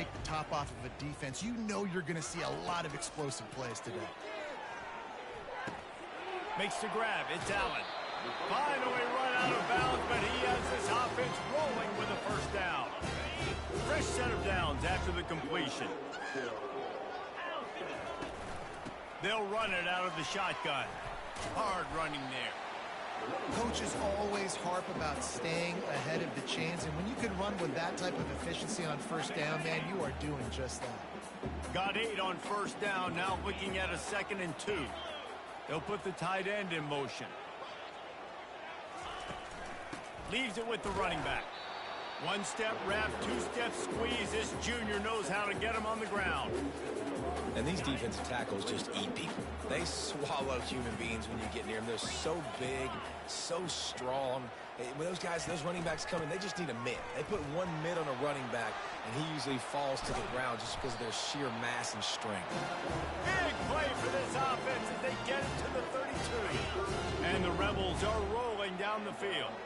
take the top off of a defense, you know you're going to see a lot of explosive plays today. Makes the grab. It's Allen. Finally run out of bounds, but he has this offense rolling with a first down. Fresh set of downs after the completion. They'll run it out of the shotgun. Hard running there. Coaches always harp about staying ahead of the chains, and when you can run with that type of efficiency on first down, man, you are doing just that. Got 8 on first down, now looking at a 2nd and 2. They'll put the tight end in motion. Leaves it with the running back. 1-step wrap, 2-step squeeze. This junior knows how to get him on the ground. And these defensive tackles just eat people. They swallow human beings when you get near them. They're so big, so strong. When those guys, those running backs come in, they just need a mid. They put one mid on a running back, and he usually falls to the ground just because of their sheer mass and strength. Big play for this offense as they get it to the 32. And the Rebels are rolling down the field.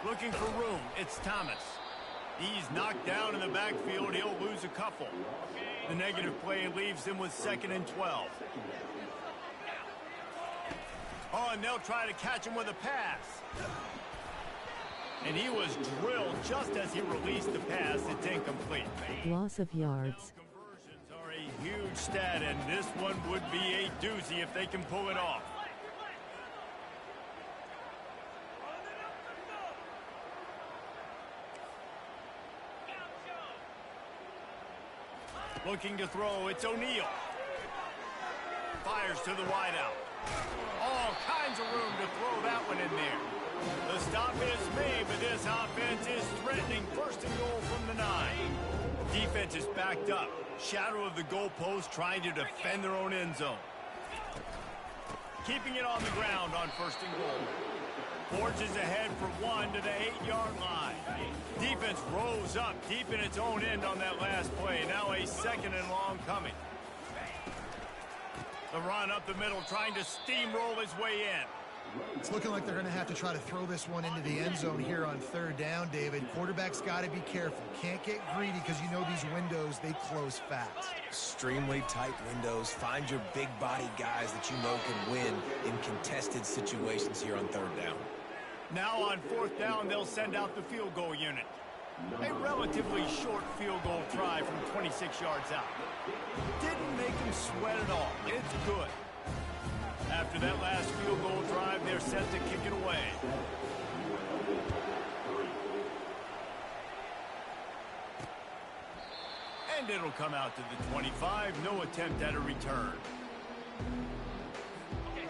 Looking for room, it's Thomas. He's knocked down in the backfield. He'll lose a couple. The negative play leaves him with 2nd and 12. Oh, and they'll try to catch him with a pass. And he was drilled just as he released the pass. It's incomplete. Loss of yards. Conversions are a huge stat, and this one would be a doozy if they can pull it off. Looking to throw, it's O'Neal. Fires to the wideout. All kinds of room to throw that one in there. The stop is made, but this offense is threatening 1st and goal from the 9. Defense is backed up. Shadow of the goalpost trying to defend their own end zone. Keeping it on the ground on 1st and goal. Forges ahead for 1 to the 8-yard line. Defense rose up deep in its own end on that last play. Now a 2nd and long coming. The run up the middle, trying to steamroll his way in. It's looking like they're going to have to try to throw this one into the end zone here on 3rd down, David. Quarterback's got to be careful. Can't get greedy because you know these windows, they close fast. Extremely tight windows. Find your big body guys that you know can win in contested situations here on 3rd down. Now on 4th down, they'll send out the field goal unit. A relatively short field goal try from 26 yards out. Didn't make him sweat at all. It's good. After that last field goal drive, they're set to kick it away. And it'll come out to the 25. No attempt at a return.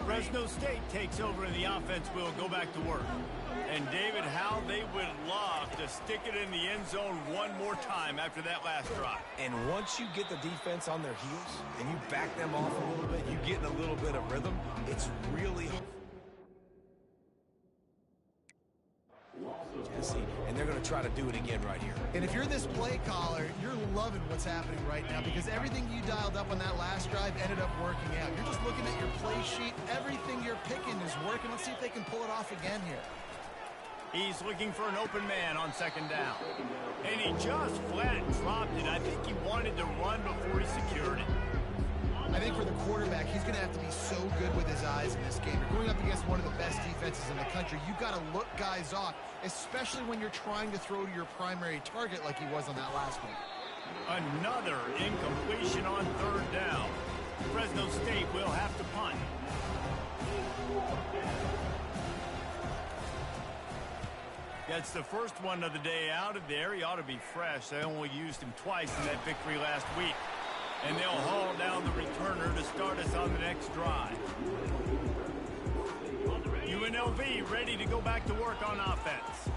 Fresno State takes over and the offense will go back to work. And David, how they would love to stick it in the end zone one more time after that last drive. And once you get the defense on their heels and you back them off a little bit, you get in a little bit of rhythm, it's really Jesse, and they're going to try to do it again right here. And if you're this play caller, you're loving what's happening right now because everything you dialed up on that last drive ended up working out. You're just looking at your play sheet. Everything you're picking is working. Let's see if they can pull it off again here. He's looking for an open man on 2nd down. And he just flat dropped it. I think he wanted to run before he secured it. I think for the quarterback, he's going to have to be so good with his eyes in this game. You're going up against one of the best defenses in the country. You've got to look guys off, especially when you're trying to throw to your primary target like he was on that last one. Another incompletion on 3rd down. Fresno State will have to punt. Gets the first one of the day out of there. He ought to be fresh. They only used him twice in that victory last week. And they'll haul down the returner to start us on the next drive. UNLV ready to go back to work on offense.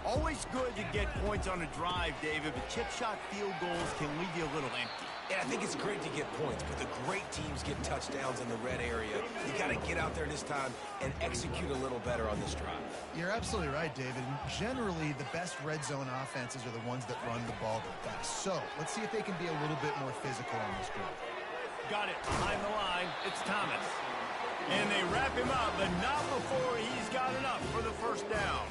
Always good to get points on a drive, David, but chip shot field goals can leave you a little empty. And I think it's great to get points, but the great teams get touchdowns in the red area. You got to get out there this time and execute a little better on this drive. You're absolutely right, David. And generally, the best red zone offenses are the ones that run the ball the best. So let's see if they can be a little bit more physical on this drive. Got it behind the line. It's Thomas. And they wrap him up, but not before he's got enough for the first down.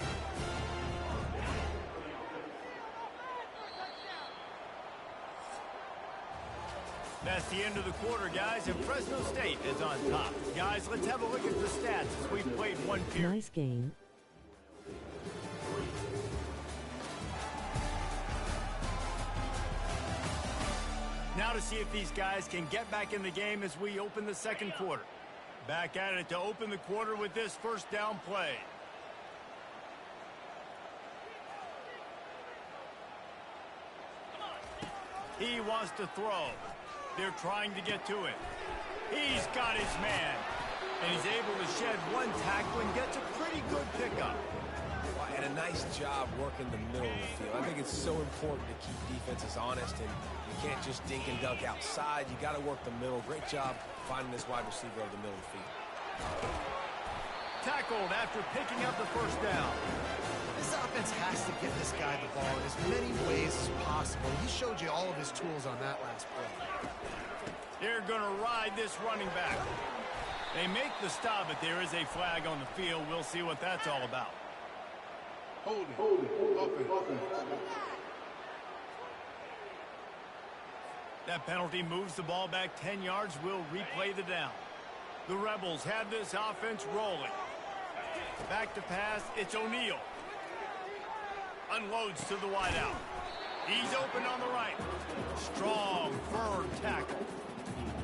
That's the end of the quarter, guys, and Fresno State is on top. Guys, let's have a look at the stats as we've played one period. Nice game. Now to see if these guys can get back in the game as we open the second quarter. Back at it to open the quarter with this first down play. He wants to throw. They're trying to get to it. He's got his man. And he's able to shed one tackle and gets a pretty good pickup. And a nice job working the middle of the field. I think it's so important to keep defenses honest, and you can't just dink and dunk outside. You got to work the middle. Great job finding this wide receiver over the middle of the field. Tackled after picking up the first down. This offense has to get this guy the ball in as many ways as possible. He showed you all of his tools on that last play. They're going to ride this running back. They make the stop, but there is a flag on the field. We'll see what that's all about. Hold it. That penalty moves the ball back 10 yards. We'll replay the down. The Rebels have this offense rolling. Back to pass. It's O'Neal. Unloads to the wideout. He's open on the right. Strong, firm tackle.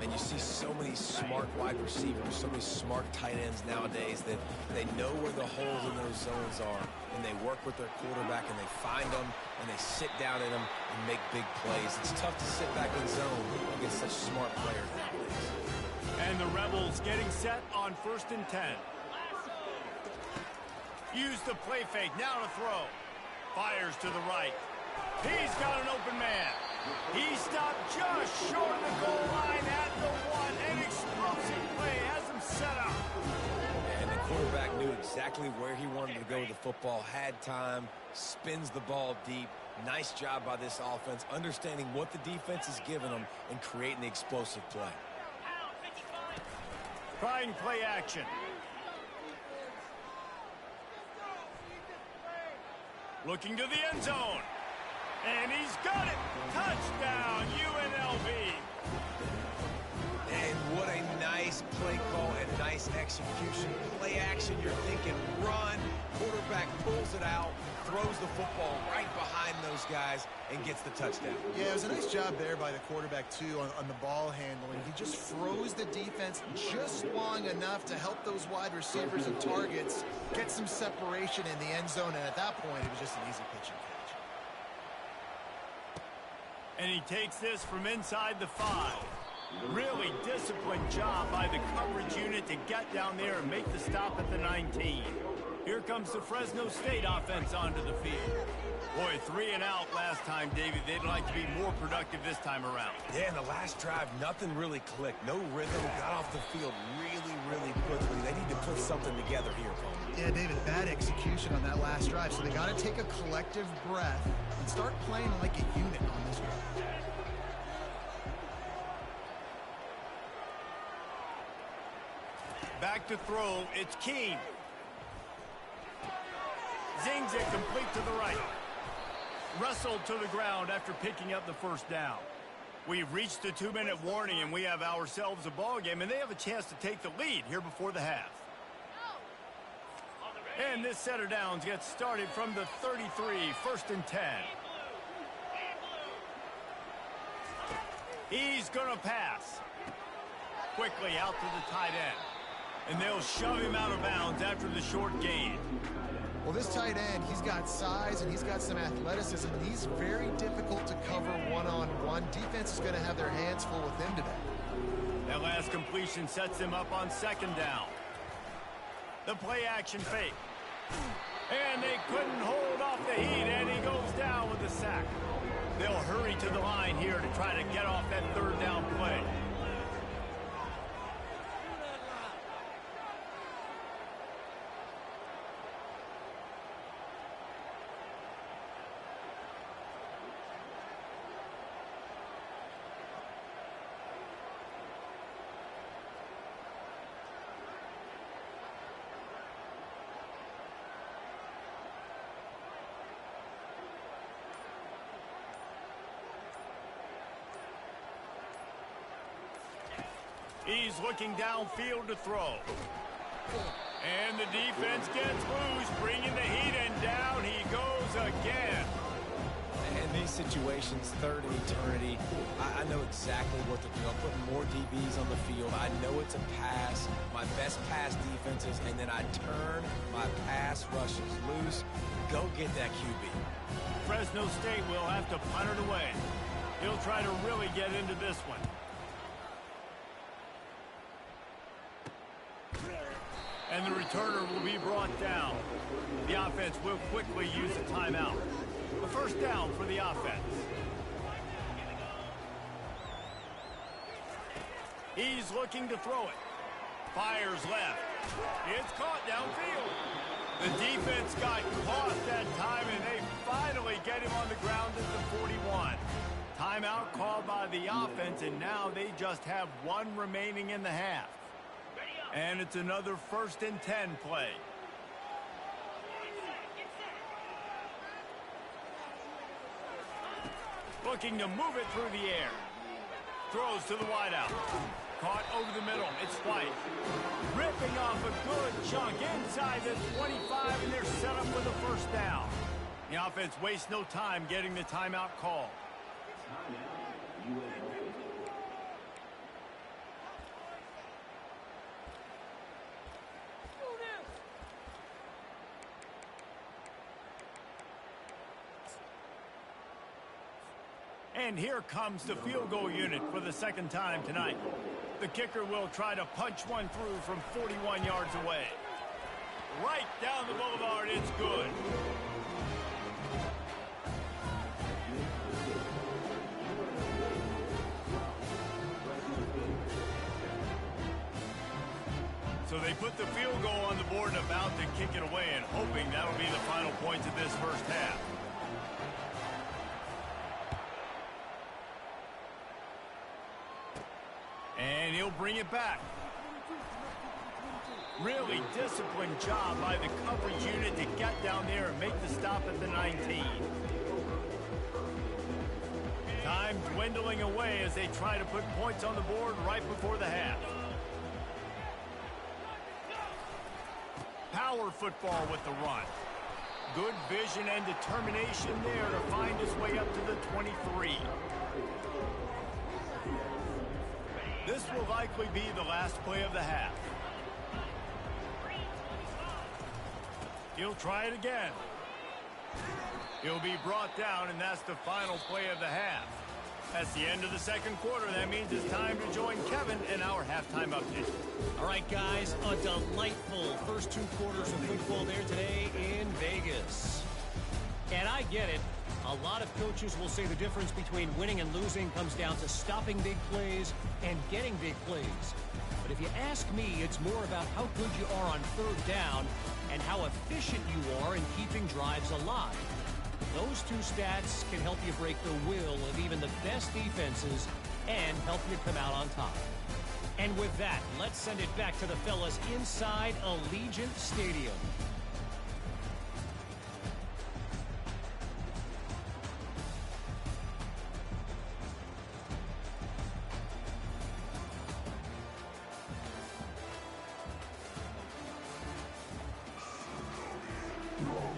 And you see so many smart wide receivers, so many smart tight ends nowadays that they know where the holes in those zones are, and they work with their quarterback, and they find them, and they sit down in them and make big plays. It's tough to sit back in zone against such smart players nowadays. And the Rebels getting set on 1st and 10. Use the play fake, now to throw. Fires to the right. He's got an open man. He stopped just short of the goal line at the one. An explosive play has him set up. And the quarterback knew exactly where he wanted to go with the football, had time, spins the ball deep. Nice job by this offense, understanding what the defense is giving them and creating the explosive play. Trying play action. Looking to the end zone. And he's got it. Touchdown, UNLV. And what a nice play call and nice execution. Play action, you're thinking run. Quarterback pulls it out, throws the football right behind those guys, and gets the touchdown. Yeah, it was a nice job there by the quarterback, too, on the ball handling. He just froze the defense just long enough to help those wide receivers and targets get some separation in the end zone, and at that point, it was just an easy pitch and catch. And he takes this from inside the 5. Really disciplined job by the coverage unit to get down there and make the stop at the 19. Here comes the Fresno State offense onto the field. Boy, 3 and out last time, David. They'd like to be more productive this time around. Yeah, in the last drive, nothing really clicked. No rhythm, got off the field really quickly. They need to put something together here, Paul. Yeah, David, bad execution on that last drive, so they got to take a collective breath and start playing like a unit on this drive. Back to throw, it's Keene. Zings it complete to the right. Wrestled to the ground after picking up the first down. We've reached the 2-minute warning, and we have ourselves a ball game, and they have a chance to take the lead here before the half. And this set of downs gets started from the 33, 1st and 10. He's going to pass. Quickly out to the tight end. And they'll shove him out of bounds after the short gain. Well, this tight end, he's got size and he's got some athleticism. He's very difficult to cover one-on-one. Defense is going to have their hands full with him today. That last completion sets him up on 2nd down. The play action fake. And they couldn't hold off the heat, and he goes down with the sack. They'll hurry to the line here to try to get off that 3rd down play. He's looking downfield to throw. And the defense gets loose, bringing the heat, and down he goes again. In these situations, third and eternity, I know exactly what to do. I'll put more DBs on the field. I know it's a pass, my best pass defenses, and then I turn my pass rushes loose. Go get that QB. Fresno State will have to punt it away. He'll try to really get into this one. And the returner will be brought down. The offense will quickly use a timeout. A first down for the offense. He's looking to throw it. Fires left. It's caught downfield. The defense got caught that time, and they finally get him on the ground at the 41. Timeout called by the offense, and now they just have one remaining in the half. And it's another 1st and 10 play. Looking to move it through the air. Throws to the wideout. Caught over the middle. It's White. Ripping off a good chunk inside the 25, and they're set up with a first down. The offense wastes no time getting the timeout call. And here comes the field goal unit for the second time tonight. The kicker will try to punch one through from 41 yards away. Right down the boulevard, it's good. So they put the field goal on the board and about to kick it away, and hoping that'll be the final points of this first half. And he'll bring it back. Really disciplined job by the coverage unit to get down there and make the stop at the 19. Time dwindling away as they try to put points on the board right before the half. Power football with the run. Good vision and determination there to find his way up to the 23. This will likely be the last play of the half. He'll try it again. He'll be brought down, and that's the final play of the half. That's the end of the second quarter. That means it's time to join Kevin in our halftime update. All right, guys, a delightful first 2 quarters of football there today in Vegas. And I get it. A lot of coaches will say the difference between winning and losing comes down to stopping big plays and getting big plays. But if you ask me, it's more about how good you are on third down and how efficient you are in keeping drives alive. Those two stats can help you break the will of even the best defenses and help you come out on top. And with that, let's send it back to the fellas inside Allegiant Stadium.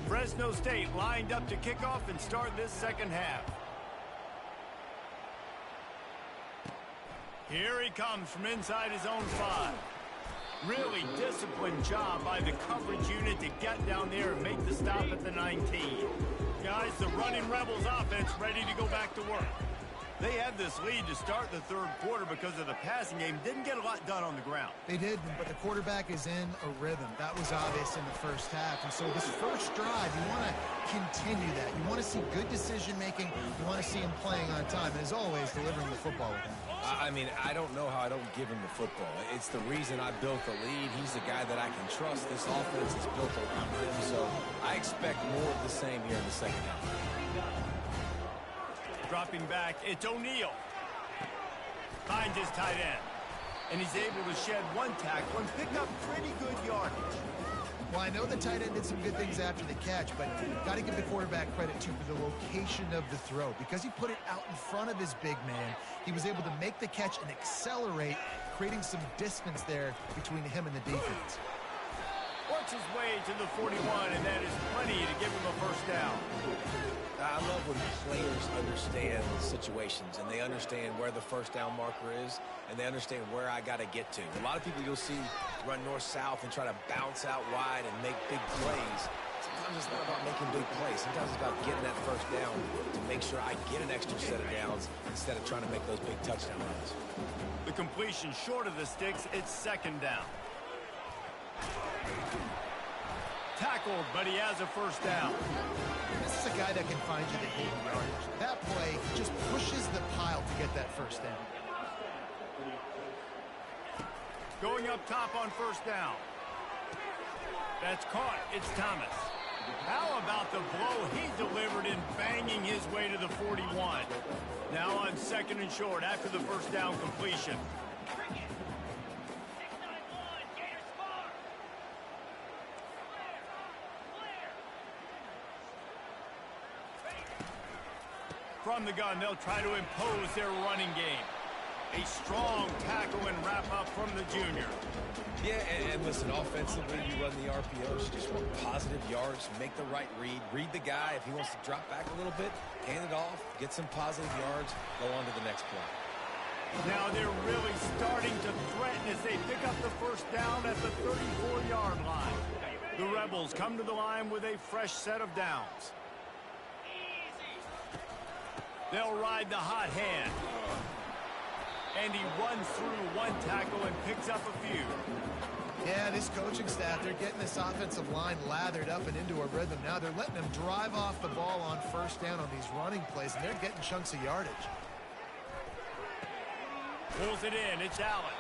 Fresno State lined up to kick off and start this second half. Here he comes from inside his own 5. Really disciplined job by the coverage unit to get down there and make the stop at the 19. Guys, the running Rebels offense ready to go back to work. They had this lead to start the third quarter because of the passing game. Didn't get a lot done on the ground. They did, but the quarterback is in a rhythm. That was obvious in the first half. And so this first drive, you want to continue that. You want to see good decision-making. You want to see him playing on time. And as always, delivering the football with him. I mean, I don't know how I don't give him the football. It's the reason I built the lead. He's the guy that I can trust. This offense is built around him. So I expect more of the same here in the second half. Dropping back, it's O'Neal. Finds his tight end. And he's able to shed one tackle and pick up pretty good yardage. Well, I know the tight end did some good things after the catch, but got to give the quarterback credit, too, for the location of the throw. Because he put it out in front of his big man, he was able to make the catch and accelerate, creating some distance there between him and the defense. Works his way to the 41, and that is plenty to give him a first down. I love when players understand situations and they understand where the first down marker is and they understand where I got to get to. A lot of people you'll see run north-south and try to bounce out wide and make big plays. Sometimes it's not about making big plays. Sometimes it's about getting that first down to make sure I get an extra set of downs instead of trying to make those big touchdown runs. The completion short of the sticks, it's second down. Tackled, but he has a first down. This is a guy that can find you the 80 yardage. That play just pushes the pile to get that first down. Going up top on first down. That's caught. It's Thomas. How about the blow he delivered in banging his way to the 41? Now on second and short after the first down completion. From the gun, they'll try to impose their running game. A strong tackle and wrap up from the junior. Yeah, and listen, offensively, you run the RPOs, you just want positive yards, make the right read the guy. If he wants to drop back a little bit, hand it off, get some positive yards, go on to the next play. Now they're really starting to threaten as they pick up the first down at the 34-yard line. The Rebels come to the line with a fresh set of downs. They'll ride the hot hand. And he runs through one tackle and picks up a few. Yeah, this coaching staff, they're getting this offensive line lathered up and into a rhythm. Now they're letting them drive off the ball on first down on these running plays, and they're getting chunks of yardage. Pulls it in. It's Allen.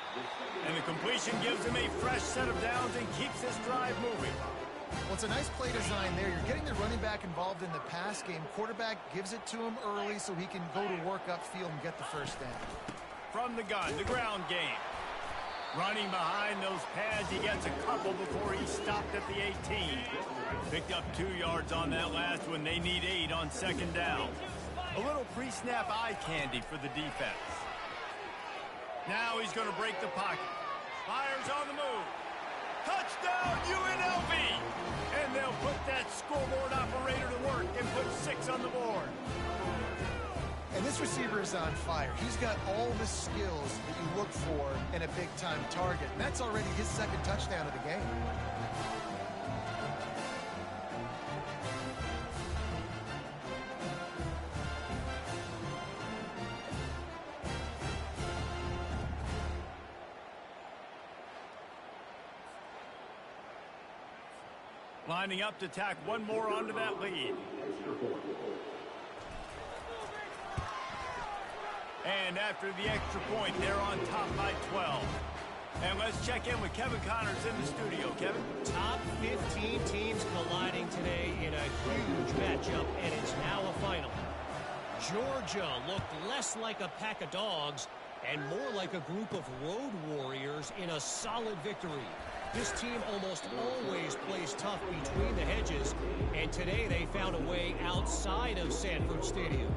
And the completion gives him a fresh set of downs and keeps this drive moving. Well, it's a nice play design there. You're getting the running back involved in the pass game. Quarterback gives it to him early so he can go to work upfield and get the first down. From the gun, the ground game. Running behind those pads, he gets a couple before he stopped at the 18. Picked up 2 yards on that last one. They need 8 on second down. A little pre-snap eye candy for the defense. Now he's going to break the pocket. Fires on the move. Touchdown, UNLV! And they'll put that scoreboard operator to work and put 6 on the board. And this receiver is on fire. He's got all the skills that you look for in a big-time target. And that's already his second touchdown of the game. Lining up to tack one more onto that lead. And after the extra point, they're on top by 12. And let's check in with Kevin Connors in the studio. Kevin? Top 15 teams colliding today in a huge matchup, and it's now a final. Georgia looked less like a pack of dogs and more like a group of road warriors in a solid victory. This team almost always plays tough between the hedges, and today they found a way outside of Sanford Stadium.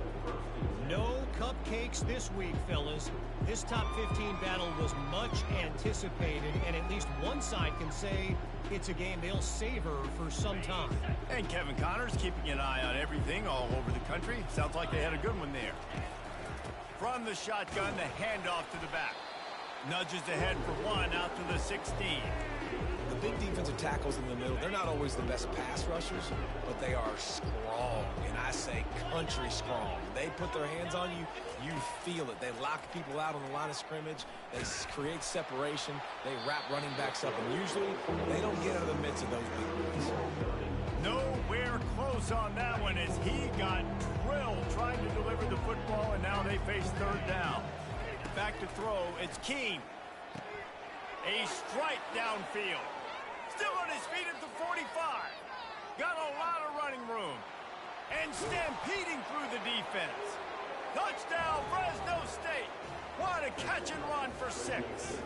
No cupcakes this week, fellas. This top 15 battle was much anticipated, and at least one side can say it's a game they'll savor for some time. And Kevin Connors keeping an eye on everything all over the country. Sounds like they had a good one there. From the shotgun, the handoff to the back. Nudges ahead for one out to the 16. The big defensive tackles in the middle, they're not always the best pass rushers, but they are strong, and I say country strong. They put their hands on you, you feel it. They lock people out on the line of scrimmage. They create separation. They wrap running backs up, and usually they don't get out of the midst of those big boys. Nowhere close on that one as he got drilled trying to deliver the football, and now they face third down. Back to throw, it's Keene. A strike downfield. Still on his feet at the 45. Got a lot of running room. And stampeding through the defense. Touchdown, Fresno State. What a catch and run for 6.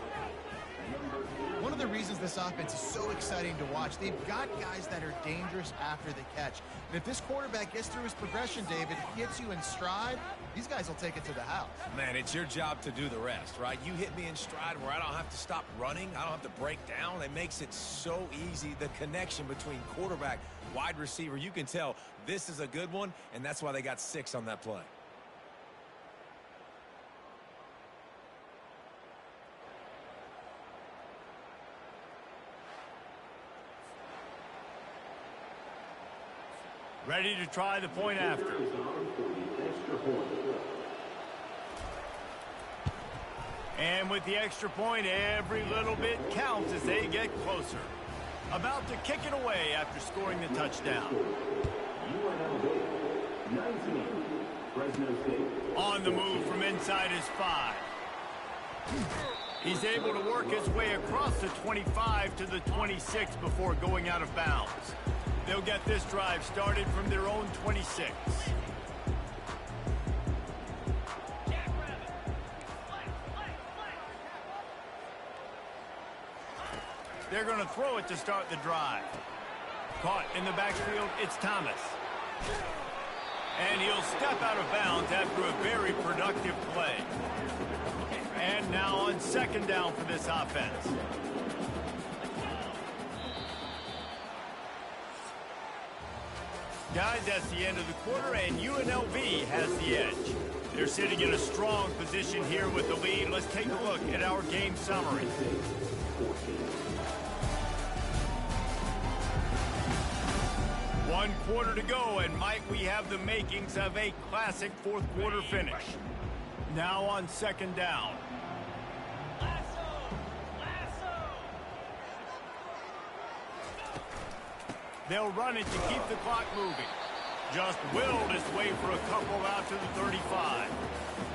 One of the reasons this offense is so exciting to watch, they've got guys that are dangerous after the catch. And if this quarterback gets through his progression, David, hits you in stride, these guys will take it to the house. Man, it's your job to do the rest, right? You hit me in stride where I don't have to stop running. I don't have to break down. It makes it so easy. The connection between quarterback, wide receiver, you can tell this is a good one, and that's why they got 6 on that play. Ready to try the point after. And with the extra point, every little bit counts as they get closer. About to kick it away after scoring the touchdown. On the move from inside his 5. He's able to work his way across the 25 to the 26 before going out of bounds. They'll get this drive started from their own 26. They're going to throw it to start the drive. Caught in the backfield, it's Thomas. And he'll step out of bounds after a very productive play. And now on second down for this offense. Guys, that's the end of the quarter, and UNLV has the edge. They're sitting in a strong position here with the lead. Let's take a look at our game summary. One quarter to go, and might we have the makings of a classic fourth quarter finish. Now on second down. They'll run it to keep the clock moving. Just willed his way for a couple out to the 35.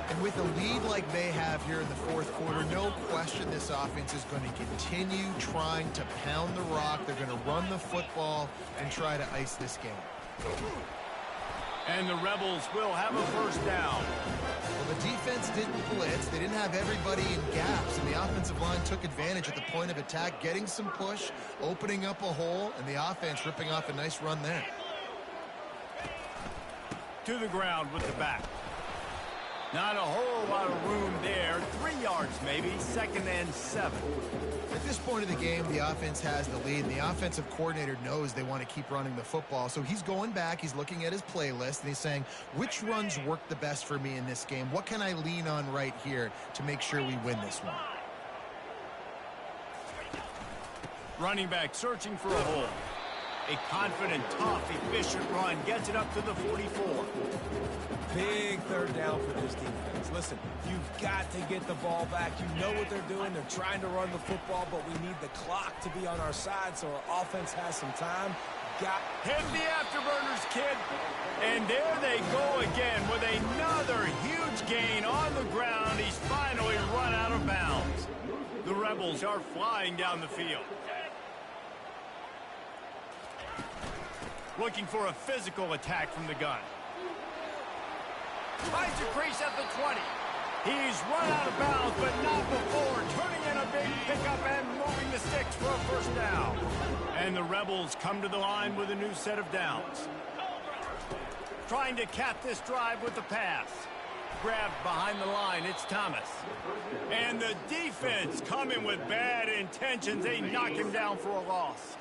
And with a lead like they have here in the fourth quarter, no question this offense is going to continue trying to pound the rock. They're going to run the football and try to ice this game. And the Rebels will have a first down. Well, the defense didn't blitz. They didn't have everybody in gaps, and the offensive line took advantage at the point of attack, getting some push, opening up a hole, and the offense ripping off a nice run there. To the ground with the back. Not a whole lot of room there. 3 yards maybe, 2nd and 7. At this point of the game, the offense has the lead, and the offensive coordinator knows they want to keep running the football. So he's going back, he's looking at his playlist, and he's saying, which runs work the best for me in this game? What can I lean on right here to make sure we win this one? Running back searching for a hole. A confident, tough, efficient run gets it up to the 44. Big third down for this defense. Listen, you've got to get the ball back. You know what they're doing. They're trying to run the football, but we need the clock to be on our side so our offense has some time. Hit the afterburners, kid. And there they go again with another huge gain on the ground. He's finally run out of bounds. The Rebels are flying down the field. Looking for a physical attack from the gun. Finds a crease at the 20. He's run out of bounds, but not before. Turning in a big pickup and moving the sticks for a first down. And the Rebels come to the line with a new set of downs. Trying to cap this drive with the pass. Grabbed behind the line, it's Thomas. And the defense coming with bad intentions. They knock him down for a loss.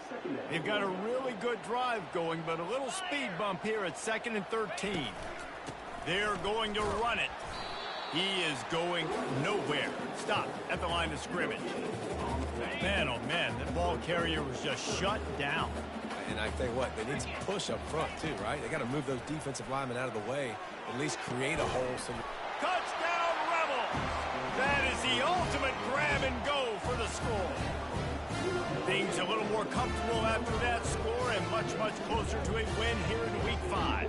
They've got a really good drive going, but a little speed bump here at 2nd and 13. They're going to run it. He is going nowhere. Stop at the line of scrimmage. Man, oh man, that ball carrier was just shut down. And I tell you what, they need some push up front too, right? They got to move those defensive linemen out of the way, at least create a hole. Touchdown, Rebel! That is the ultimate grab and go for the score. Things a little more comfortable after that score and much, much closer to a win here in Week 5.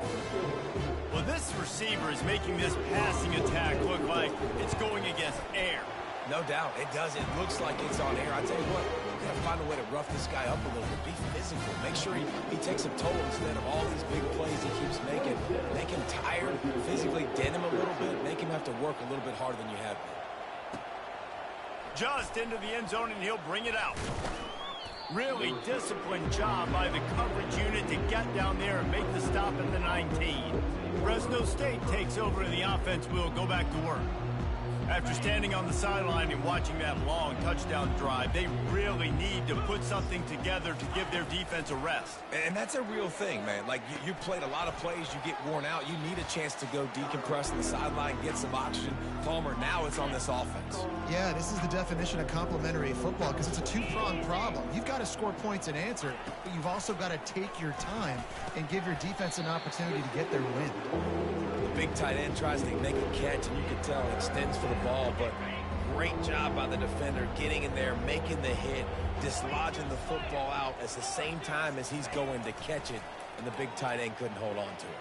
Well, this receiver is making this passing attack look like it's going against air. No doubt, it does. It looks like it's on air. I tell you what, we're going to find a way to rough this guy up a little bit. Be physical. Make sure he takes a toll instead of all these big plays he keeps making. Make him tired, physically dent him a little bit, make him have to work a little bit harder than you have been. Just into the end zone, and he'll bring it out. Really disciplined job by the coverage unit to get down there and make the stop at the 19. Fresno State takes over, and the offense will go back to work. After standing on the sideline and watching that long touchdown drive, they really need to put something together to give their defense a rest. And that's a real thing, man. Like, you played a lot of plays, you get worn out. You need a chance to go decompress on the sideline, get some oxygen. Palmer, now it's on this offense. Yeah, this is the definition of complementary football because it's a two-pronged problem. You've got to score points and answer, but you've also got to take your time and give your defense an opportunity to get their win. The big tight end tries to make a catch, and you can tell he extends for the ball, but great job by the defender getting in there, making the hit, dislodging the football out at the same time as he's going to catch it, and the big tight end couldn't hold on to it.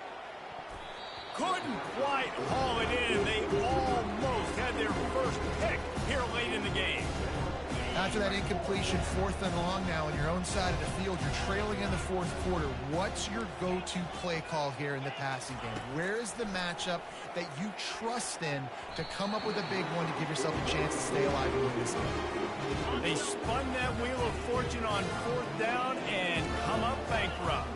Couldn't quite haul it in. They almost had their first pick here late in the game. After that incompletion, 4th and long now on your own side of the field, you're trailing in the 4th quarter. What's your go-to play call here in the passing game? Where is the matchup that you trust in to come up with a big one to give yourself a chance to stay alive and win this game? They spun that wheel of fortune on 4th down and come up bankrupt.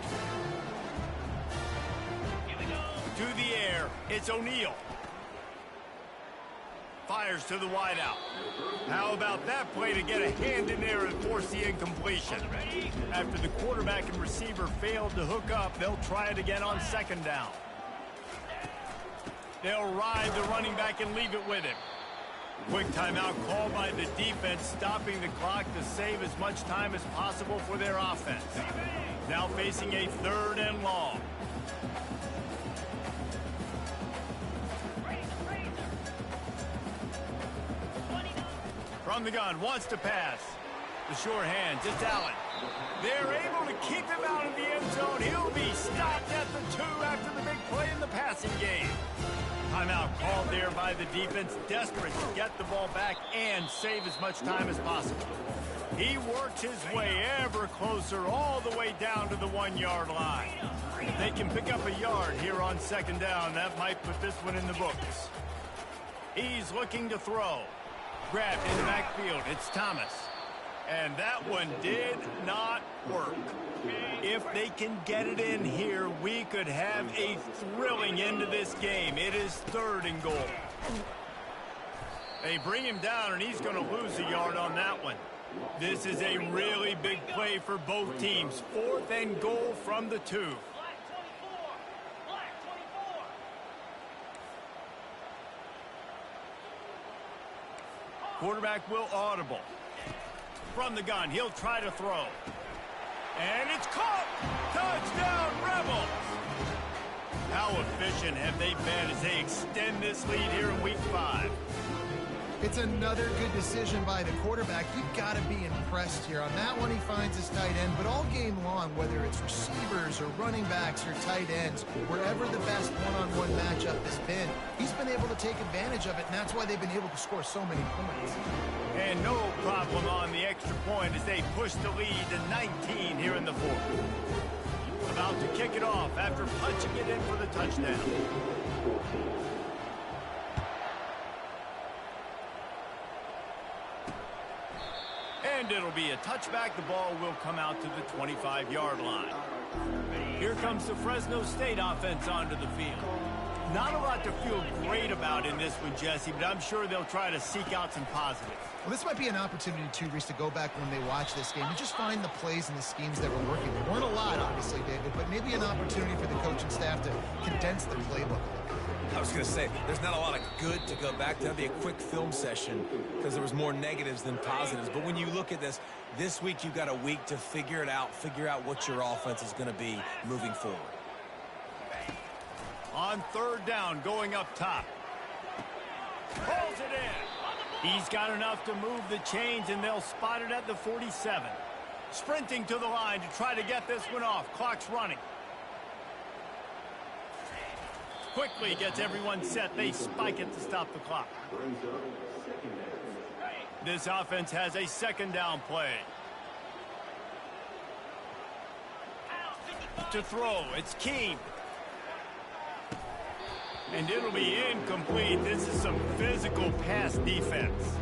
To the air, it's O'Neal. Fires to the wideout. How about that play to get a hand in there and force the incompletion? After the quarterback and receiver failed to hook up, they'll try it again on 2nd down. They'll ride the running back and leave it with him. Quick timeout called by the defense, stopping the clock to save as much time as possible for their offense. Now facing a 3rd and long. From the gun, wants to pass. The sure hand, just Allen. They're able to keep him out of the end zone. He'll be stopped at the 2 after the big play in the passing game. Timeout called there by the defense, desperate to get the ball back and save as much time as possible. He works his way ever closer all the way down to the 1-yard line. If they can pick up a yard here on 2nd down, that might put this one in the books. He's looking to throw. Grabbed in the backfield, it's Thomas. And that one did not work. If they can get it in here, we could have a thrilling end to this game. It is 3rd and goal. They bring him down, and he's going to lose a yard on that one. This is a really big play for both teams. 4th and goal from the 2. Quarterback will audible. From the gun, he'll try to throw. And it's caught! Touchdown, Rebels! How efficient have they been as they extend this lead here in Week 5? It's another good decision by the quarterback. You've got to be impressed here. On that one, he finds his tight end. But all game long, whether it's receivers or running backs or tight ends, wherever the best one-on-one matchup has been, he's been able to take advantage of it, and that's why they've been able to score so many points. And no problem on the extra point as they push the lead to 19 here in the 4th. About to kick it off after punching it in for the touchdown. And it'll be a touchback. The ball will come out to the 25-yard line. Here comes the Fresno State offense onto the field. Not a lot to feel great about in this one, Jesse, but I'm sure they'll try to seek out some positives. Well, this might be an opportunity, too, Reese, to go back when they watch this game and just find the plays and the schemes that were working. There weren't a lot, obviously, David, but maybe an opportunity for the coaching staff to condense the playbook. I was going to say, there's not a lot of good to go back to. That'd be a quick film session because there was more negatives than positives. But when you look at this week you've got a week to figure it out, figure out what your offense is going to be moving forward. On 3rd down, going up top. Pulls it in. He's got enough to move the chains, and they'll spot it at the 47. Sprinting to the line to try to get this one off. Clock's running. Quickly gets everyone set. They spike it to stop the clock. This offense has a 2nd down play. To throw, it's Keene. And it'll be incomplete. This is some physical pass defense.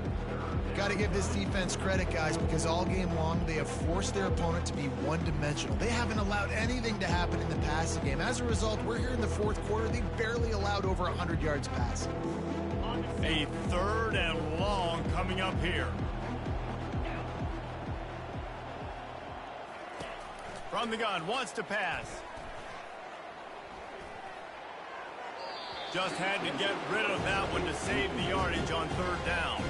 Got to give this defense credit, guys, because all game long they have forced their opponent to be one-dimensional. They haven't allowed anything to happen in the passing game. As a result, we're here in the fourth quarter. They barely allowed over 100 yards passing. A 3rd and long coming up here. From the gun, wants to pass. Just had to get rid of that one to save the yardage on 3rd down.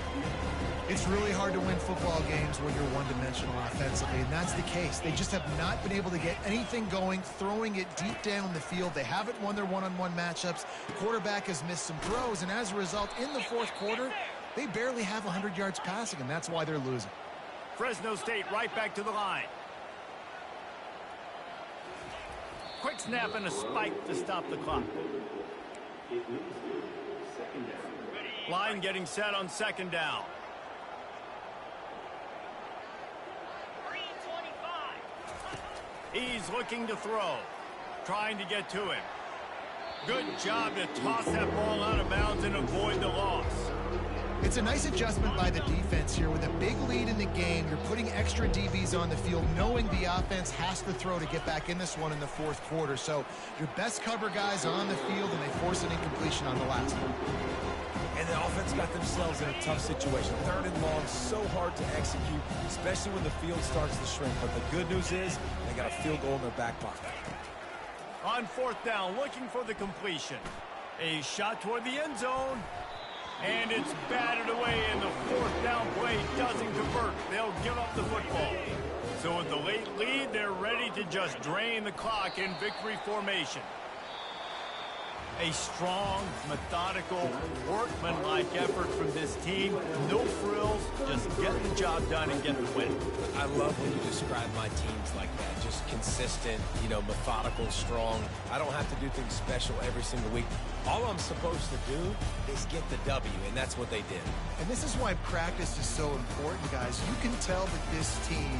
It's really hard to win football games when you're one-dimensional offensively, and that's the case. They just have not been able to get anything going, throwing it deep down the field. They haven't won their one-on-one matchups. Quarterback has missed some throws, and as a result, in the fourth quarter, they barely have 100 yards passing, and that's why they're losing. Fresno State right back to the line. Quick snap and a spike to stop the clock. Line getting set on 2nd down. He's looking to throw. Trying to get to him. Good job to toss that ball out of bounds and avoid the loss. It's a nice adjustment by the defense here. With a big lead in the game, you're putting extra DBs on the field, knowing the offense has to throw to get back in this one in the fourth quarter. So your best cover guys on the field, and they force an incompletion on the last one. And the offense got themselves in a tough situation. 3rd and long, so hard to execute, especially when the field starts to shrink. But the good news is they got a field goal in their back pocket. On 4th down, looking for the completion. A shot toward the end zone. And it's batted away, and the 4th down play doesn't convert. They'll give up the football. So with the late lead, they're ready to just drain the clock in victory formation. A strong, methodical, workmanlike effort from this team. No frills, just getting the job done and getting the win. I love when you describe my teams like that. Just consistent, methodical, strong. I don't have to do things special every single week. All I'm supposed to do is get the W, and that's what they did. And this is why practice is so important, guys. You can tell that this team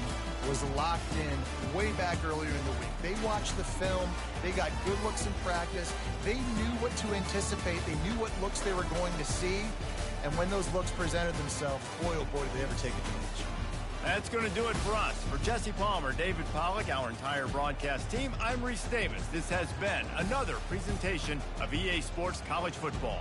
was locked in way back earlier in the week. They watched the film. They got good looks in practice. They knew what to anticipate. They knew what looks they were going to see. And when those looks presented themselves, boy, oh boy, did they ever take advantage. That's going to do it for us. For Jesse Palmer, David Pollack, our entire broadcast team, I'm Reese Davis. This has been another presentation of EA Sports College Football.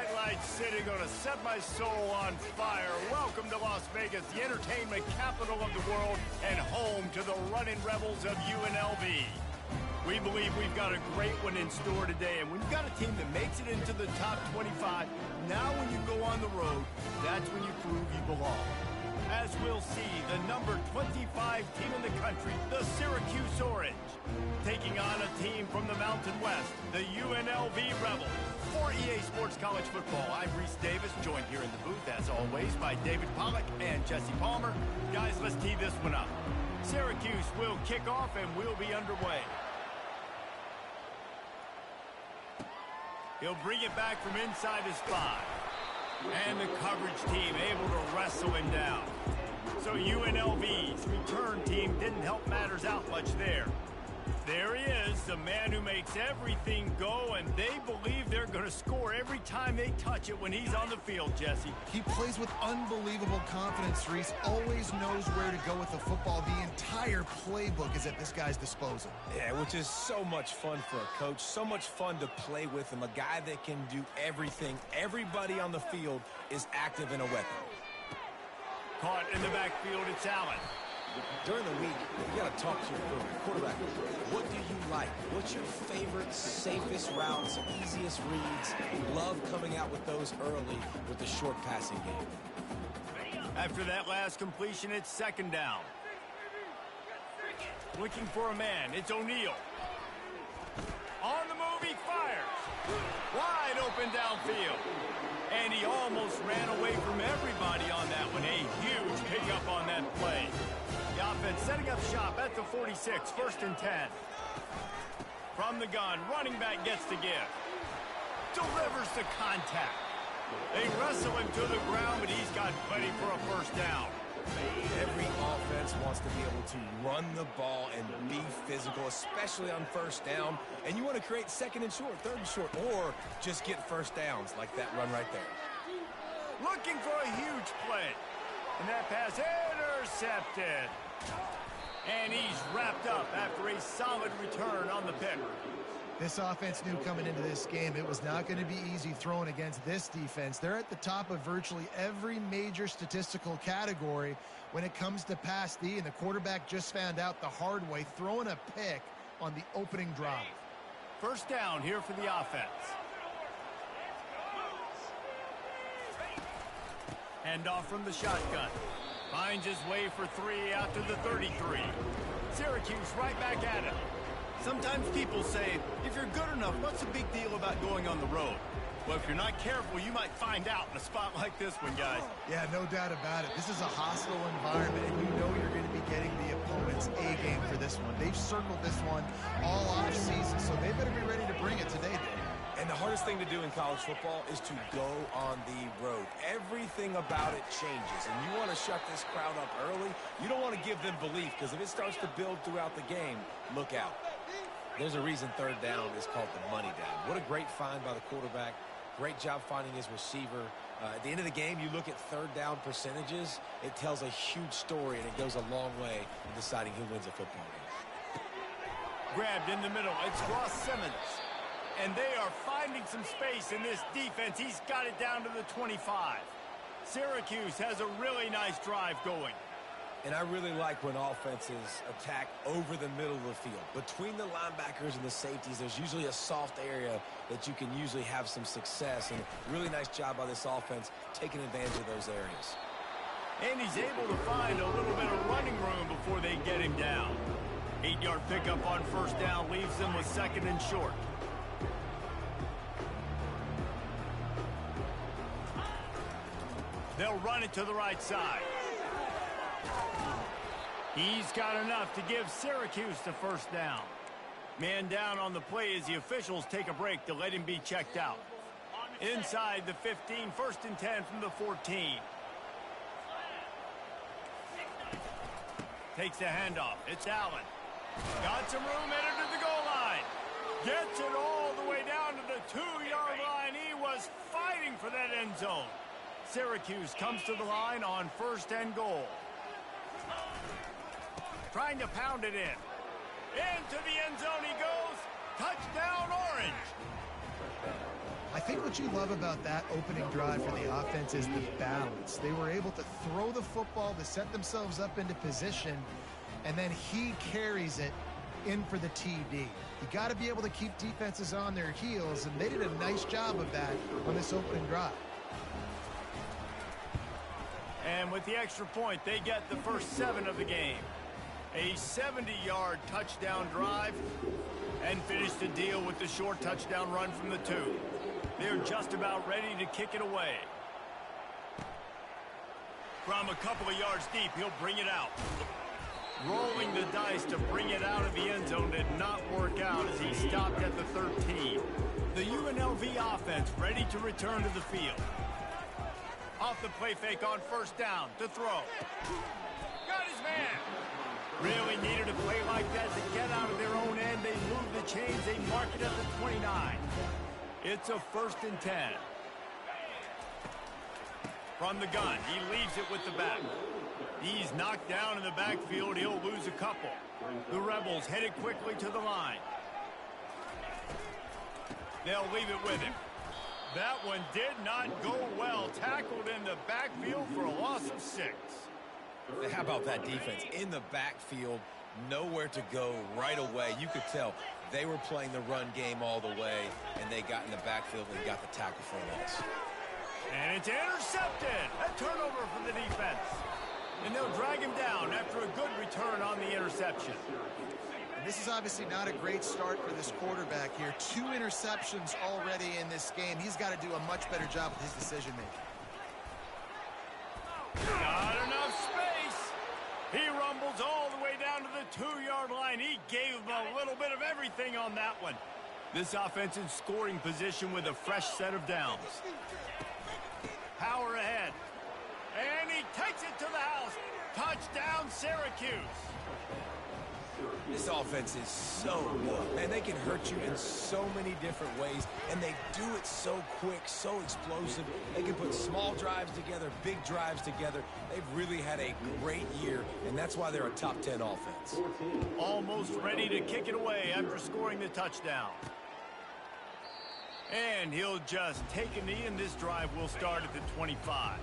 Nightlight City gonna set my soul on fire. Welcome to Las Vegas, the entertainment capital of the world and home to the running rebels of UNLV. We believe we've got a great one in store today, and when you've got a team that makes it into the top 25, now when you go on the road, that's when you prove you belong. As we'll see, the number 25 team in the country, the Syracuse Orange, taking on a team from the Mountain West, the UNLV Rebels. For EA Sports College Football, I'm Reese Davis, joined here in the booth, as always, by David Pollack and Jesse Palmer. Guys, let's tee this one up. Syracuse will kick off, and we'll be underway. He'll bring it back from inside his 5. And the coverage team able to wrestle him down. So UNLV's return team didn't help matters out much there. There he is, the man who makes everything go, and they believe they're going to score every time they touch it when he's on the field, Jesse. He plays with unbelievable confidence, Reese. Always knows where to go with the football. The entire playbook is at this guy's disposal. Yeah, which is so much fun for a coach, so much fun to play with him, a guy that can do everything. Everybody on the field is active in a weapon. Caught in the backfield, it's Allen. During the week, you got to talk to your quarterback. What do you like? What's your favorite, safest routes, easiest reads? Love coming out with those early with the short passing game. After that last completion, it's second down. Looking for a man, it's O'Neal. On the move, he fires. Wide open downfield. And he almost ran away from everybody on that one. A huge pickup on that play. The offense setting up shop at the 46, 1st and 10. From the gun, running back gets the give. Delivers the contact. They wrestle him to the ground, but he's got plenty for a first down. Every offense wants to be able to run the ball and be physical, especially on first down. And you want to create second and short, third and short, or just get first downs like that run right there. Looking for a huge play. And that pass intercepted. And he's wrapped up after a solid return on the pick. This offense knew coming into this game it was not going to be easy throwing against this defense. They're at the top of virtually every major statistical category when it comes to pass D, and the quarterback just found out the hard way, throwing a pick on the opening drive. First down here for the offense. Hand off from the shotgun. Finds his way for 3 after the 33. Syracuse right back at it. Sometimes people say, if you're good enough, what's the big deal about going on the road? Well, if you're not careful, you might find out in a spot like this one, guys. Yeah, no doubt about it. This is a hostile environment, and you know you're going to be getting the opponent's A game for this one. They've circled this one all off season, so they better be ready to bring it today, Dave. And the hardest thing to do in college football is to go on the road. Everything about it changes, and you want to shut this crowd up early. You don't want to give them belief, because if it starts to build throughout the game, look out. There's a reason third down is called the money down. What a great find by the quarterback. Great job finding his receiver. At the end of the game, you look at third down percentages. It tells a huge story, and it goes a long way in deciding who wins a football game. Grabbed in the middle. It's Ross Simmons. And they are finding some space in this defense. He's got it down to the 25. Syracuse has a really nice drive going. And I really like when offenses attack over the middle of the field. Between the linebackers and the safeties, there's usually a soft area that you can usually have some success. And really nice job by this offense taking advantage of those areas. And he's able to find a little bit of running room before they get him down. 8-yard pickup on first down leaves them with second and short. They'll run it to the right side. He's got enough to give Syracuse the first down. Man down on the play as the officials take a break to let him be checked out. Inside the 15, 1st and 10 from the 14. Takes the handoff. It's Allen. Got some room, headed to the goal line. Gets it all the way down to the 2-yard line. He was fighting for that end zone. Syracuse comes to the line on 1st and goal. Trying to pound it in. Into the end zone he goes. Touchdown, Orange. I think what you love about that opening drive for the offense is the balance. They were able to throw the football to set themselves up into position, and then he carries it in for the TD. You got to be able to keep defenses on their heels, and they did a nice job of that on this opening drive. And with the extra point, they get the first 7 of the game. A 70-yard touchdown drive, and finish the deal with the short touchdown run from the 2. They're just about ready to kick it away. From a couple of yards deep, he'll bring it out. Rolling the dice to bring it out of the end zone did not work out as he stopped at the 13. The UNLV offense ready to return to the field. Off the play fake on first down to throw. Got his man. Really needed a play like that to get out of their own end. They move the chains. They mark it at the 29. It's a 1st and 10. From the gun, he leaves it with the back. He's knocked down in the backfield. He'll lose a couple. The Rebels headed quickly to the line. They'll leave it with him. That one did not go well. Tackled in the backfield for a loss of 6. How about that defense in the backfield, nowhere to go right away? You could tell they were playing the run game all the way, and they got in the backfield and got the tackle for a loss. And it's intercepted. A turnover for the defense. And they'll drag him down after a good return on the interception. And this is obviously not a great start for this quarterback here. 2 interceptions already in this game. He's got to do a much better job with his decision-making. Not enough space. He rumbles all the way down to the 2-yard line. He gave him a little bit of everything on that one. This offense in scoring position with a fresh set of downs. Power ahead. And he takes it to the house. Touchdown, Syracuse. This offense is so good. Man, they can hurt you in so many different ways, and they do it so quick, so explosive. They can put small drives together, big drives together. They've really had a great year, and that's why they're a top 10 offense. Almost ready to kick it away after scoring the touchdown. And he'll just take a knee, and this drive will start at the 25.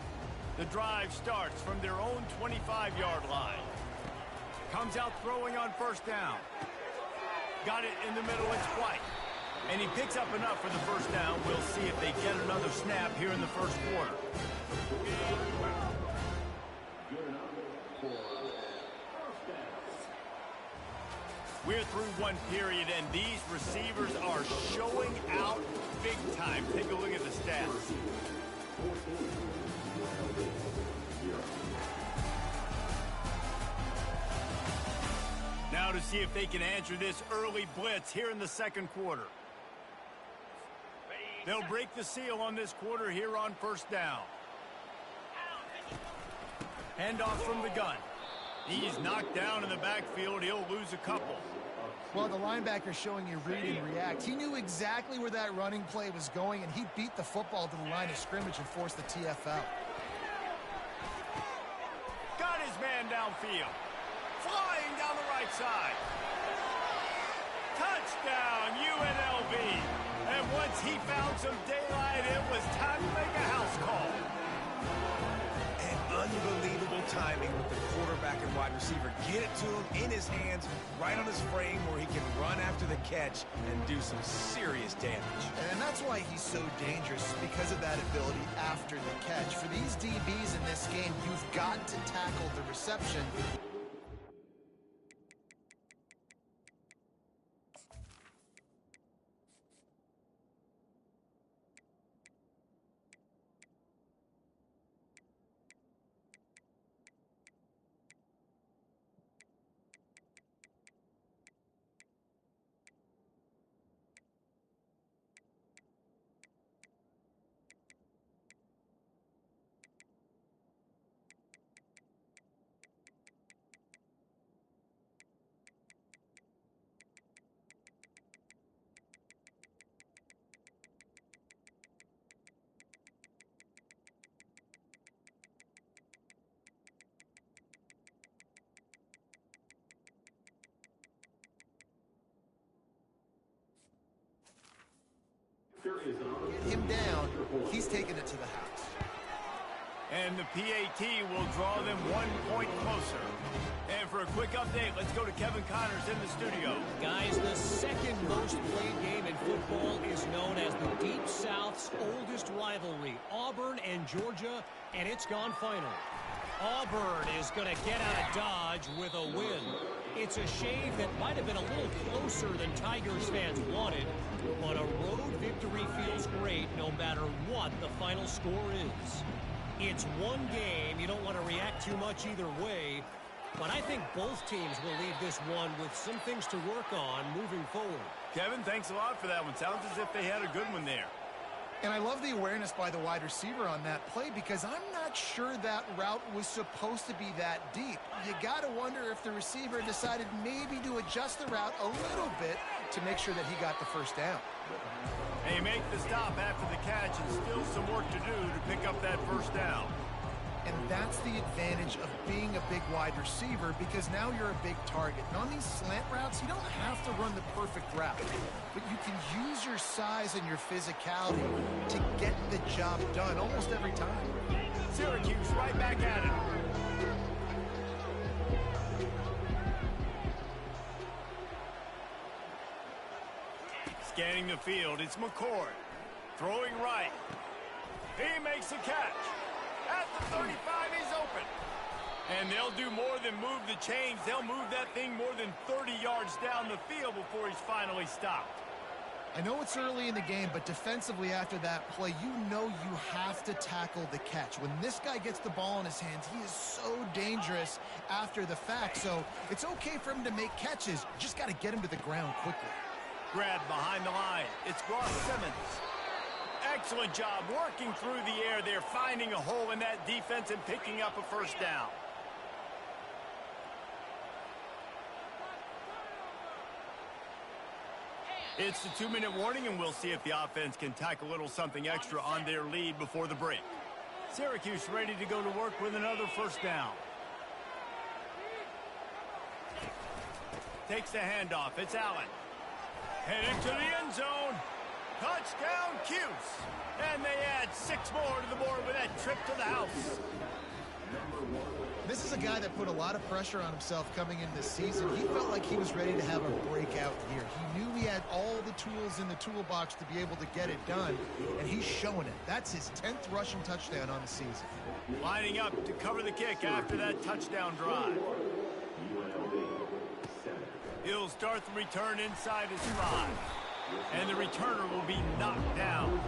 The drive starts from their own 25-yard line. Comes out throwing on first down. Got it in the middle, it's White. And he picks up enough for the first down. We'll see if they get another snap here in the first quarter. We're through one period, and these receivers are showing out big time. Take a look at the stats. Now to see if they can answer this early blitz here in the second quarter. They'll break the seal on this quarter here on first down. Handoff from the gun. He's knocked down in the backfield. He'll lose a couple. Well, the linebacker's showing you read and react. He knew exactly where that running play was going, and he beat the football to the line of scrimmage and forced the TFL. Got his man downfield. Flying down the right side. Touchdown, UNLV. And once he found some daylight, it was time to make a house call. And unbelievable timing with the quarterback and wide receiver. Get it to him in his hands, right on his frame where he can run after the catch and do some serious damage. And that's why he's so dangerous, because of that ability after the catch. For these DBs in this game, you've got to tackle the reception. Get him down. He's taking it to the house. And the PAT will draw them 1 point closer. And for a quick update, let's go to Kevin Connors in the studio. Guys, the second most played game in football is known as the Deep South's oldest rivalry, Auburn and Georgia, and it's gone final. Auburn is going to get out of Dodge with a win. It's a shame that might have been a little closer than Tigers fans wanted, but a road victory feels great no matter what the final score is. It's one game. You don't want to react too much either way, but I think both teams will leave this one with some things to work on moving forward. Kevin, thanks a lot for that one. Sounds as if they had a good one there. And I love the awareness by the wide receiver on that play because I'm not sure that route was supposed to be that deep. You got to wonder if the receiver decided maybe to adjust the route a little bit to make sure that he got the first down. They make the stop after the catch and still some work to do to pick up that first down. And that's the advantage of being a big wide receiver because now you're a big target. And on these slant routes, you don't have to run the perfect route, but you can use your size and your physicality to get the job done almost every time. Syracuse right back at it. Scanning the field, it's McCord. Throwing right. He makes a catch. At the 35, he's open. And they'll do more than move the chains. They'll move that thing more than 30 yards down the field before he's finally stopped. I know it's early in the game, but defensively after that play, you know you have to tackle the catch. When this guy gets the ball in his hands, he is so dangerous after the fact. So it's okay for him to make catches. You just got to get him to the ground quickly. Grab behind the line. It's Ross Simmons. Excellent job working through the air there, finding a hole in that defense and picking up a first down. It's the 2-minute warning, and we'll see if the offense can tack a little something extra on their lead before the break. Syracuse ready to go to work with another first down. Takes the handoff. It's Allen. Headed to the end zone. Touchdown, Cuse. And they add 6 more to the board with that trip to the house. This is a guy that put a lot of pressure on himself coming into this season. He felt like he was ready to have a breakout year. He knew he had all the tools in the toolbox to be able to get it done, and he's showing it. That's his 10th rushing touchdown on the season. Lining up to cover the kick after that touchdown drive. He'll start the return inside his 5. And the returner will be knocked down.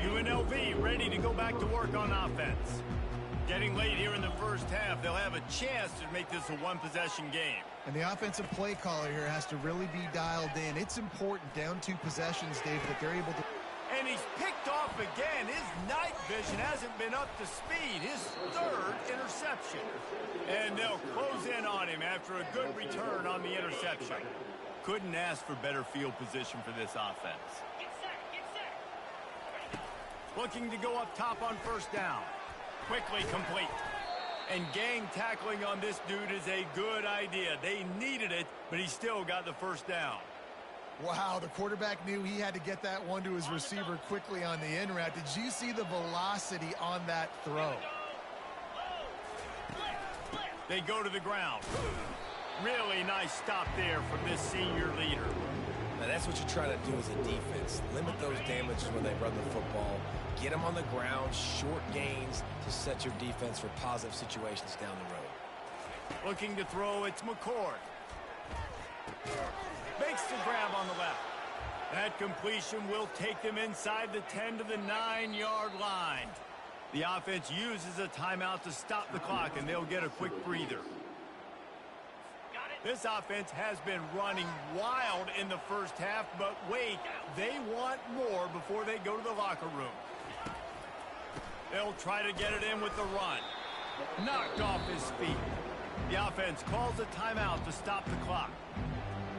UNLV ready to go back to work on offense. Getting late here in the first half, they'll have a chance to make this a one-possession game. And the offensive play caller here has to really be dialed in. It's important down 2 possessions, Dave, that they're able to... And he's picked off again. His night vision hasn't been up to speed. His 3rd interception. And they'll close in on him after a good return on the interception. Couldn't ask for better field position for this offense. Looking to go up top on first down. Quickly complete. And gang tackling on this dude is a good idea. They needed it, but he still got the first down. Wow, the quarterback knew he had to get that one to his receiver quickly on the in route. Did you see the velocity on that throw? They go to the ground. Really nice stop there from this senior leader. Now that's what you try to do as a defense. Limit those damages when they run the football. Get them on the ground, short gains to set your defense for positive situations down the road. Looking to throw, it's McCord. Makes the grab on the left. That completion will take them inside the 10 to the 9-yard line. The offense uses a timeout to stop the clock, and they'll get a quick breather. This offense has been running wild in the first half, but wait, they want more before they go to the locker room. They'll try to get it in with the run. Knocked off his feet. The offense calls a timeout to stop the clock.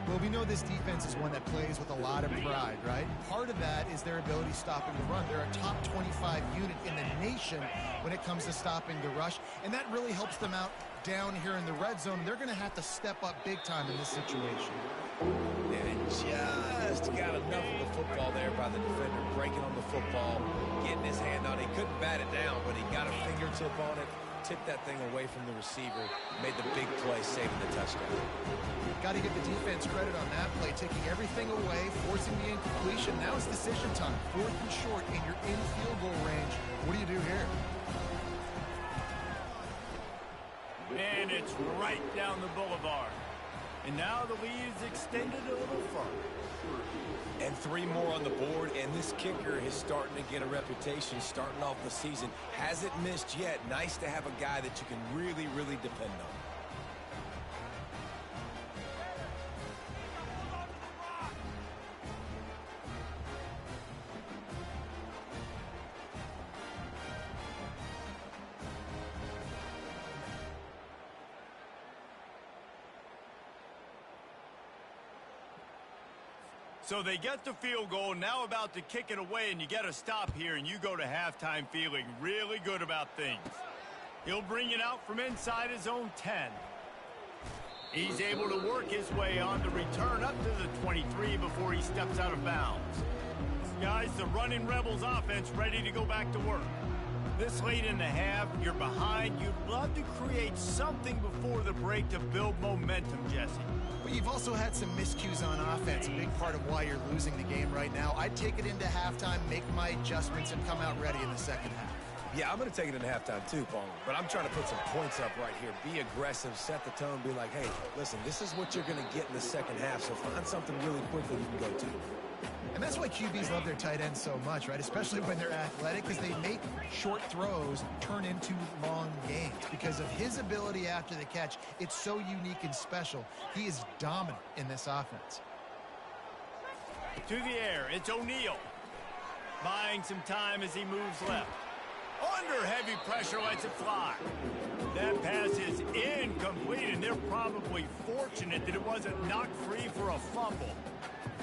Well, we know this defense is one that plays with a lot of pride, right? Part of that is their ability stopping the run. They're a top 25 unit in the nation when it comes to stopping the rush, and that really helps them out down here in the red zone. They're going to have to step up big time in this situation. And just got enough of the football there by the defender, breaking on the football, getting his hand on it. He couldn't bat it down, but he got a fingertip on it, tipped that thing away from the receiver, made the big play, saving the touchdown. Got to give the defense credit on that play, taking everything away, forcing the incompletion. Now it's decision time. 4th and short, and you're in field goal range. What do you do here? And it's right down the boulevard. And now the lead is extended a little further. And 3 more on the board, and this kicker is starting to get a reputation starting off the season. Hasn't missed yet. Nice to have a guy that you can really, really depend on. So they get the field goal, now about to kick it away, and you got to stop here, and you go to halftime feeling really good about things. He'll bring it out from inside his own 10. He's able to work his way on the return up to the 23 before he steps out of bounds. Guys, the running Rebels offense ready to go back to work. This late in the half, you're behind. You'd love to create something before the break to build momentum, Jesse. But you've also had some miscues on offense, a big part of why you're losing the game right now. I'd take it into halftime, make my adjustments, and come out ready in the second half. Yeah, I'm going to take it into halftime too, Paul. But I'm trying to put some points up right here. Be aggressive, set the tone, be like, hey, listen, this is what you're going to get in the second half, so find something really quickly you can go to. And that's why QBs love their tight ends so much, right? Especially when they're athletic, because they make short throws turn into long gains. Because of his ability after the catch, it's so unique and special. He is dominant in this offense. To the air, it's O'Neal. Buying some time as he moves left. Under heavy pressure, lets it fly. That pass is incomplete, and they're probably fortunate that it wasn't knocked free for a fumble.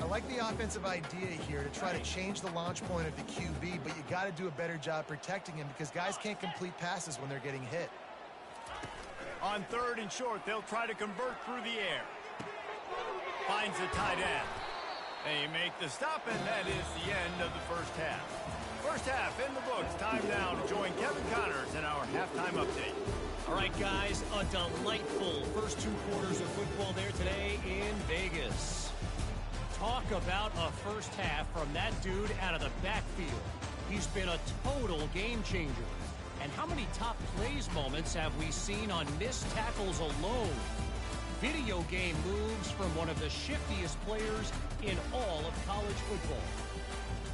I like the offensive idea here to try to change the launch point of the QB, but you got to do a better job protecting him because guys can't complete passes when they're getting hit. On 3rd and short, they'll try to convert through the air. Finds the tight end. They make the stop, and that is the end of the first half. First half in the books. Time now to join Kevin Connors in our halftime update. All right, guys, a delightful first 2 quarters of football there today in Vegas. Talk about a first half from that dude out of the backfield. He's been a total game changer. And how many top plays moments have we seen on missed tackles alone? Video game moves from one of the shiftiest players in all of college football.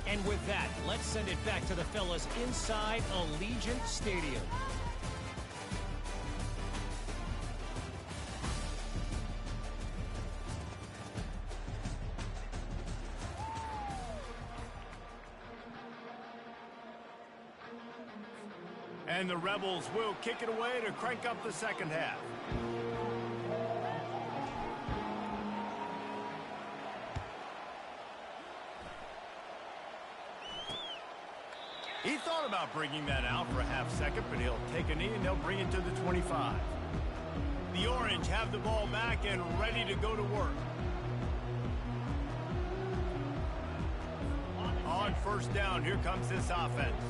And with that, let's send it back to the fellas inside Allegiant Stadium. And the Rebels will kick it away to crank up the second half. He thought about bringing that out for a half second, but he'll take a knee and they'll bring it to the 25. The Orange have the ball back and ready to go to work. On first down, here comes this offense.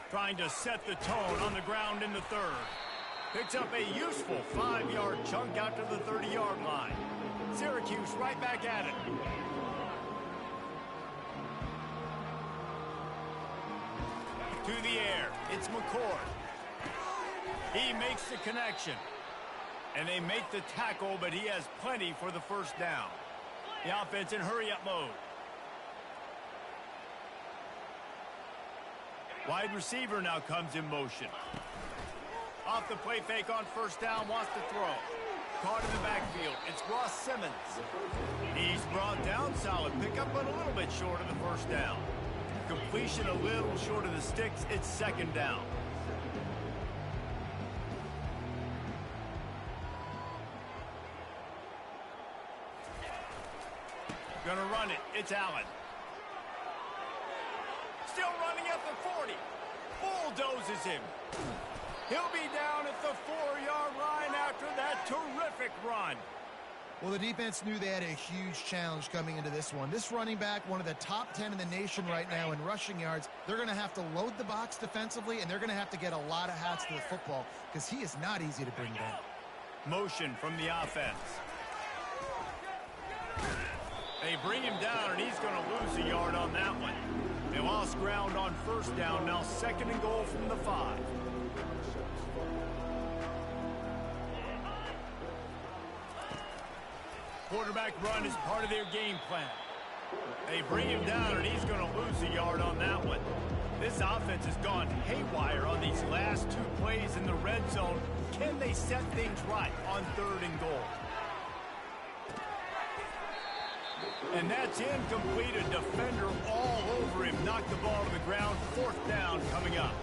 Trying to set the tone on the ground in the 3rd. Picks up a useful 5-yard chunk out to the 30-yard line. Syracuse right back at it. To the air, it's McCord. He makes the connection. And they make the tackle, but he has plenty for the first down. The offense in hurry-up mode. Wide receiver now comes in motion. Off the play fake on first down, wants to throw. Caught in the backfield. It's Ross Simmons. He's brought down, solid pickup, but a little bit short of the first down. Completion a little short of the sticks. It's second down. Gonna run it. It's Allen. Still running at the 40. Bulldozes him. He'll be down at the 4-yard line after that terrific run. Well, the defense knew they had a huge challenge coming into this one. This running back, one of the top 10 in the nation right now in rushing yards, they're going to have to load the box defensively, and they're going to have to get a lot of hats to the football because he is not easy to bring down. Motion from the offense. They bring him down, and he's going to lose a yard on that one. They lost ground on first down, now second and goal from the 5. Quarterback run is part of their game plan. They bring him down, and he's going to lose a yard on that one. This offense has gone haywire on these last 2 plays in the red zone. Can they set things right on 3rd and goal? And that's incomplete. A defender all over him. Knocked the ball to the ground. 4th down coming up.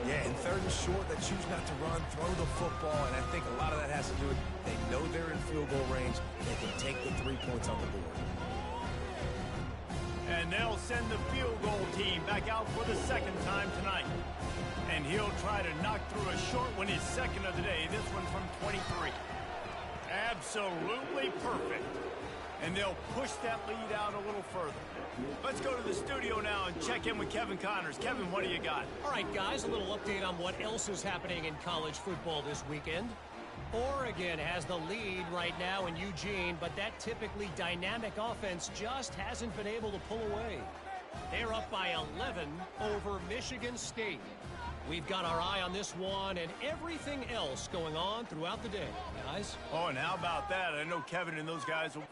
Yeah, in 3rd and short, they choose not to run, throw the football, and I think a lot of that has to do with they know they're in field goal range. They can take the 3 points on the board. And they'll send the field goal team back out for the 2nd time tonight. And he'll try to knock through a short one, his 2nd of the day. This one from 23. Absolutely perfect. And they'll push that lead out a little further. Let's go to the studio now and check in with Kevin Connors. Kevin, what do you got? All right, guys, a little update on what else is happening in college football this weekend. Oregon has the lead right now in Eugene, but that typically dynamic offense just hasn't been able to pull away. They're up by 11 over Michigan State. We've got our eye on this one and everything else going on throughout the day, guys. Oh, and how about that? I know Kevin and those guys will...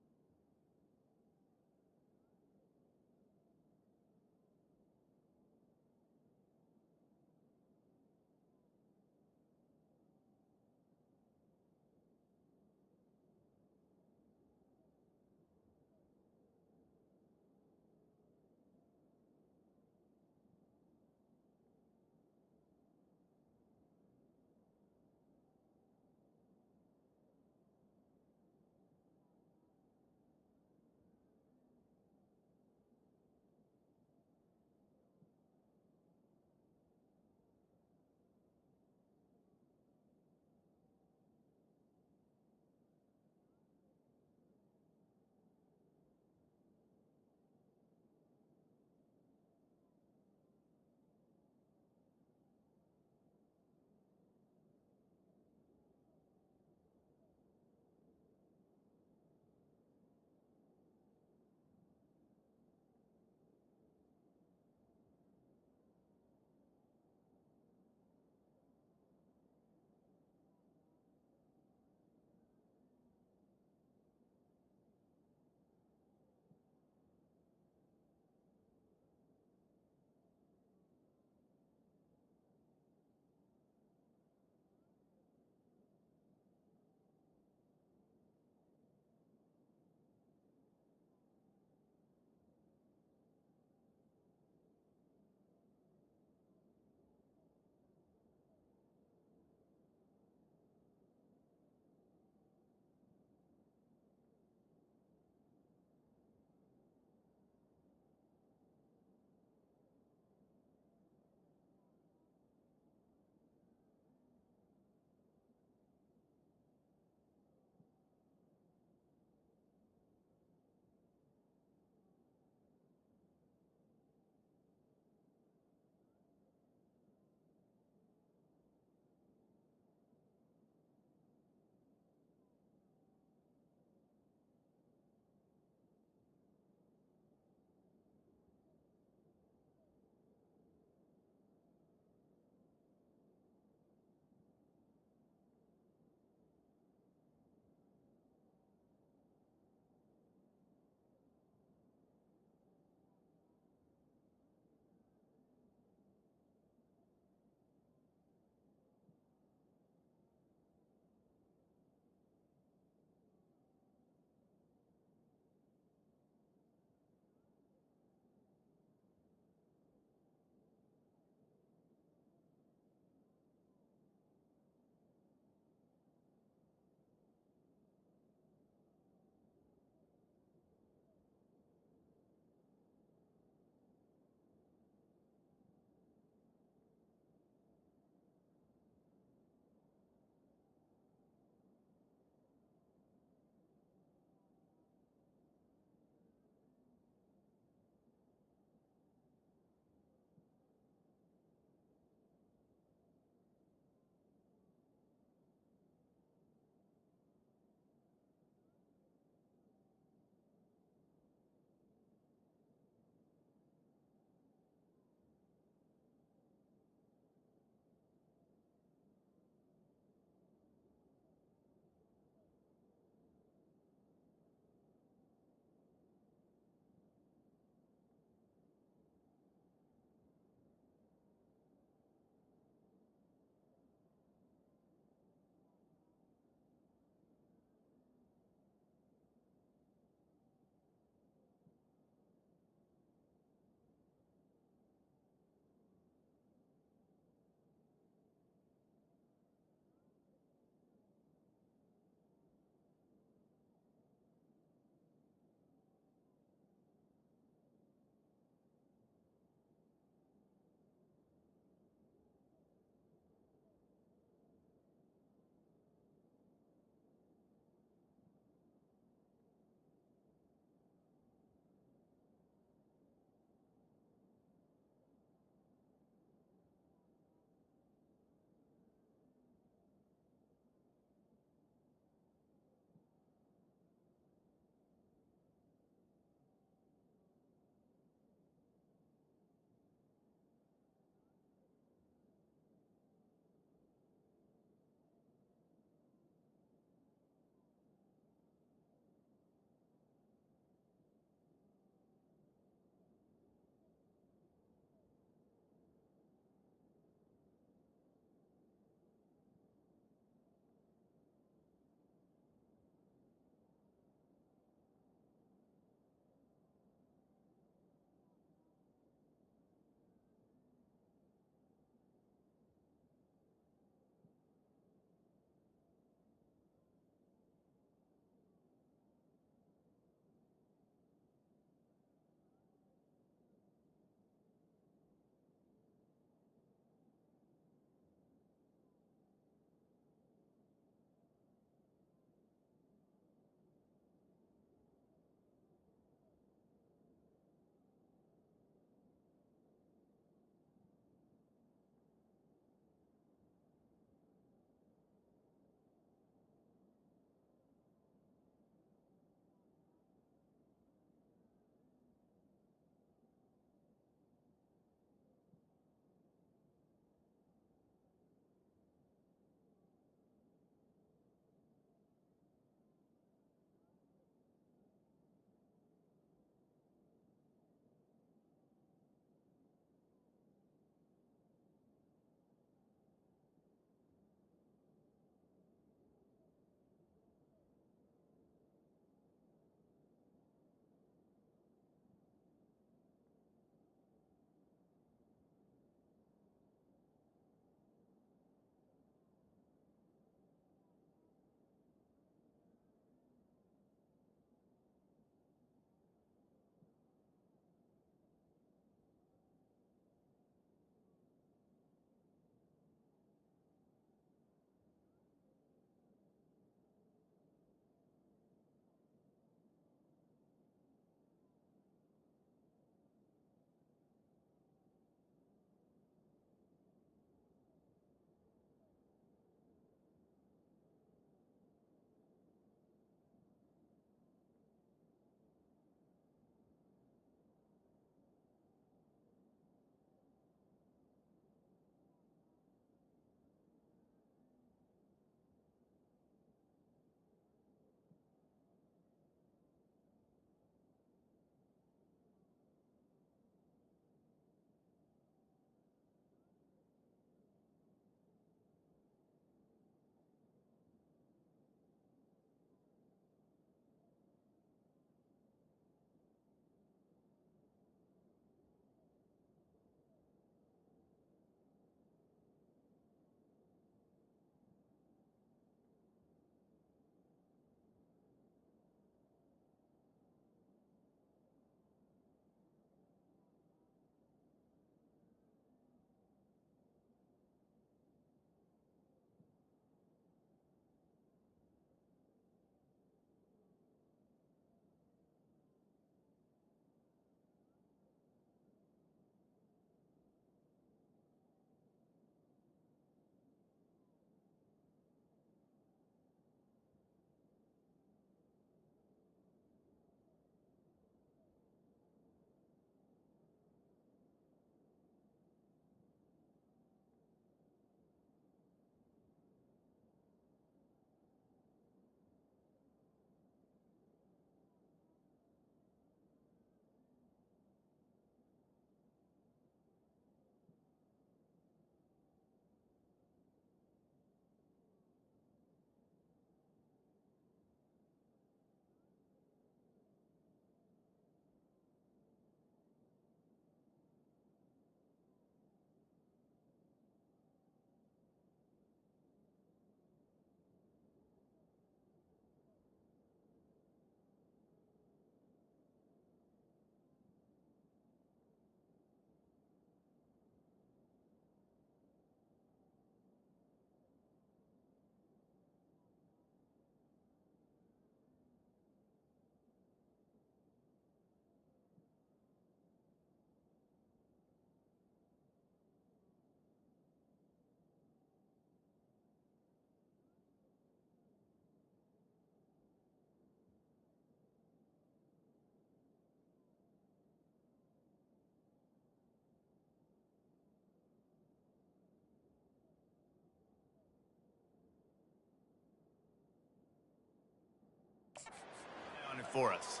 for us.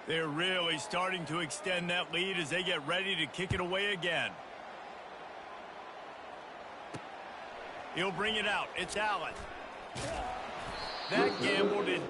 They're really starting to extend that lead as they get ready to kick it away again. He'll bring it out. It's Allen. That gamble did.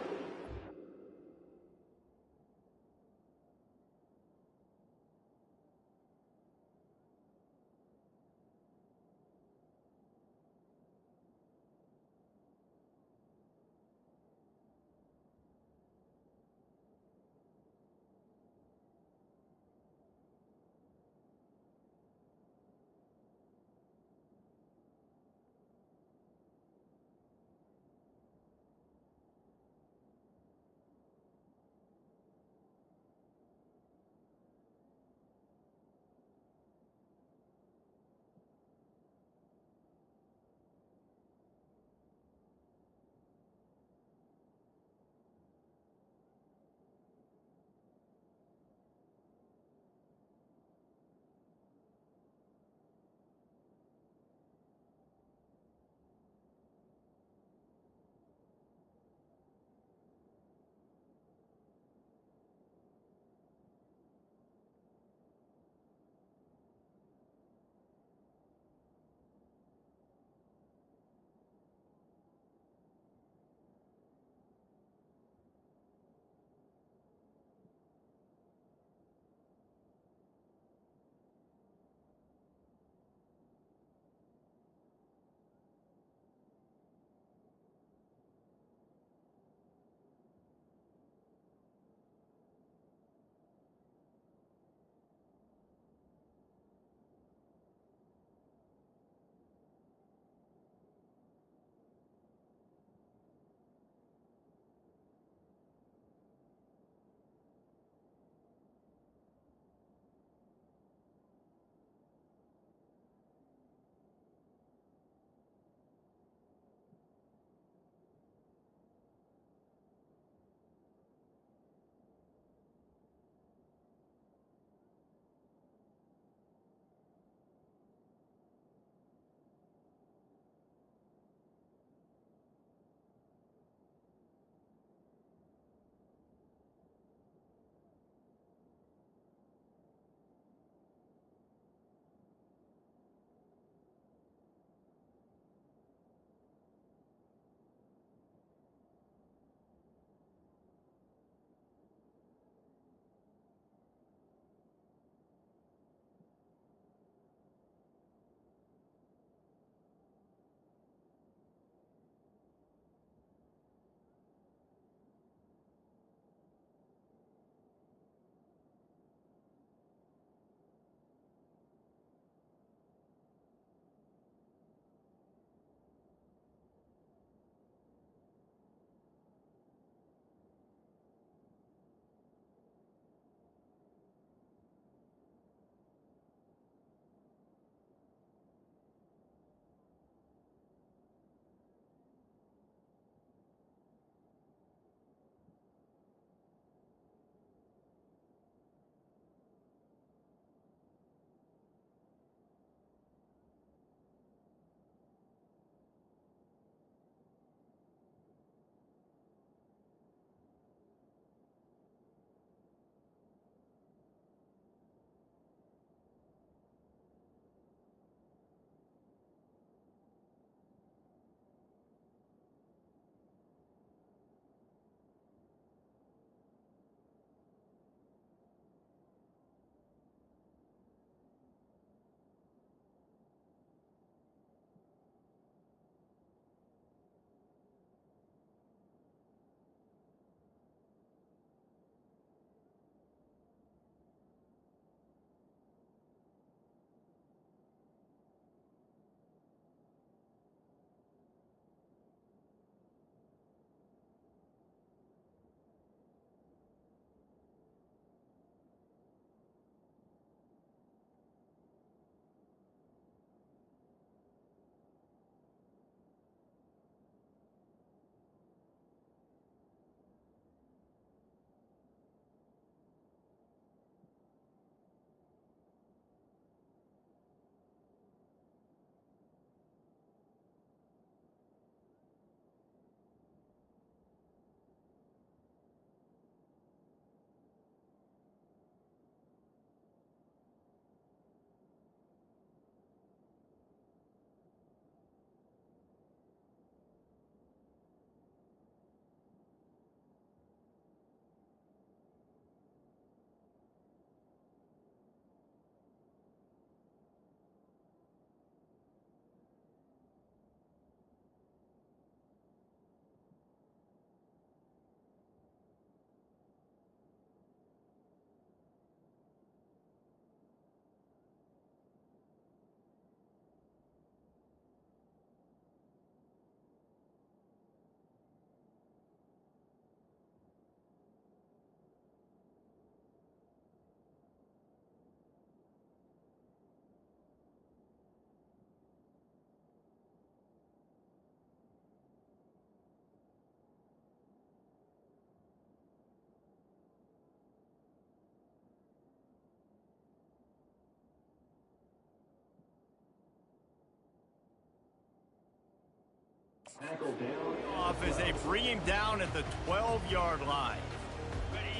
Off as they bring him down at the 12-yard line.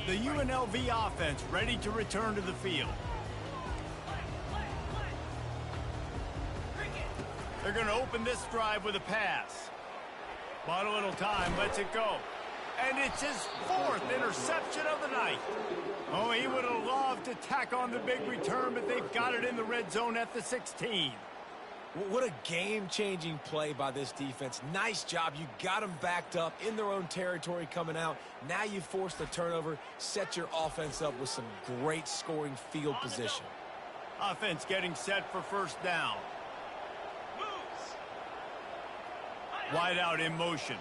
The UNLV offense ready to return to the field. They're going to open this drive with a pass. Bought a little time, lets it go. And it's his 4th interception of the night. Oh, he would have loved to tack on the big return, but they've got it in the red zone at the 16. What a game-changing play by this defense. Nice job. You got them backed up in their own territory coming out. Now you force the turnover, set your offense up with some great scoring field position. Offense getting set for first down. Wide out in motion.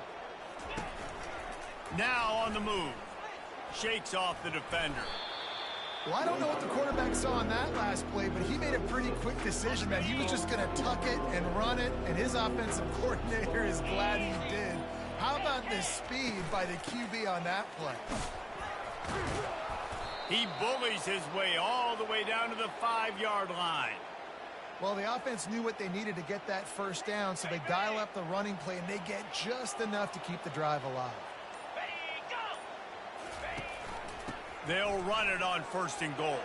Now on the move. Shakes off the defender. Well, I don't know what the quarterback saw on that last play, but he made a pretty quick decision that he was just going to tuck it and run it, and his offensive coordinator is glad he did. How about the speed by the QB on that play? He bullies his way all the way down to the 5-yard line. Well, the offense knew what they needed to get that first down, so they dial up the running play, and they get just enough to keep the drive alive. They'll run it on 1st and goal.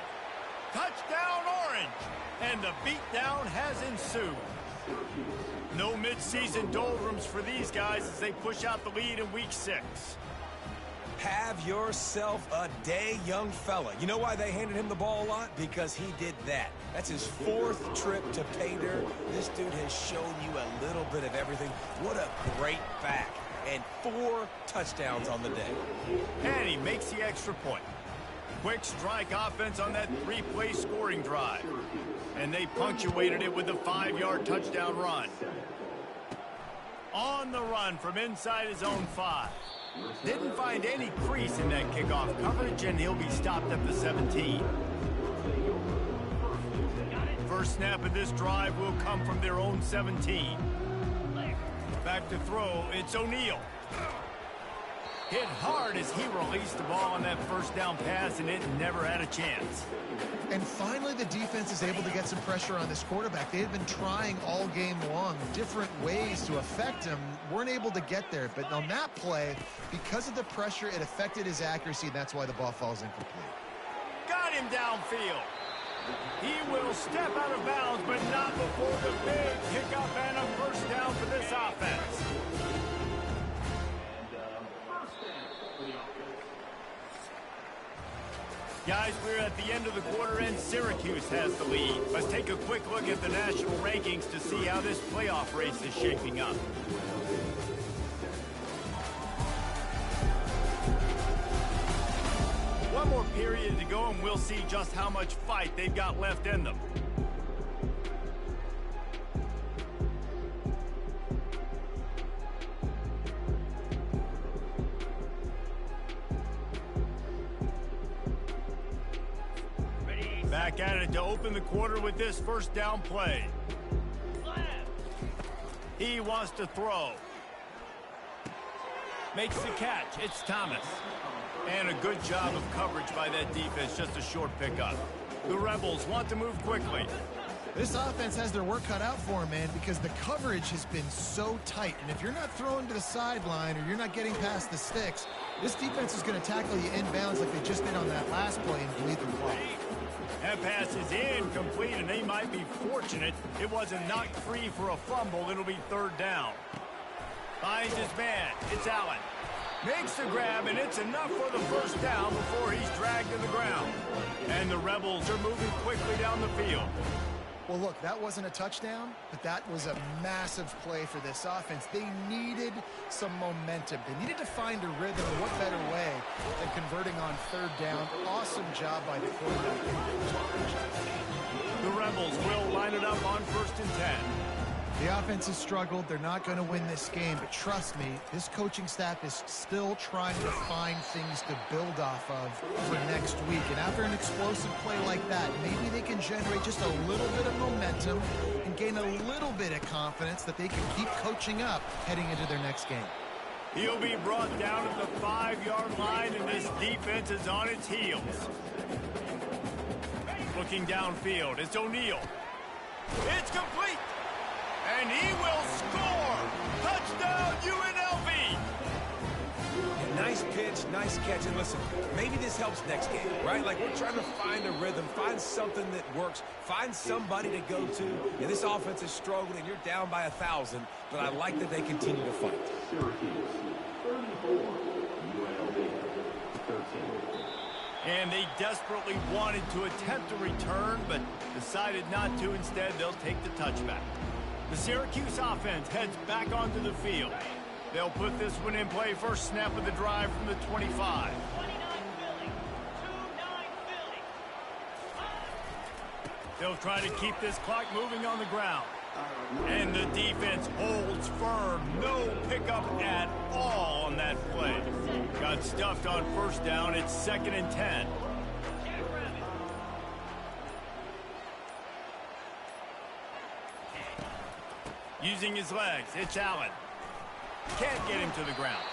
Touchdown, Orange! And the beatdown has ensued. No midseason doldrums for these guys as they push out the lead in Week 6. Have yourself a day, young fella. You know why they handed him the ball a lot? Because he did that. That's his 4th trip to pay dirt. This dude has shown you a little bit of everything. What a great back. And 4 touchdowns on the day. And he makes the extra point. Quick strike offense on that 3-play scoring drive. And they punctuated it with a 5-yard touchdown run. On the run from inside his own 5. Didn't find any crease in that kickoff coverage, and he'll be stopped at the 17. First snap of this drive will come from their own 17. Back to throw, it's O'Neal. Hit hard as he released the ball on that first down pass, and it never had a chance. And finally, the defense is able to get some pressure on this quarterback. They had been trying all game long different ways to affect him, weren't able to get there. But on that play, because of the pressure, it affected his accuracy, and that's why the ball falls incomplete. Got him downfield. He will step out of bounds, but not before the big pickup and a first down for this offense. Guys, we're at the end of the quarter, and Syracuse has the lead. Let's take a quick look at the national rankings to see how this playoff race is shaping up. One more period to go, and we'll see just how much fight they've got left in them. Back at it to open the quarter with this first down play. He wants to throw. Makes the catch. It's Thomas. And a good job of coverage by that defense. Just a short pickup. The Rebels want to move quickly. This offense has their work cut out for them, man, because the coverage has been so tight. And if you're not throwing to the sideline or you're not getting past the sticks, this defense is going to tackle you inbounds like they just did on that last play and bleed the clock. That pass is incomplete, and they might be fortunate it wasn't knocked free for a fumble. It'll be 3rd down. Finds his man. It's Allen. Makes the grab, and it's enough for the first down before he's dragged to the ground. And the Rebels are moving quickly down the field. Well, look, that wasn't a touchdown, but that was a massive play for this offense. They needed some momentum. They needed to find a rhythm, and what better way than converting on 3rd down. Awesome job by the quarterback. The Rebels will line it up on 1st and 10. The offense has struggled. They're not going to win this game, but trust me, this coaching staff is still trying to find things to build off of for next week. And after an explosive play like that, maybe they can generate just a little bit of momentum and gain a little bit of confidence that they can keep coaching up heading into their next game. He'll be brought down at the 5-yard line, and this defense is on its heels. Looking downfield, it's O'Neal. It's complete. And he will score! Touchdown, UNLV! Nice pitch, nice catch. And listen, maybe this helps next game, right? Like, we're trying to find a rhythm, find something that works, find somebody to go to. And this offense is struggling. You're down by 1,000, but I like that they continue to fight. And they desperately wanted to attempt a return, but decided not to. Instead, they'll take the touchback. The Syracuse offense heads back onto the field. They'll put this one in play first snap of the drive from the 25. They'll try to keep this clock moving on the ground. And the defense holds firm. No pickup at all on that play. Got stuffed on first down. It's 2nd and 10. Using his legs, it's Allen. Can't get him to the ground.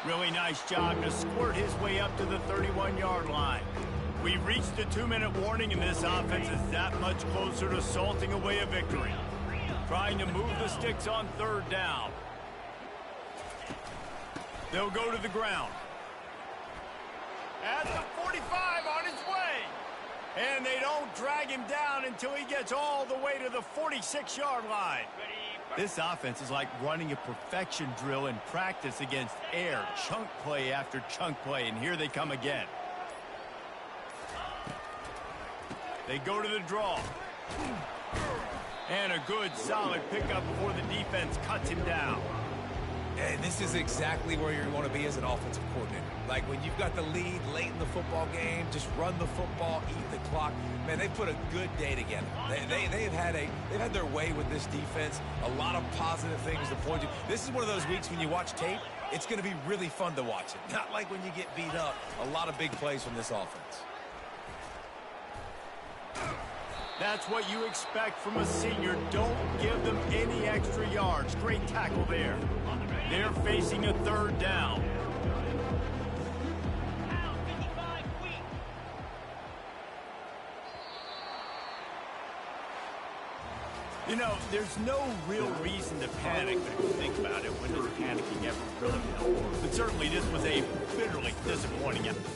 Really nice job to squirt his way up to the 31-yard line. We've reached the 2-minute warning, and this offense is that much closer to salting away a victory. Trying to move the sticks on 3rd down. They'll go to the ground. At the 45 on his way. And they don't drag him down until he gets all the way to the 46-yard line. This offense is like running a perfection drill in practice against air. Chunk play after chunk play, and here they come again. They go to the draw. And a good, solid pickup before the defense cuts him down. And this is exactly where you want to be as an offensive coordinator. Like, when you've got the lead late in the football game, just run the football, eat the clock. Man, they put a good day together. They've had their way with this defense. A lot of positive things to point to. This is one of those weeks when you watch tape, it's going to be really fun to watch it. Not like when you get beat up. A lot of big plays from this offense. That's what you expect from a senior. Don't give them any extra yards. Great tackle there. They're facing a 3rd down. You know, there's no real reason to panic, but if you think about it, when does panicking ever really help? But certainly this was a bitterly disappointing effort.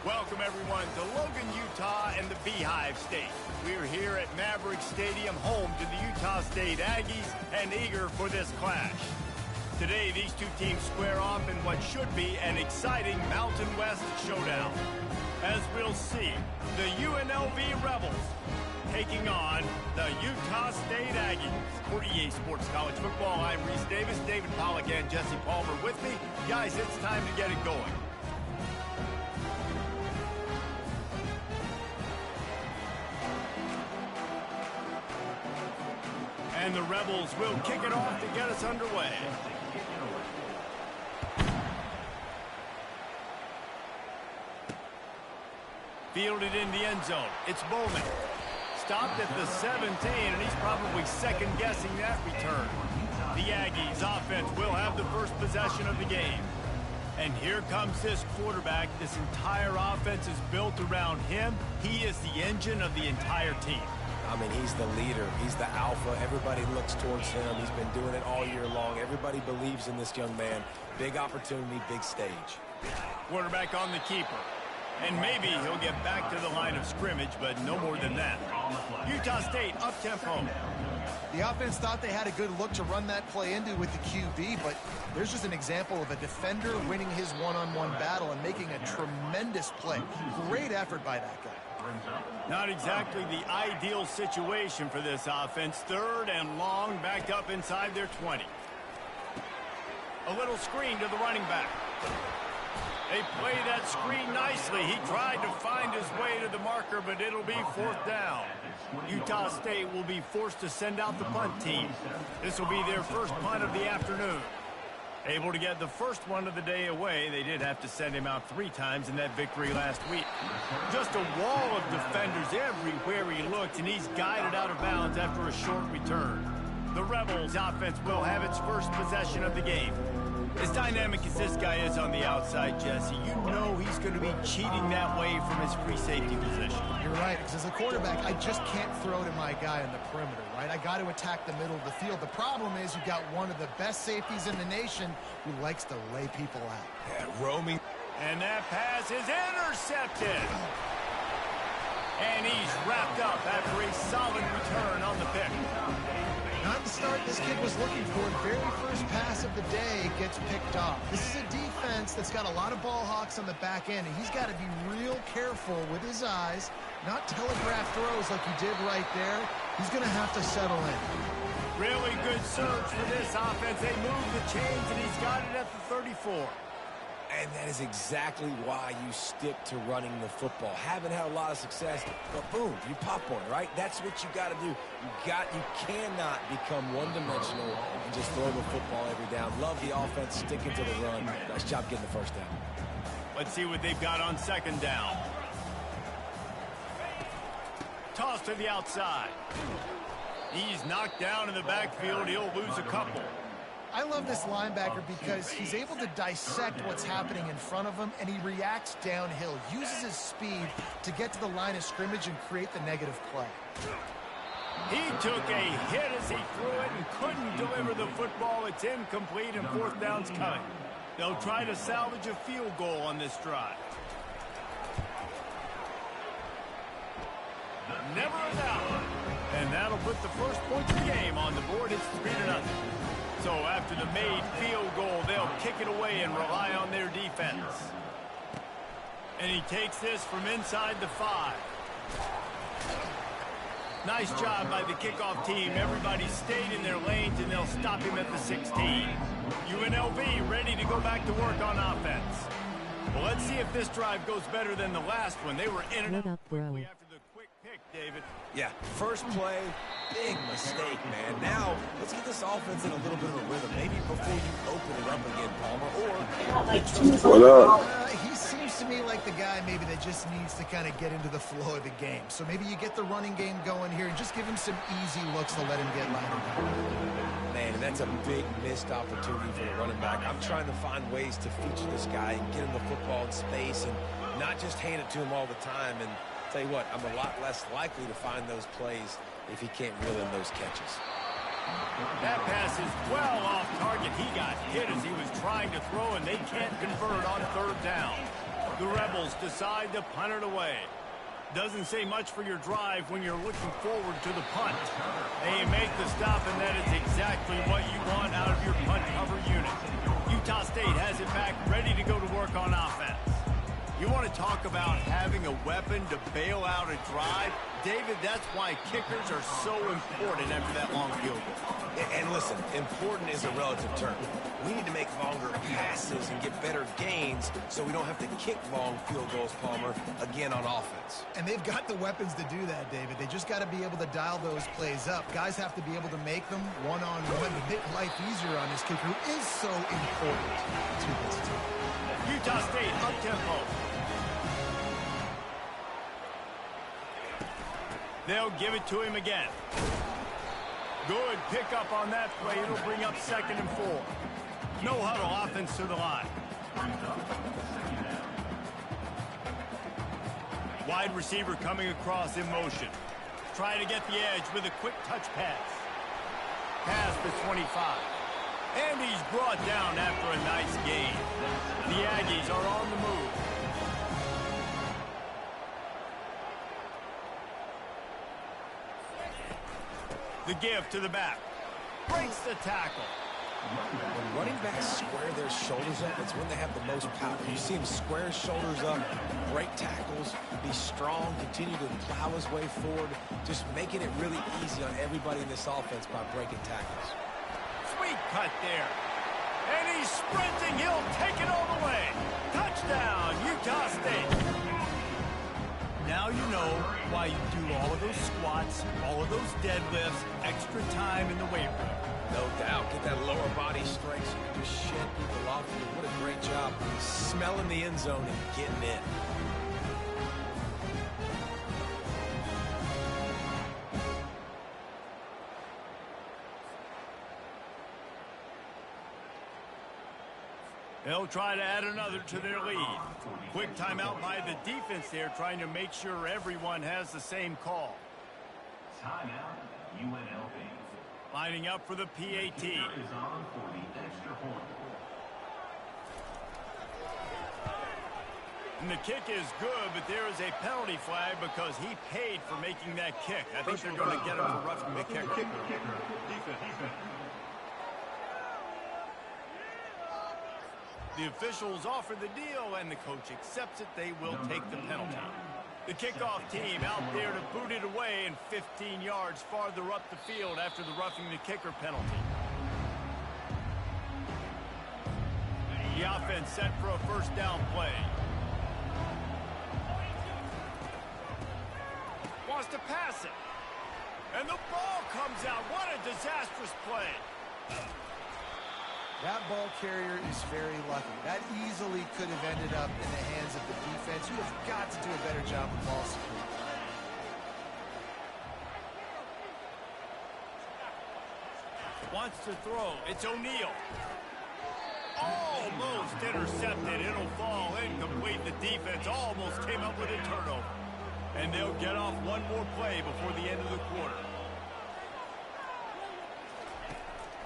Welcome, everyone, to Logan, Utah and the Beehive State. We're here at Maverick Stadium, home to the Utah State Aggies, and eager for this clash. Today, these two teams square off in what should be an exciting Mountain West showdown. As we'll see, the UNLV Rebels taking on the Utah State Aggies. For EA Sports College Football, I'm Reese Davis, David Pollack, and Jesse Palmer with me. Guys, it's time to get it going. And the Rebels will kick it off to get us underway. Fielded in the end zone. It's Bowman. Stopped at the 17, and he's probably second-guessing that return. The Aggies offense will have the first possession of the game. And here comes this quarterback. This entire offense is built around him. He is the engine of the entire team. I mean, he's the leader. He's the alpha. Everybody looks towards him. He's been doing it all year long. Everybody believes in this young man. Big opportunity, big stage. Quarterback on the keeper. And maybe he'll get back to the line of scrimmage, but no more than that. Utah State up-tempo. The offense thought they had a good look to run that play into with the QB, but there's just an example of a defender winning his one-on-one battle and making a tremendous play. Great effort by that guy. Not exactly the ideal situation for this offense. Third and long, backed up inside their 20. A little screen to the running back. They play that screen nicely. He tried to find his way to the marker, but it'll be fourth down. Utah State will be forced to send out the punt team. This will be their first punt of the afternoon. Able to get the first one of the day away. They did have to send him out 3 times in that victory last week. Just a wall of defenders everywhere he looked, and he's guided out of bounds after a short return. The Rebels offense will have its first possession of the game. As dynamic as this guy is on the outside, Jesse, you know he's going to be cheating that way from his free safety position. You're right, because as a quarterback, I just can't throw to my guy in the perimeter, right? I got to attack the middle of the field. The problem is you've got one of the best safeties in the nation who likes to lay people out. Yeah, roaming. And that pass is intercepted. And he's wrapped up after a solid return on the pick. Not the start this kid was looking for. Very first pass of the day gets picked off. This is a defense that's got a lot of ball hawks on the back end, and he's got to be real careful with his eyes, not telegraph throws like he did right there. He's going to have to settle in. Really good surge for this offense. They move the chains, and he's got it at the 34. And that is exactly why you stick to running the football. Haven't had a lot of success, but boom, you pop one, right? That's what you got to do. You cannot become one-dimensional and just throw the football every down. Love the offense, sticking to the run. Nice job getting the first down. Let's see what they've got on second down. Toss to the outside. He's knocked down in the backfield. He'll lose a couple. I love this linebacker because he's able to dissect what's happening in front of him, and he reacts downhill, uses his speed to get to the line of scrimmage and create the negative play. He took a hit as he threw it and couldn't deliver the football. It's incomplete, and fourth down's coming. They'll try to salvage a field goal on this drive. Never a doubt. And that'll put the first point of the game on the board. It's 3-0. So after the made field goal, they'll kick it away and rely on their defense. And he takes this from inside the 5. Nice job by the kickoff team. Everybody stayed in their lanes, and they'll stop him at the 16. UNLV ready to go back to work on offense. Well, let's see if this drive goes better than the last one. They were in and out quickly after the quick pick, David. Yeah, first play, big mistake, man. Now, let's get this offense in a little bit of a rhythm. Maybe before you open it up again, Palmer, or... What up? He seems to me like the guy maybe that just needs to kind of get into the flow of the game. So maybe you get the running game going here and just give him some easy looks to let him get lined up. Man, and that's a big missed opportunity for the running back. I'm trying to find ways to feature this guy and get him the football in space and not just hand it to him all the time. And tell you what, I'm a lot less likely to find those plays if he can't reel in those catches. That pass is well off target. He got hit as he was trying to throw, and they can't convert on third down. The Rebels decide to punt it away. Doesn't say much for your drive when you're looking forward to the punt. They make the stop, and that is exactly what you want out of your punt cover unit. Utah State has it back, ready to go to work on offense. You want to talk about having a weapon to bail out a drive? David, that's why kickers are so important after that long field goal. And listen, important is a relative term. We need to make longer passes and get better gains so we don't have to kick long field goals, Palmer, again on offense. And they've got the weapons to do that, David. They just got to be able to dial those plays up. Guys have to be able to make them one-on-one to make life easier on this kicker, who is so important to this team. Utah State up-tempo. They'll give it to him again. Good pickup on that play. It'll bring up 2nd and 4. No huddle offense to the line. Wide receiver coming across in motion. Trying to get the edge with a quick touch pass. Pass to 25. And he's brought down after a nice gain. The Aggies are on the move. The give to the back. Breaks the tackle. When running backs square their shoulders up, it's when they have the most power. You see him square his shoulders up, break tackles, be strong, continue to plow his way forward, just making it really easy on everybody in this offense by breaking tackles. Sweet cut there. And he's sprinting. He'll take it all the way. Touchdown, Utah State. Now you know why you do all of those squats, all of those deadlifts, extra time in the weight room. No doubt. Get that lower body strength so you can just shed people off you. What a great job smelling the end zone and getting in. They'll try to add another to their lead. Quick timeout by the defense there, trying to make sure everyone has the same call. Timeout, UNLV. Lining up for the PAT. Is on for the extra point. And the kick is good, but there is a penalty flag because he paid for making that kick. I think they're going to get him for roughing the kicker. Defense. The officials offer the deal, and the coach accepts it. They will take the penalty. The kickoff team out there to boot it away and 15 yards farther up the field after the roughing the kicker penalty. The offense set for a first down play. Wants to pass it. And the ball comes out. What a disastrous play. That ball carrier is very lucky. That easily could have ended up in the hands of the defense. You have got to do a better job with ball security. Wants to throw. It's O'Neal. Almost intercepted. It'll fall incomplete. The defense almost came up with a turnover. And they'll get off one more play before the end of the quarter.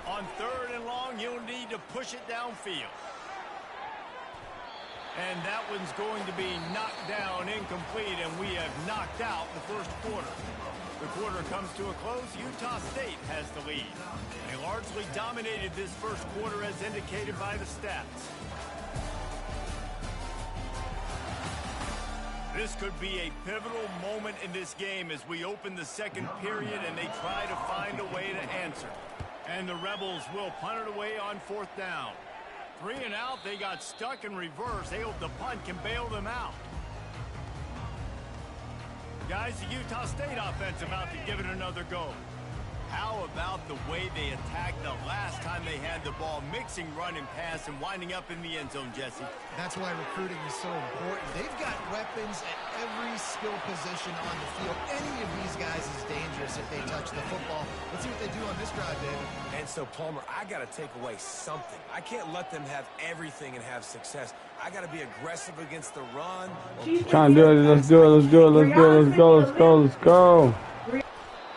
On 3rd and long, you'll need to push it downfield. And that one's going to be knocked down incomplete, and we have knocked out the first quarter. The quarter comes to a close. Utah State has the lead. They largely dominated this first quarter as indicated by the stats. This could be a pivotal moment in this game as we open the second period and they try to find a way to answer. And the Rebels will punt it away on 4th down. 3 and out, they got stuck in reverse. They hope the punt can bail them out. Guys, the Utah State offense about to give it another go. How about the way they attacked the last time they had the ball, mixing run and pass and winding up in the end zone, Jesse? That's why recruiting is so important. They've got weapons at every skill position on the field. Any of these guys is dangerous if they touch the football. Let's see what they do on this drive, David. And so, Palmer, I got to take away something. I can't let them have everything and have success. I got to be aggressive against the run. Trying to do it. Let's do it. Let's do it. Let's do it. Let's go. Let's go. Let's go.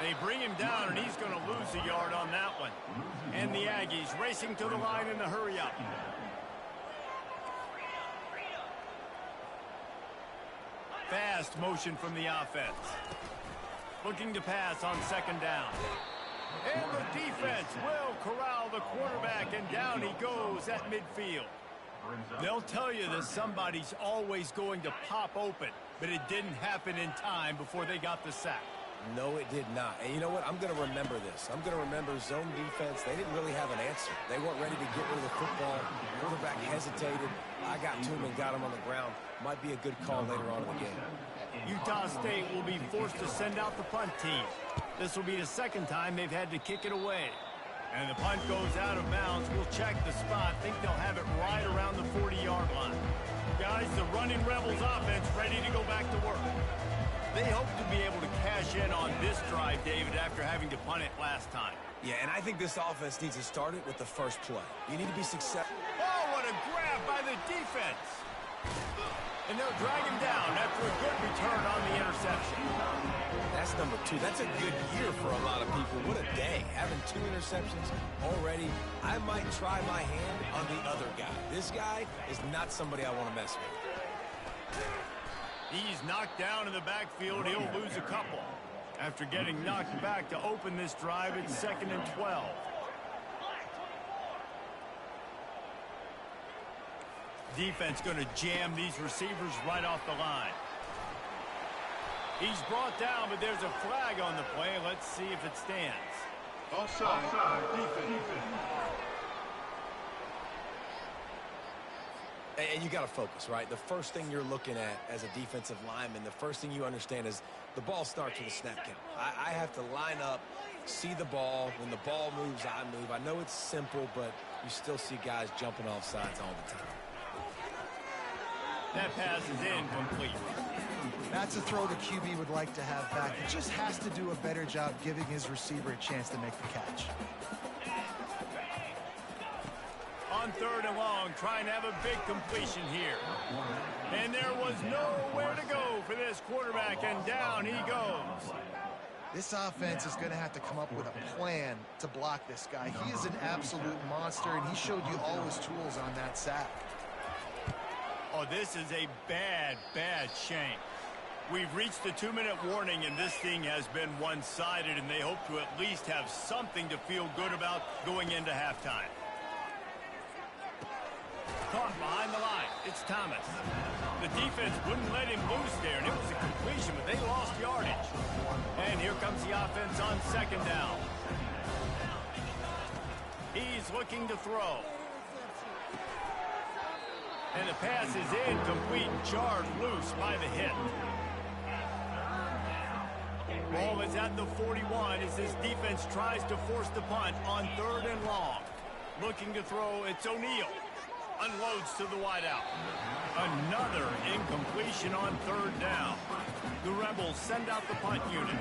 They bring him down, and he's going to lose a yard on that one. And the Aggies racing to the line in the hurry up. Fast motion from the offense. Looking to pass on second down. And the defense will corral the quarterback, and down he goes at midfield. They'll tell you that somebody's always going to pop open, but it didn't happen in time before they got the sack. No, it did not. And you know what? I'm going to remember this. I'm going to remember zone defense. They didn't really have an answer. They weren't ready to get rid of the football. Quarterback hesitated. I got to him and got him on the ground. Might be a good call later on in the game. Utah State will be forced to send out the punt team. This will be the second time they've had to kick it away. And the punt goes out of bounds. We'll check the spot. Think they'll have it right around the 40-yard line. Guys, the running Rebels offense ready to go back to work. They hope to be able to cash in on this drive, David, after having to punt it last time. Yeah, and I think this offense needs to start it with the first play. You need to be successful. Oh, what a grab by the defense. And they'll drag him down after a good return on the interception. That's number 2. That's a good year for a lot of people. What a day. Having 2 interceptions already. I might try my hand on the other guy. This guy is not somebody I want to mess with. He's knocked down in the backfield. He'll lose a couple. After getting knocked back to open this drive, it's 2nd and 12. Defense going to jam these receivers right off the line. He's brought down, but there's a flag on the play. Let's see if it stands. Offside. Defense. And you got to focus, right? The first thing you're looking at as a defensive lineman, the first thing you understand is the ball starts with a snap count. I have to line up, see the ball. When the ball moves, I move. I know it's simple, but you still see guys jumping off sides all the time. That pass is incomplete. That's a throw the QB would like to have back. He just has to do a better job giving his receiver a chance to make the catch. On 3rd and long, trying to have a big completion here. And there was nowhere to go for this quarterback, and down he goes. This offense is going to have to come up with a plan to block this guy. He is an absolute monster, and he showed you all his tools on that sack. Oh, this is a bad, bad shank. We've reached the 2-minute warning, and this thing has been one-sided, and they hope to at least have something to feel good about going into halftime. Caught behind the line. It's Thomas. The defense wouldn't let him loose there, and it was a completion, but they lost yardage. And here comes the offense on 2nd down. He's looking to throw. And the pass is incomplete, jarred loose by the hit. Ball is at the 41 as this defense tries to force the punt on 3rd and long. Looking to throw, it's O'Neal. Unloads to the wideout. Another incompletion on 3rd down. The Rebels send out the punt unit.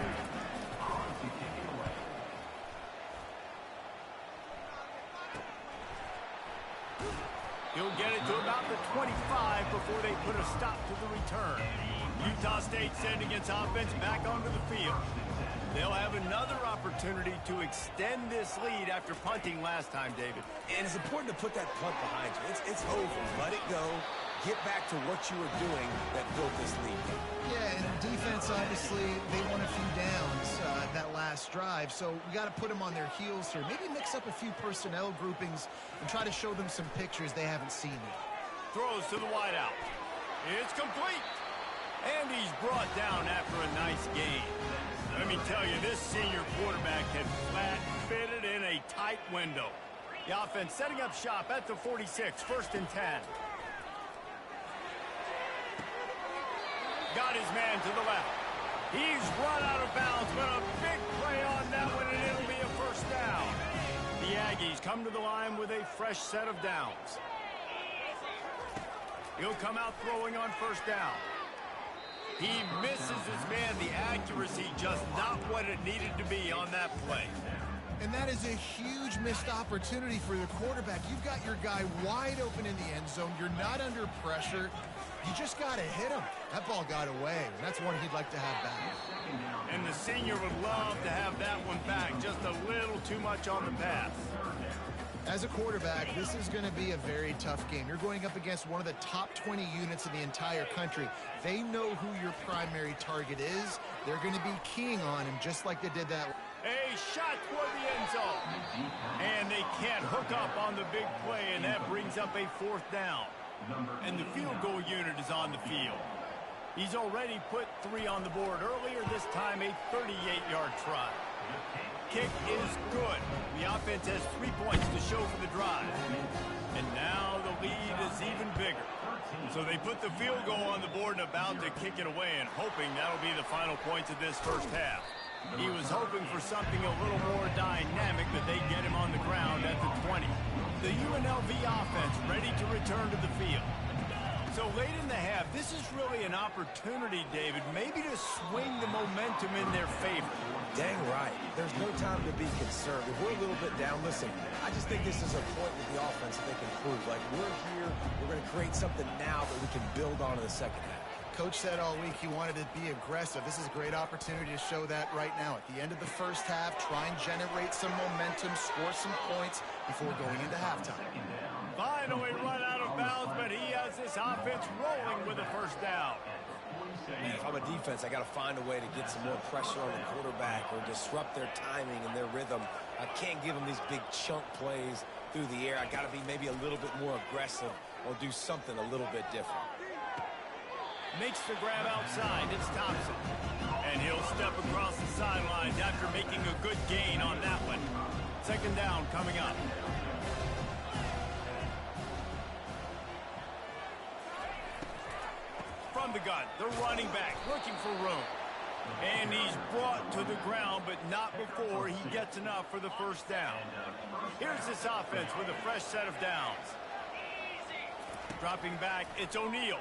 He'll get it to about the 25 before they put a stop to the return. Utah State sending its offense back onto the field. They'll have another opportunity to extend this lead after punting last time, David. And it's important to put that punt behind you. It's over. Let it go. Get back to what you were doing that built this lead. Yeah, and defense, obviously, they won a few downs that last drive, so we got to put them on their heels here. Maybe mix up a few personnel groupings and try to show them some pictures they haven't seen yet. Throws to the wideout. It's complete. And he's brought down after a nice gain. Let me tell you, this senior quarterback had flat fitted in a tight window. The offense setting up shop at the 46, 1st and 10. Got his man to the left. He's run out of bounds, but a big play on that one, and it'll be a 1st down. The Aggies come to the line with a fresh set of downs. He'll come out throwing on 1st down. He misses his man. The accuracy just not what it needed to be on that play. And that is a huge missed opportunity for the quarterback. You've got your guy wide open in the end zone. You're not under pressure. You just got to hit him. That ball got away. That's one he'd like to have back. And the senior would love to have that one back. Just a little too much on the pass. As a quarterback, this is going to be a very tough game. You're going up against one of the top 20 units in the entire country. They know who your primary target is. They're going to be keying on him just like they did that. A shot toward the end zone. And they can't hook up on the big play, and that brings up a 4th down. And the field goal unit is on the field. He's already put 3 on the board earlier, this time a 38-yard try. Kick is good. The offense has 3 points to show for the drive. And now the lead is even bigger. So they put the field goal on the board and about to kick it away and hoping that'll be the final points of this first half. He was hoping for something a little more dynamic, but they get him on the ground at the 20. The UNLV offense ready to return to the field. So late in the half, this is really an opportunity, David, maybe to swing the momentum in their favor. Dang right. There's no time to be concerned. If we're a little bit down, listen, I just think this is a point with the offense that they can prove. Like, we're here, we're going to create something now that we can build on in the second half. Coach said all week he wanted to be aggressive. This is a great opportunity to show that right now. At the end of the first half, try and generate some momentum, score some points before going into halftime. Finally run out of bounds, but he has this offense rolling with a first down. Man, if I'm a defense, I got to find a way to get some more pressure on the quarterback or disrupt their timing and their rhythm. I can't give them these big chunk plays through the air. I got to be maybe a little bit more aggressive or do something a little bit different. Makes the grab outside. It's Thompson. And he'll step across the sidelines after making a good gain on that one. 2nd down coming up. From the gun, the running back looking for room. And he's brought to the ground, but not before he gets enough for the first down. Here's this offense with a fresh set of downs. Dropping back, it's O'Neal.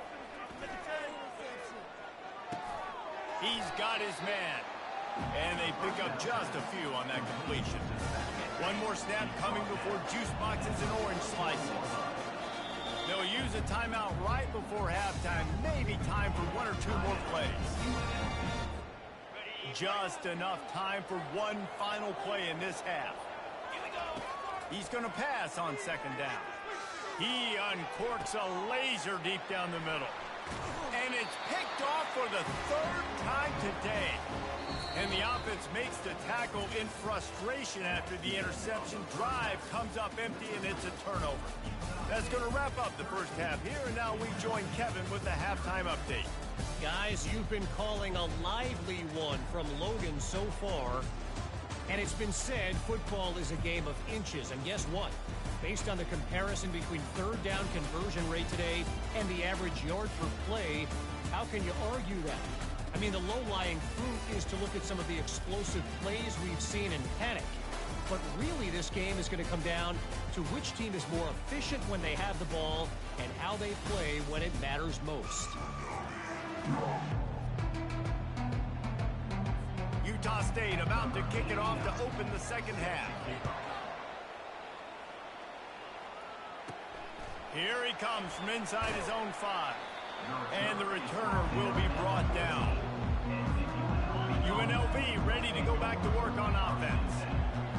He's got his man. And they pick up just a few on that completion. One more snap coming before juice boxes and orange slices. They'll use a timeout right before halftime. Maybe time for 1 or 2 more plays. Just enough time for one final play in this half. He's going to pass on 2nd down. He uncorks a laser deep down the middle. And it's picked off for the 3rd time today. And the offense makes the tackle in frustration after the interception. Drive comes up empty, and it's a turnover. That's going to wrap up the first half here, and now we join Kevin with the halftime update. Guys, you've been calling a lively one from Logan so far. And it's been said football is a game of inches. And guess what? Based on the comparison between 3rd down conversion rate today and the average yard per play, how can you argue that? I mean, the low-lying fruit is to look at some of the explosive plays we've seen in panic. But really, this game is going to come down to which team is more efficient when they have the ball and how they play when it matters most. Utah State about to kick it off to open the second half. Here he comes from inside his own 5. And the returner will be brought down. UNLV ready to go back to work on offense.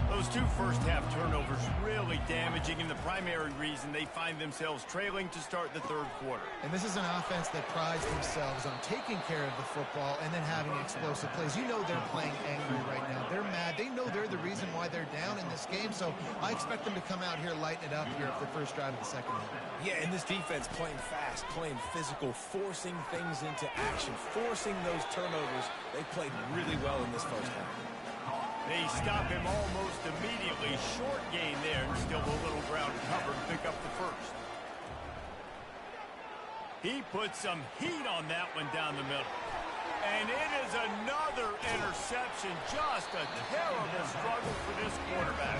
Those 2 first-half turnovers really damaging, and the primary reason they find themselves trailing to start the 3rd quarter. And this is an offense that prides themselves on taking care of the football and then having explosive plays. You know they're playing angry right now. They're mad. They know they're the reason why they're down in this game, so I expect them to come out here, lighten it up here for the first drive of the second half. Yeah, and this defense playing fast, playing physical, forcing things into action, forcing those turnovers. They played really well in this first half. They stop him almost immediately. Short gain there, and still a little ground cover to pick up the first. He put some heat on that one down the middle. And it is another interception. Just a terrible struggle for this quarterback.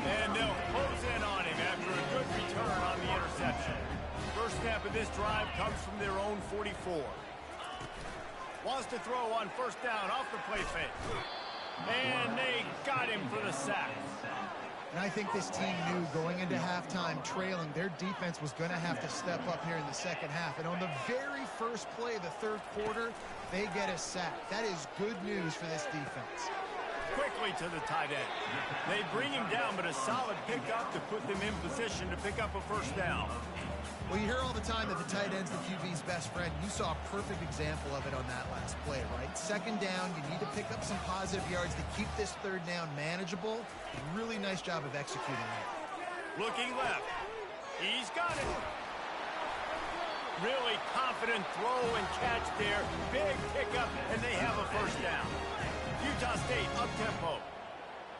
And they'll close in on him after a good return on the interception. First snap of this drive comes from their own 44. Wants to throw on 1st down off the play fake. And they got him for the sack. And I think this team knew going into halftime trailing, their defense was going to have to step up here in the second half. And on the very first play of the 3rd quarter, they get a sack. That is good news for this defense. quickly to the tight end. They bring him down, but a solid pickup to put them in position to pick up a first down. Well, you hear all the time that the tight end's the QB's best friend. You saw a perfect example of it on that last play, right? Second down, you need to pick up some positive yards to keep this third down manageable. Really nice job of executing that. Looking left. He's got it. Really confident throw and catch there. Big pickup, and they have a first down. Utah State up-tempo.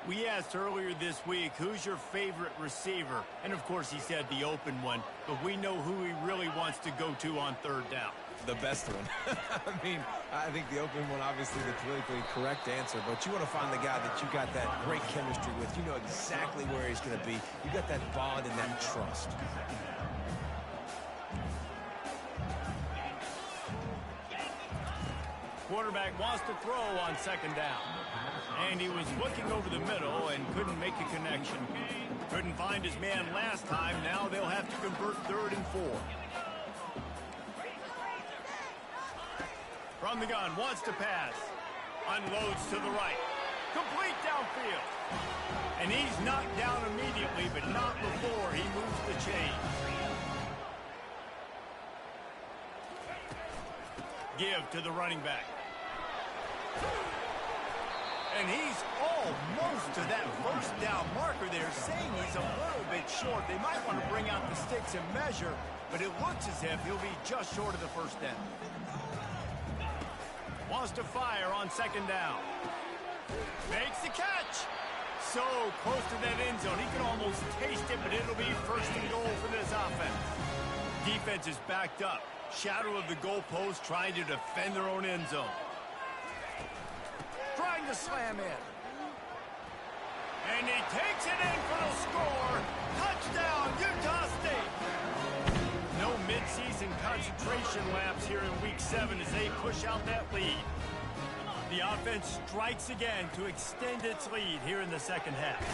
We asked earlier this week, who's your favorite receiver? And, of course, he said the open one. But we know who he really wants to go to on third down. The best one. I mean, I think the open one, obviously the politically correct answer, but you want to find the guy that you got that great chemistry with. You know exactly where he's going to be. You got that bond and that trust. Quarterback wants to throw on second down. And he was looking over the middle and couldn't make a connection. Couldn't find his man last time. Now they'll have to convert 3rd and 4. From the gun, wants to pass. Unloads to the right. Complete downfield. And he's knocked down immediately, but not before he moves the chain. Give to the running back. And he's almost to that first down marker there, saying he's a little bit short. They might want to bring out the sticks and measure, but it looks as if he'll be just short of the first down. Wants to fire on second down. Makes the catch. So close to that end zone. He can almost taste it, but it'll be 1st and goal for this offense. Defense is backed up. Shadow of the goalpost, trying to defend their own end zone. Trying to slam in. And he takes it in for the score. Touchdown, Utah State. No midseason concentration laps here in Week 7 as they push out that lead. The offense strikes again to extend its lead here in the second half.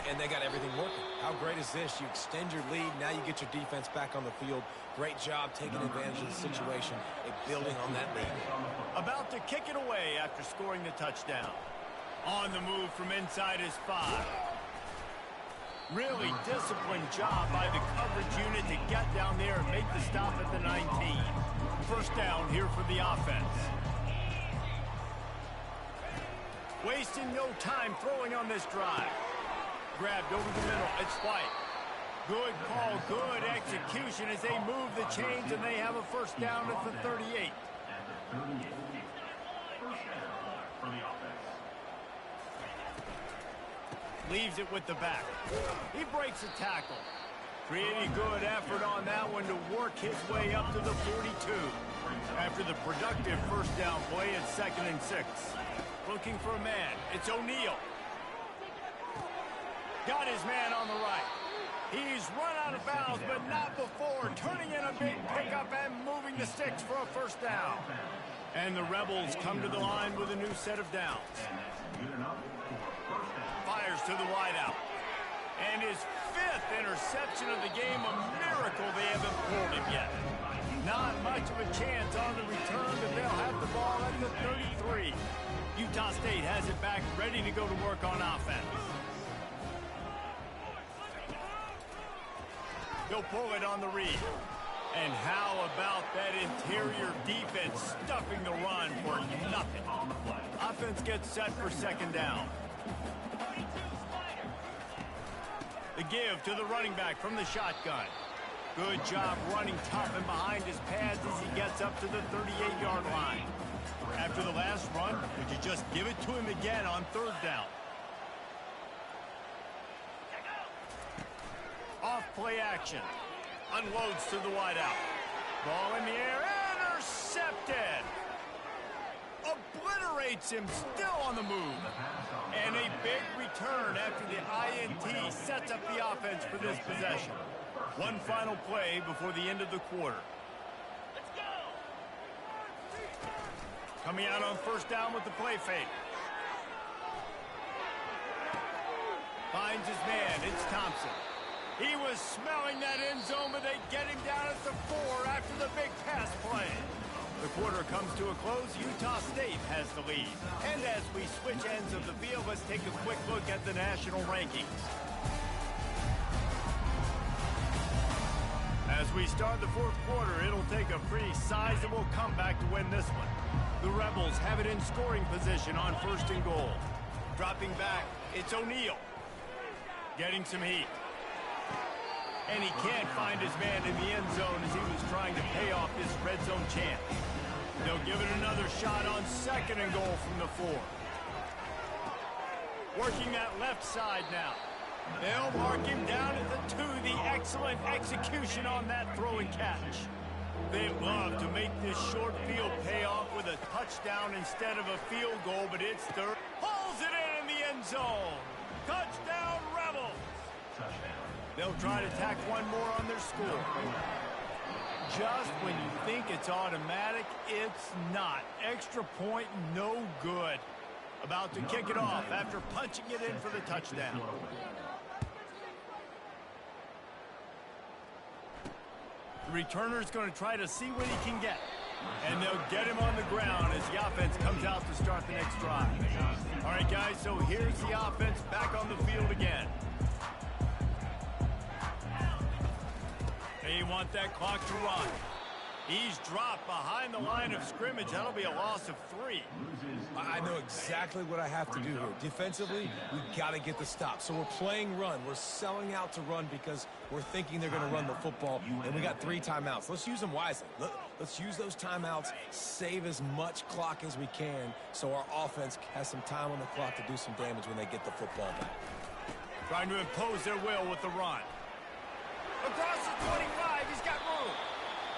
And they got everything working. How great is this? You extend your lead, now you get your defense back on the field. Great job taking advantage of the situation and building on that lead. About to kick it away after scoring the touchdown. On the move from inside his 5. Really disciplined job by the coverage unit to get down there and make the stop at the 19. First down here for the offense. Wasting no time throwing on this drive. Grabbed over the middle. It's White. Good call, good execution as they move the chains, and they have a first down at the 38. Leaves it with the back. He breaks a tackle. Pretty good effort on that one to work his way up to the 42. After the productive first down play, it's 2nd and 6. Looking for a man. It's O'Neal. Got his man on the right. He's run out of bounds, but not before turning in a big pickup and moving the sticks for a first down. And the Rebels come to the line with a new set of downs. Fires to the wideout. And his 5th interception of the game, a miracle they haven't pulled him yet. Not much of a chance on the return, but they'll have the ball at the 33. Utah State has it back, ready to go to work on offense. He'll pull it on the read. And how about that interior defense stuffing the run for nothing? Offense gets set for second down. The give to the running back from the shotgun. Good job running tough and behind his pads as he gets up to the 38-yard line. After the last run, would you just give it to him again on third down? Off play action. Unloads to the wideout. Ball in the air. Intercepted. Obliterates him. Still on the move. And a big return after the INT sets up the offense for this possession. One final play before the end of the quarter. Coming out on first down with the play fake. Finds his man. It's Thompson. He was smelling that end zone, but they get him down at the 4 after the big pass play. The quarter comes to a close. Utah State has the lead. And as we switch ends of the field, let's take a quick look at the national rankings. As we start the fourth quarter, it'll take a pretty sizable comeback to win this one. The Rebels have it in scoring position on first and goal. Dropping back, it's O'Neal. Getting some heat. And he can't find his man in the end zone as he was trying to pay off this red zone chance. They'll give it another shot on second and goal from the 4. Working that left side now. They'll mark him down at the 2. The excellent execution on that throw and catch. They'd love to make this short field pay off with a touchdown instead of a field goal, but it's third. Pulls it in the end zone. Touchdown, Rebels. They'll try to tack one more on their score. Just when you think it's automatic, it's not. Extra point, no good. About to kick it off after punching it in for the touchdown. The returner's going to try to see what he can get. And they'll get him on the ground as the offense comes out to start the next drive. All right, guys, so here's the offense back on the field again. They want that clock to run. He's dropped behind the line of scrimmage. That'll be a loss of 3. I know exactly what I have to do here. Defensively, we've got to get the stop. So we're playing run. We're selling out to run because we're thinking they're going to run the football, and we got 3 timeouts. Let's use them wisely. Let's use those timeouts, save as much clock as we can so our offense has some time on the clock to do some damage when they get the football back. Trying to impose their will with the run. Across the 25, he's got room.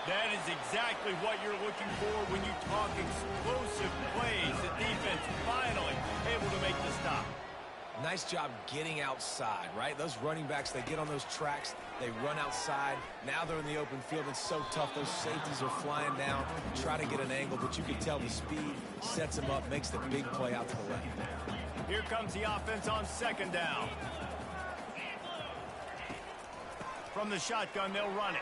That is exactly what you're looking for when you talk explosive plays. The defense finally able to make the stop. Nice job getting outside, right? Those running backs, they get on those tracks, they run outside. Now they're in the open field. It's so tough. Those safeties are flying down, try to get an angle, but you can tell the speed sets them up, makes the big play out to the left. Here comes the offense on second down. From the shotgun, they'll run it.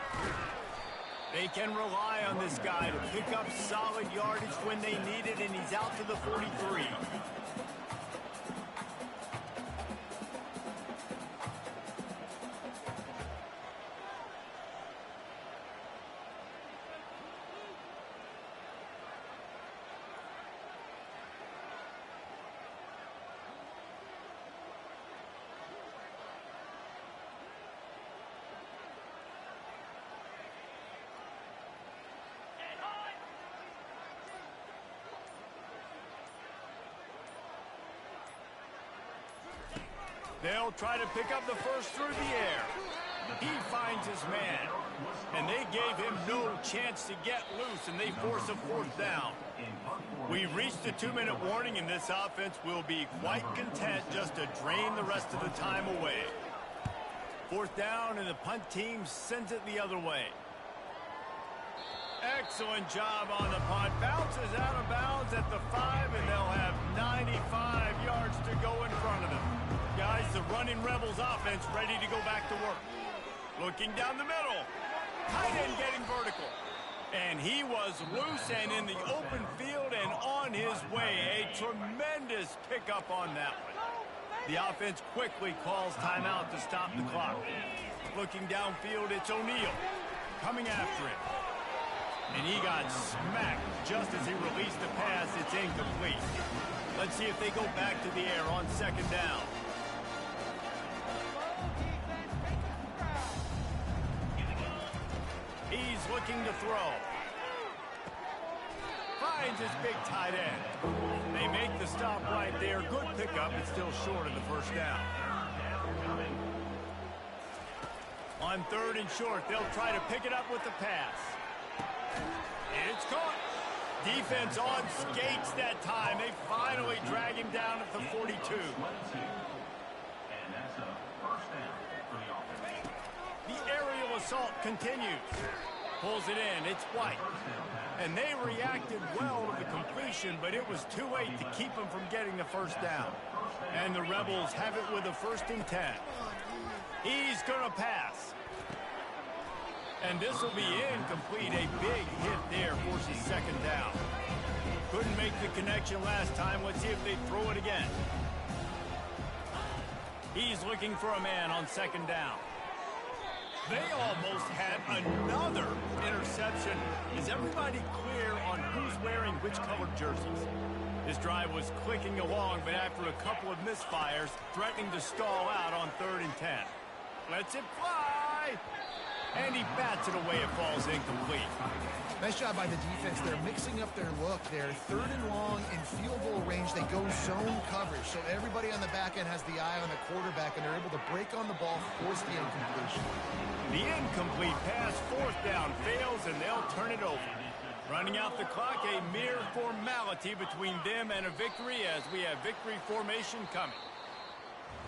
They can rely on this guy to pick up solid yardage when they need it, and he's out to the 43. They'll try to pick up the first through the air. He finds his man. And they gave him no chance to get loose, and they force a 4th down. We've reached the 2-minute warning, and this offense will be quite content just to drain the rest of the time away. 4th down, and the punt team sends it the other way. Excellent job on the punt. Bounces out of bounds at the 5, and they'll have 95 yards to go in front of them. Guys, the running Rebels offense ready to go back to work. Looking down the middle. Tight end getting vertical. And he was loose and in the open field and on his way. A tremendous pickup on that one. The offense quickly calls timeout to stop the clock. Looking downfield, it's O'Neal. Coming after him. And he got smacked just as he released the pass. It's incomplete. Let's see if they go back to the air on second down. He's looking to throw. Finds his big tight end. They make the stop right there. Good pickup, but still short of the first down. On 3rd and short, they'll try to pick it up with the pass. It's caught. Defense on skates that time. They finally drag him down at the 42. The aerial assault continues. Pulls it in. It's White. And they reacted well to the completion, but it was too late to keep them from getting the first down. And the Rebels have it with a 1st and 10. He's going to pass. And this will be incomplete. A big hit there forces second down. Couldn't make the connection last time. Let's see if they throw it again. He's looking for a man on second down. They almost had another interception. Is everybody clear on who's wearing which colored jerseys? This drive was clicking along, but after a couple of misfires, threatening to stall out on 3rd and 10. Lets it fly! And he bats it away. It falls incomplete. Nice job by the defense. They're mixing up their look. They're 3rd and long in field goal range. They go zone coverage. So everybody on the back end has the eye on the quarterback, and they're able to break on the ball, force the incompletion. The incomplete pass, 4th down, fails, and they'll turn it over. Running out the clock, a mere formality between them and a victory as we have victory formation coming.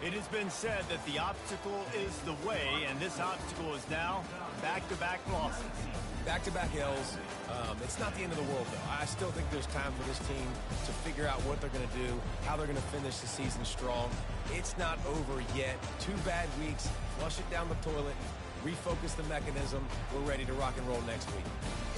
It has been said that the obstacle is the way, and this obstacle is now back-to-back losses. Back-to-back L's. It's not the end of the world, though. I still think there's time for this team to figure out what they're going to do, how they're going to finish the season strong. It's not over yet. 2 bad weeks. Flush it down the toilet. Refocus the mechanism. We're ready to rock and roll next week.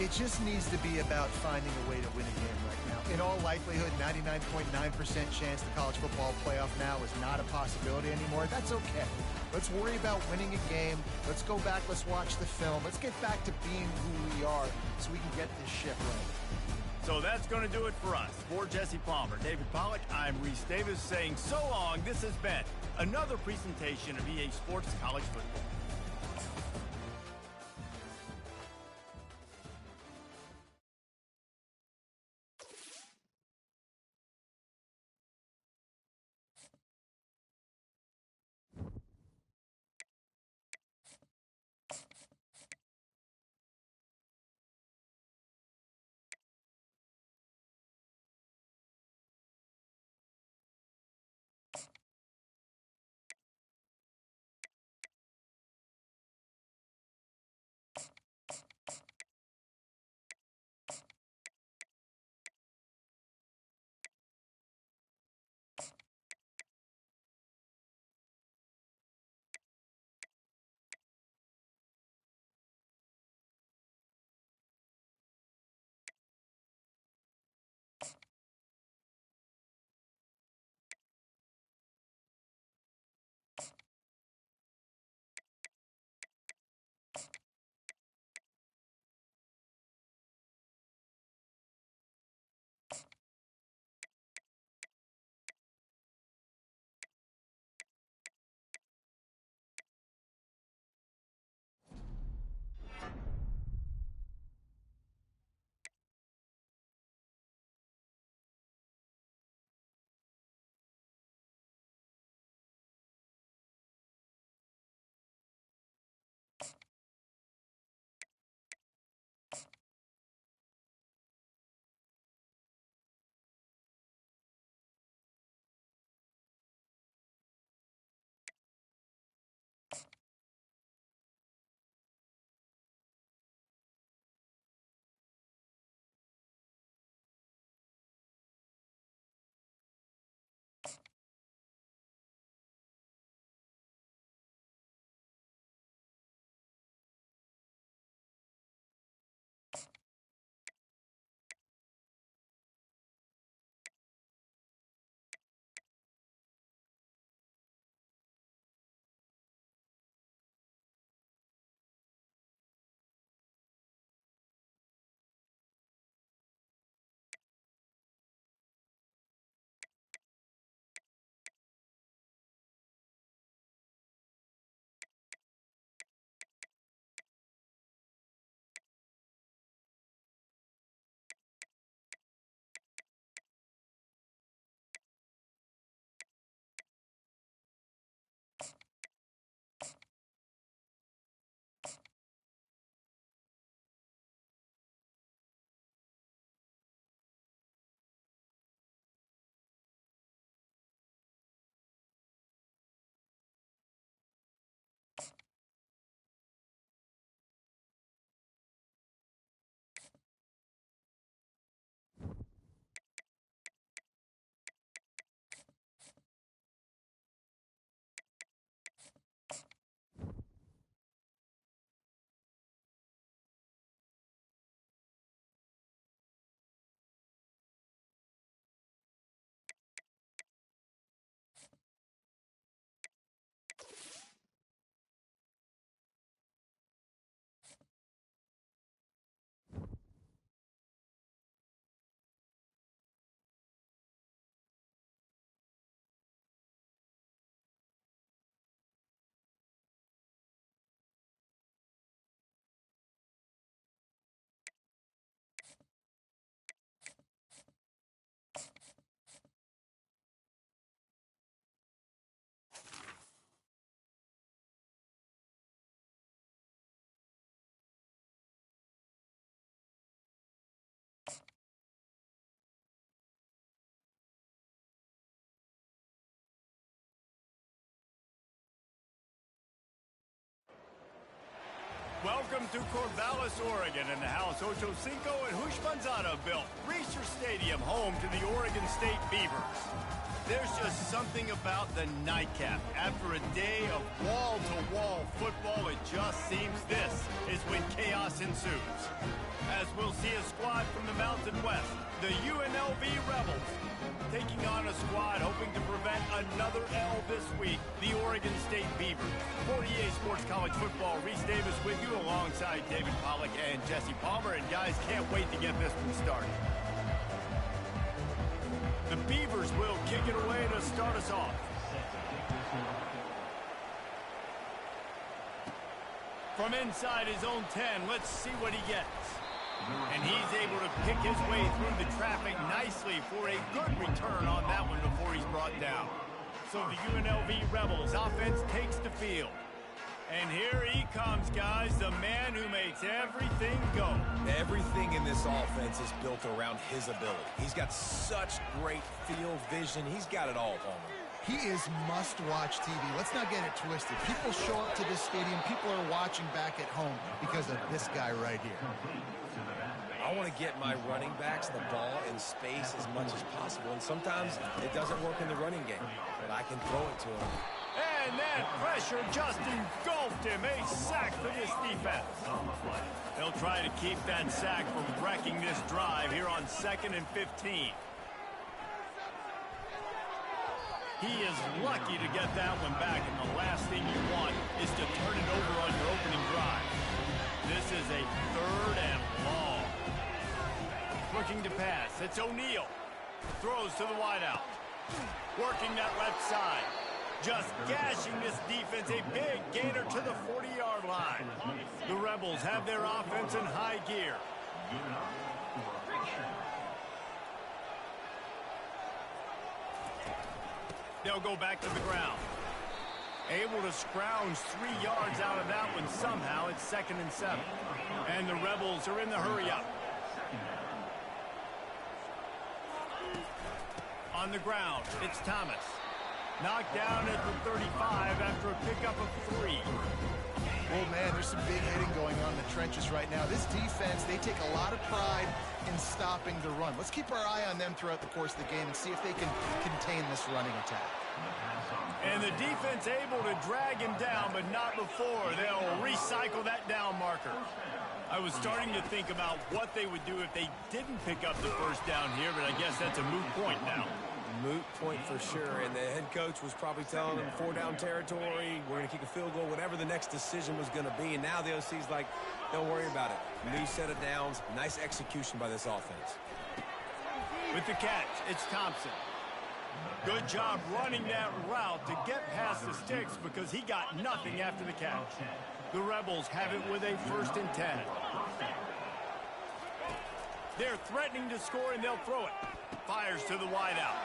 It just needs to be about finding a way to win a game right now. In all likelihood, 99.9% chance the college football playoff now is not a possibility anymore. That's okay. Let's worry about winning a game. Let's go back. Let's watch the film. Let's get back to being who we are so we can get this ship right. So that's going to do it for us. For Jesse Palmer, David Pollack, I'm Reese Davis saying so long. This has been another presentation of EA Sports College Football. Welcome to Corvallis, Oregon, in the house Ocho Cinco and Hush Manzana built. Reser Stadium, home to the Oregon State Beavers. There's just something about the nightcap. After a day of wall-to-wall football, it just seems this is when chaos ensues. As we'll see a squad from the Mountain West, the UNLV Rebels, taking on a squad hoping to prevent another L this week, the Oregon State Beavers. For EA Sports College Football, Reese Davis with you alongside David Pollack and Jesse Palmer. And guys, can't wait to get this one started. The Beavers will kick it away to start us off. From inside his own 10, let's see what he gets. And he's able to pick his way through the traffic nicely for a good return on that one before he's brought down. So the UNLV Rebels offense takes the field. And here he comes, guys, the man who makes everything go. Everything in this offense is built around his ability. He's got such great field vision. He's got it all, Palmer. He is must-watch TV. Let's not get it twisted. People show up to this stadium. People are watching back at home because of this guy right here. I want to get my running backs the ball in space as much as possible, and sometimes it doesn't work in the running game, but I can throw it to him. And that pressure just engulfed him. A sack for this defense. They'll try to keep that sack from wrecking this drive here on 2nd and 15. He is lucky to get that one back, and the last thing you want is to turn it over on your opening drive. This is a 3rd and long. Looking to pass. It's O'Neal. Throws to the wideout. Working that left side. Just gashing this defense. A big gainer to the 40-yard line. The Rebels have their offense in high gear. They'll go back to the ground. Able to scrounge 3 yards out of that one somehow. It's 2nd and 7. And the Rebels are in the hurry-up. On the ground, it's Thomas. Knocked down at the 35 after a pickup of 3. Oh, man, there's some big hitting going on in the trenches right now. This defense, they take a lot of pride in stopping the run. Let's keep our eye on them throughout the course of the game and see if they can contain this running attack. And the defense able to drag him down, but not before they'll recycle that down marker. I was starting to think about what they would do if they didn't pick up the first down here, but I guess that's a moot point now. Moot point for sure, and the head coach was probably telling them 4-down territory, we're going to kick a field goal, whatever the next decision was going to be, and now the OC's like, don't worry about it. New set of downs, nice execution by this offense. With the catch, it's Thompson. Good job running that route to get past the sticks because he got nothing after the catch. The Rebels have it with a 1st and 10. They're threatening to score, and they'll throw it. Fires to the wideout.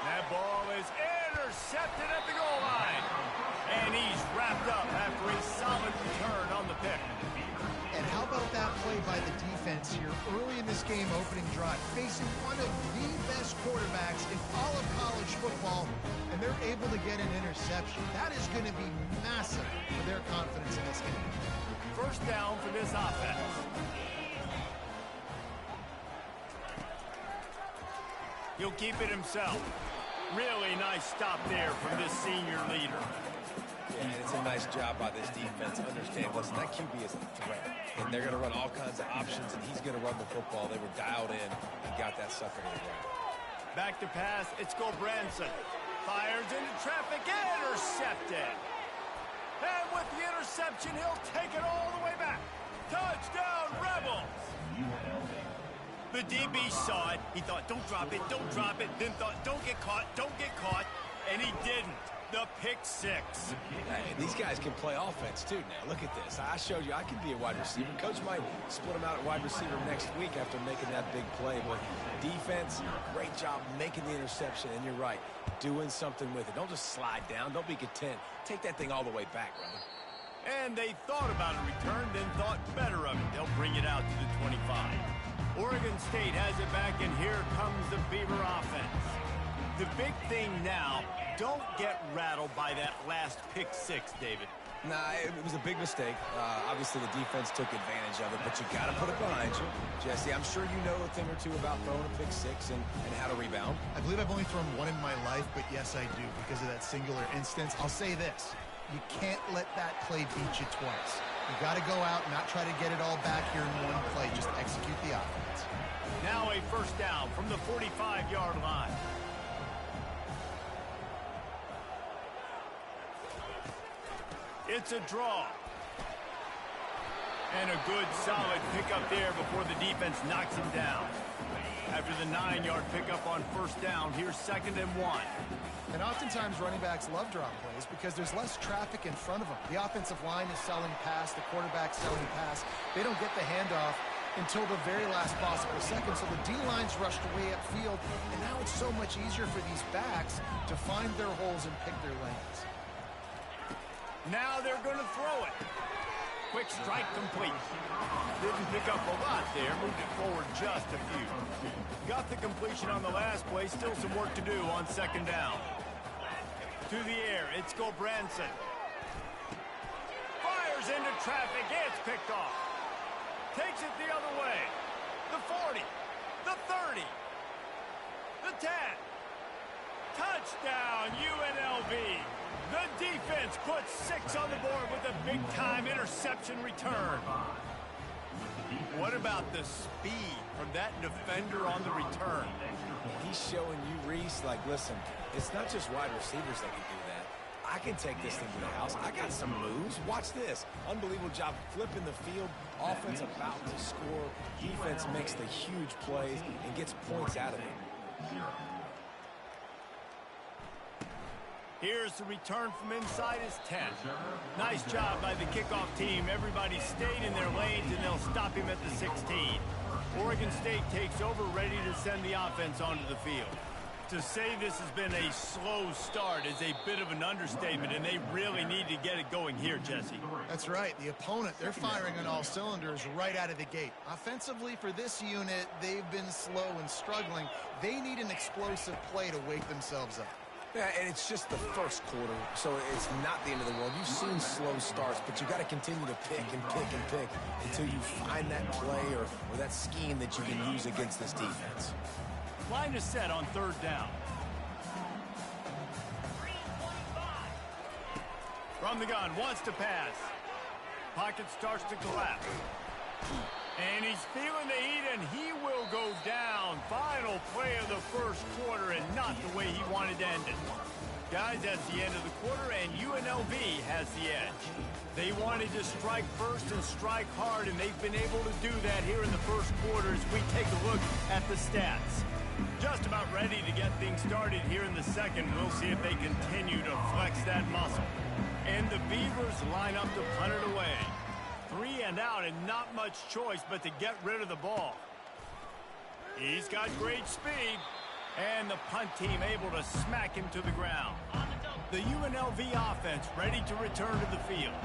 That ball is intercepted at the goal line. And he's wrapped up after a solid return on the pick. And how about that play by the defense here early in this game opening drive, facing one of the best quarterbacks in all of college football, and they're able to get an interception. That is going to be massive for their confidence in this game. 1st down for this offense. He'll keep it himself. Really nice stop there from this senior leader. Yeah, and it's a nice job by this defense. Understand, listen, that QB is a threat. And they're going to run all kinds of options, and he's going to run the football. They were dialed in and got that sucker to the ground. Back to pass, it's Branson. Fires into traffic, intercepted. And with the interception, he'll take it all the way back. Touchdown, Rebels! The DB saw it. He thought, don't drop it, then thought, don't get caught, and he didn't. The pick 6. Hey, these guys can play offense, too, now. Look at this. I showed you I can be a wide receiver. Coach might split him out at wide receiver next week after making that big play. But defense, great job making the interception. And you're right, doing something with it. Don't just slide down. Don't be content. Take that thing all the way back, brother. And they thought about a return, then thought better of it. They'll bring it out to the 25. Oregon State has it back, and here comes the Beaver offense. The big thing now, don't get rattled by that last pick 6, David. Nah, it was a big mistake. Obviously, the defense took advantage of it, but you got to put it behind you. Jesse, I'm sure you know a thing or two about throwing a pick six and how to rebound. I believe I've only thrown one in my life, but yes, I do because of that singular instance. I'll say this. You can't let that play beat you twice. You got to go out and not try to get it all back here in one play. Just execute the offense. Now a first down from the 45-yard line. It's a draw. And a good, solid pickup there before the defense knocks him down. After the 9-yard pickup on first down, here's 2nd and 1. And oftentimes running backs love drop plays because there's less traffic in front of them. The offensive line is selling pass, the quarterback's selling pass. They don't get the handoff until the very last possible second, so the D-line's rushed way upfield, and now it's so much easier for these backs to find their holes and pick their lanes. Now they're going to throw it. Quick strike complete. Didn't pick up a lot there. Moved it forward just a few. Got the completion on the last play. Still some work to do on 2nd down. To the air. It's Gobranson. Fires into traffic. It's picked off. Takes it the other way. The 40. The 30. The 10. Touchdown, UNLV. The defense puts 6 on the board with a big-time interception return. What about the speed from that defender on the return? He's showing you, Reese, like, listen, it's not just wide receivers that can do that. I can take this thing to the house. I got some moves. Watch this. Unbelievable job flipping the field. Offense about to score. Defense makes the huge plays and gets points out of it. Here's the return from inside his 10. Nice job by the kickoff team. Everybody stayed in their lanes, and they'll stop him at the 16. Oregon State takes over, ready to send the offense onto the field. To say this has been a slow start is a bit of an understatement, and they really need to get it going here, Jesse. That's right. The opponent, they're firing on all cylinders right out of the gate. Offensively, for this unit, they've been slow and struggling. They need an explosive play to wake themselves up. Yeah, and it's just the first quarter, so it's not the end of the world. You've seen slow starts, but you got to continue to pick and pick and pick until you find that play or that scheme that you can use against this defense. Line is set on 3rd down. From the gun, wants to pass. Pocket starts to collapse. And he's feeling the heat, and he will go down. Final play of the first quarter, and not the way he wanted to end it. Guys, that's the end of the quarter, and UNLV has the edge. They wanted to strike first and strike hard, and they've been able to do that here in the first quarter as we take a look at the stats. Just about ready to get things started here in the second. We'll see if they continue to flex that muscle. And the Beavers line up to punt it away. 3 and out, and not much choice but to get rid of the ball. He's got great speed, and the punt team able to smack him to the ground. The UNLV offense ready to return to the field.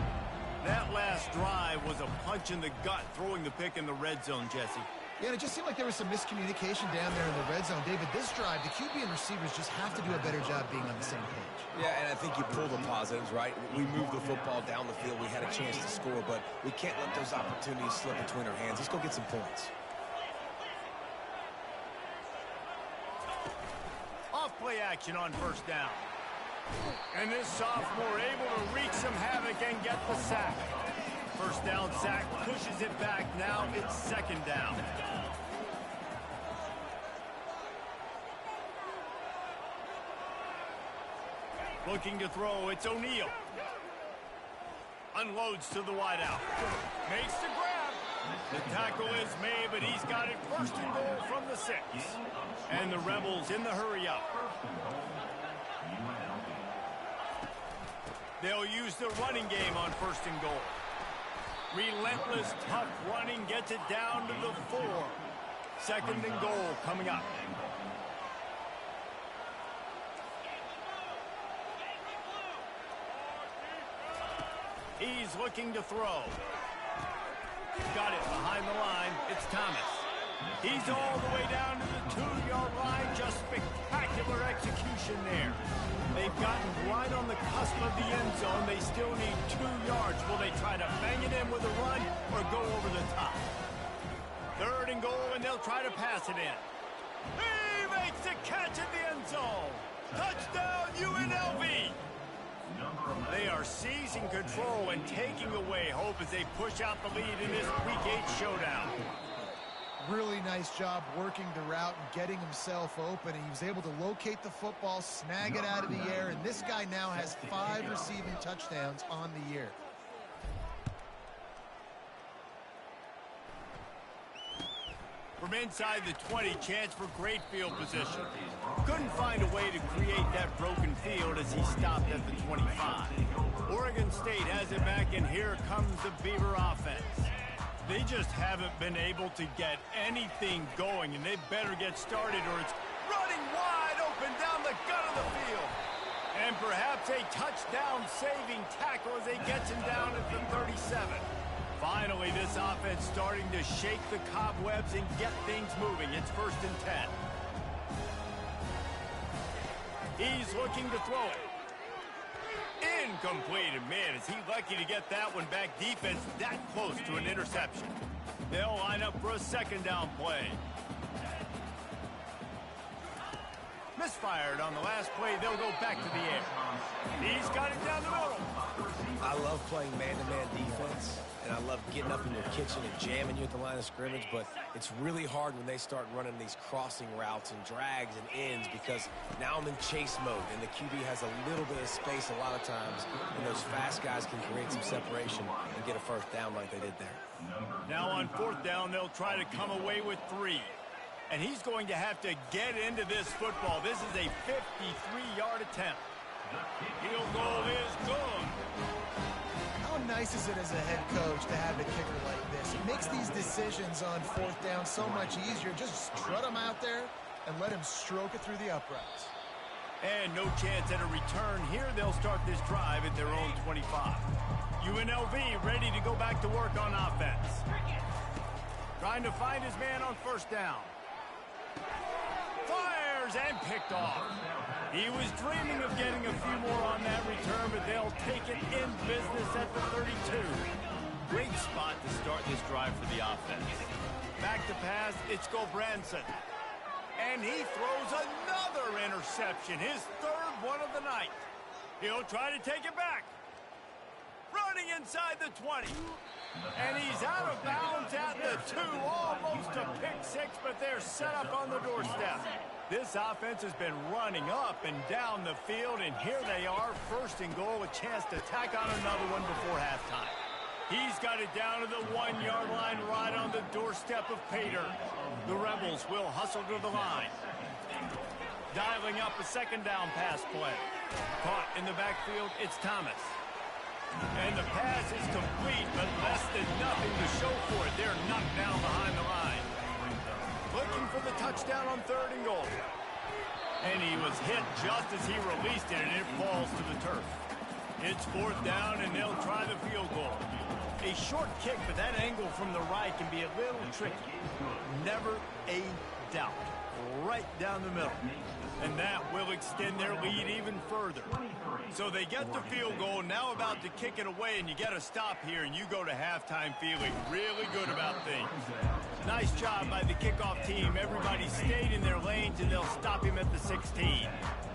That last drive was a punch in the gut, throwing the pick in the red zone, Jesse. Yeah, and it just seemed like there was some miscommunication down there in the red zone. David, this drive, the QB and receivers just have to do a better job being on the same page. Yeah, and I think you pull the positives, right? We moved the football down the field. We had a chance to score, but we can't let those opportunities slip between our hands. Let's go get some points. Off play action on first down. And this sophomore able to wreak some havoc and get the sack. First down sack, pushes it back. Now it's 2nd down. Looking to throw, it's O'Neal. Unloads to the wideout. Makes the grab. The tackle is made, but he's got it 1st and goal from the 6. And the Rebels in the hurry up. They'll use the running game on 1st and goal. Relentless, tough running gets it down to the 4. 2nd and goal coming up. He's looking to throw. Got it behind the line. It's Thomas. He's all the way down to the 2-yard line. Just spectacular execution there. They've gotten right on the cusp of the end zone. They still need 2 yards. Will they try to bang it in with a run or go over the top? 3rd and goal, and they'll try to pass it in. He makes the catch in the end zone. Touchdown, UNLV. They are seizing control and taking away hope as they push out the lead in this Week 8 showdown. Really nice job working the route and getting himself open. He was able to locate the football, snag it out of the air, and this guy now has 5 receiving touchdowns on the year. From inside the 20, chance for great field position. Couldn't find a way to create that broken field as he stopped at the 25. Oregon State has it back, and here comes the Beaver offense. They just haven't been able to get anything going, and they better get started or it's running wide open down the gut of the field. And perhaps a touchdown-saving tackle as they gets him down at the 37. Finally, this offense starting to shake the cobwebs and get things moving. It's 1st and 10. He's looking to throw it. Incomplete. And man, is he lucky to get that one back. Defense that close to an interception. They'll line up for a 2nd down play. Misfired on the last play. They'll go back to the air. He's got it down the middle. I love playing man-to-man defense, and I love getting up in your kitchen and jamming you at the line of scrimmage, but it's really hard when they start running these crossing routes and drags and ends because now I'm in chase mode, and the QB has a little bit of space a lot of times, and those fast guys can create some separation and get a 1st down like they did there. Now on 4th down, they'll try to come away with 3. And he's going to have to get into this football. This is a 53-yard attempt. Field goal is good. How nice is it as a head coach to have a kicker like this? It makes these decisions on 4th down so much easier. Just strut him out there and let him stroke it through the uprights. And no chance at a return. Here they'll start this drive at their own 25. UNLV ready to go back to work on offense. Trying to find his man on 1st down. Fires and picked off. He was dreaming of getting a few more on that return, but they'll take it in business at the 32. Great spot to start this drive for the offense. Back to pass, it's Gulbranson. And he throws another interception, his 3rd one of the night. He'll try to take it back. Running inside the 20. And he's out of bounds at the 2. Almost a pick 6, but they're set up on the doorstep. This offense has been running up and down the field, and here they are, 1st and goal, a chance to tack on another one before halftime. He's got it down to the 1-yard line right on the doorstep of Pater. The Rebels will hustle to the line. Dialing up a 2nd down pass play. Caught in the backfield, it's Thomas. And the pass is complete, but less than nothing to show for it. They're knocked down behind the line. Looking for the touchdown on 3rd and goal. And he was hit just as he released it, and it falls to the turf. It's 4th down, and they'll try the field goal. A short kick, but that angle from the right can be a little tricky. Never a doubt. Right down the middle. And that will extend their lead even further. So they get the field goal, now about to kick it away, and you get a stop here, and you go to halftime feeling really good about things. Nice job by the kickoff team. Everybody stayed in their lanes, and they'll stop him at the 16.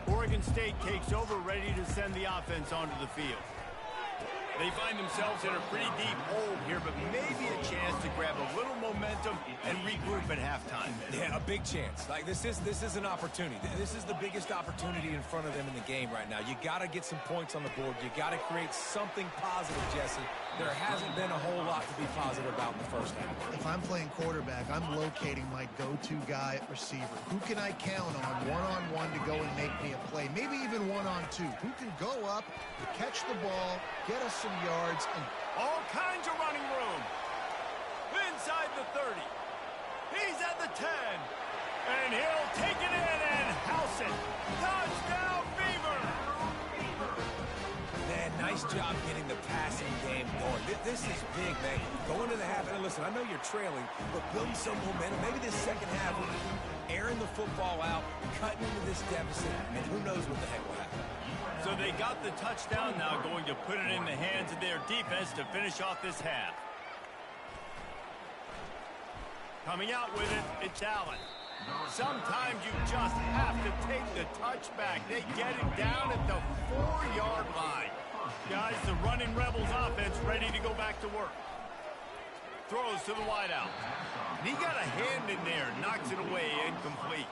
Oregon State takes over, ready to send the offense onto the field. They find themselves in a pretty deep hole here, but maybe a chance to grab a little momentum and regroup at halftime. Yeah, a big chance. Like this is an opportunity. This is the biggest opportunity in front of them in the game right now. You got to get some points on the board. You got to create something positive, Jesse. There hasn't been a whole lot to be positive about in the 1st half. If I'm playing quarterback, I'm locating my go-to guy at receiver. Who can I count on one-on-one to go and make me a play? Maybe even one-on-2. Who can go up, catch the ball, get us some yards, and all kinds of running room. Inside the 30. He's at the 10. And he'll take it in and house it. Touchdown, Beaver! Man, nice job getting the passing game going. This is big, man. Going to the half, and listen, I know you're trailing, but building some momentum. Maybe this second half, airing the football out, cutting into this deficit, and who knows what the heck will happen. So they got the touchdown now, going to put it in the hands of their defense to finish off this half. Coming out with it, it's Allen. Sometimes you just have to take the touchback. They get it down at the 4-yard line. Guys, the running Rebels offense ready to go back to work. Throws to the wideout. And he got a hand in there, knocks it away, incomplete.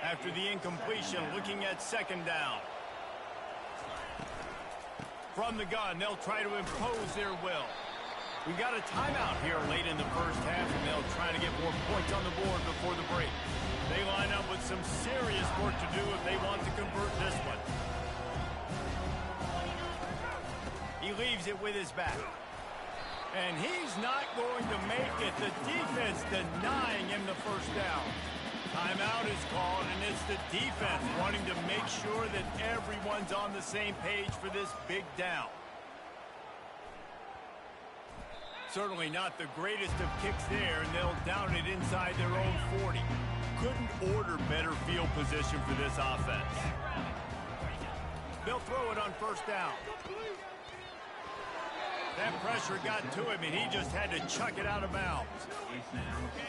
After the incompletion, looking at second down. From the gun, they'll try to impose their will. We got a timeout here late in the first half, and they'll try to get more points on the board before the break. They line up with some serious work to do if they want to convert this one. He leaves it with his back. And he's not going to make it. The defense denying him the first down. Timeout is called, and it's the defense wanting to make sure that everyone's on the same page for this big down. Certainly not the greatest of kicks there, and they'll down it inside their own 40. Couldn't order better field position for this offense. They'll throw it on first down. That pressure got to him, and he just had to chuck it out of bounds.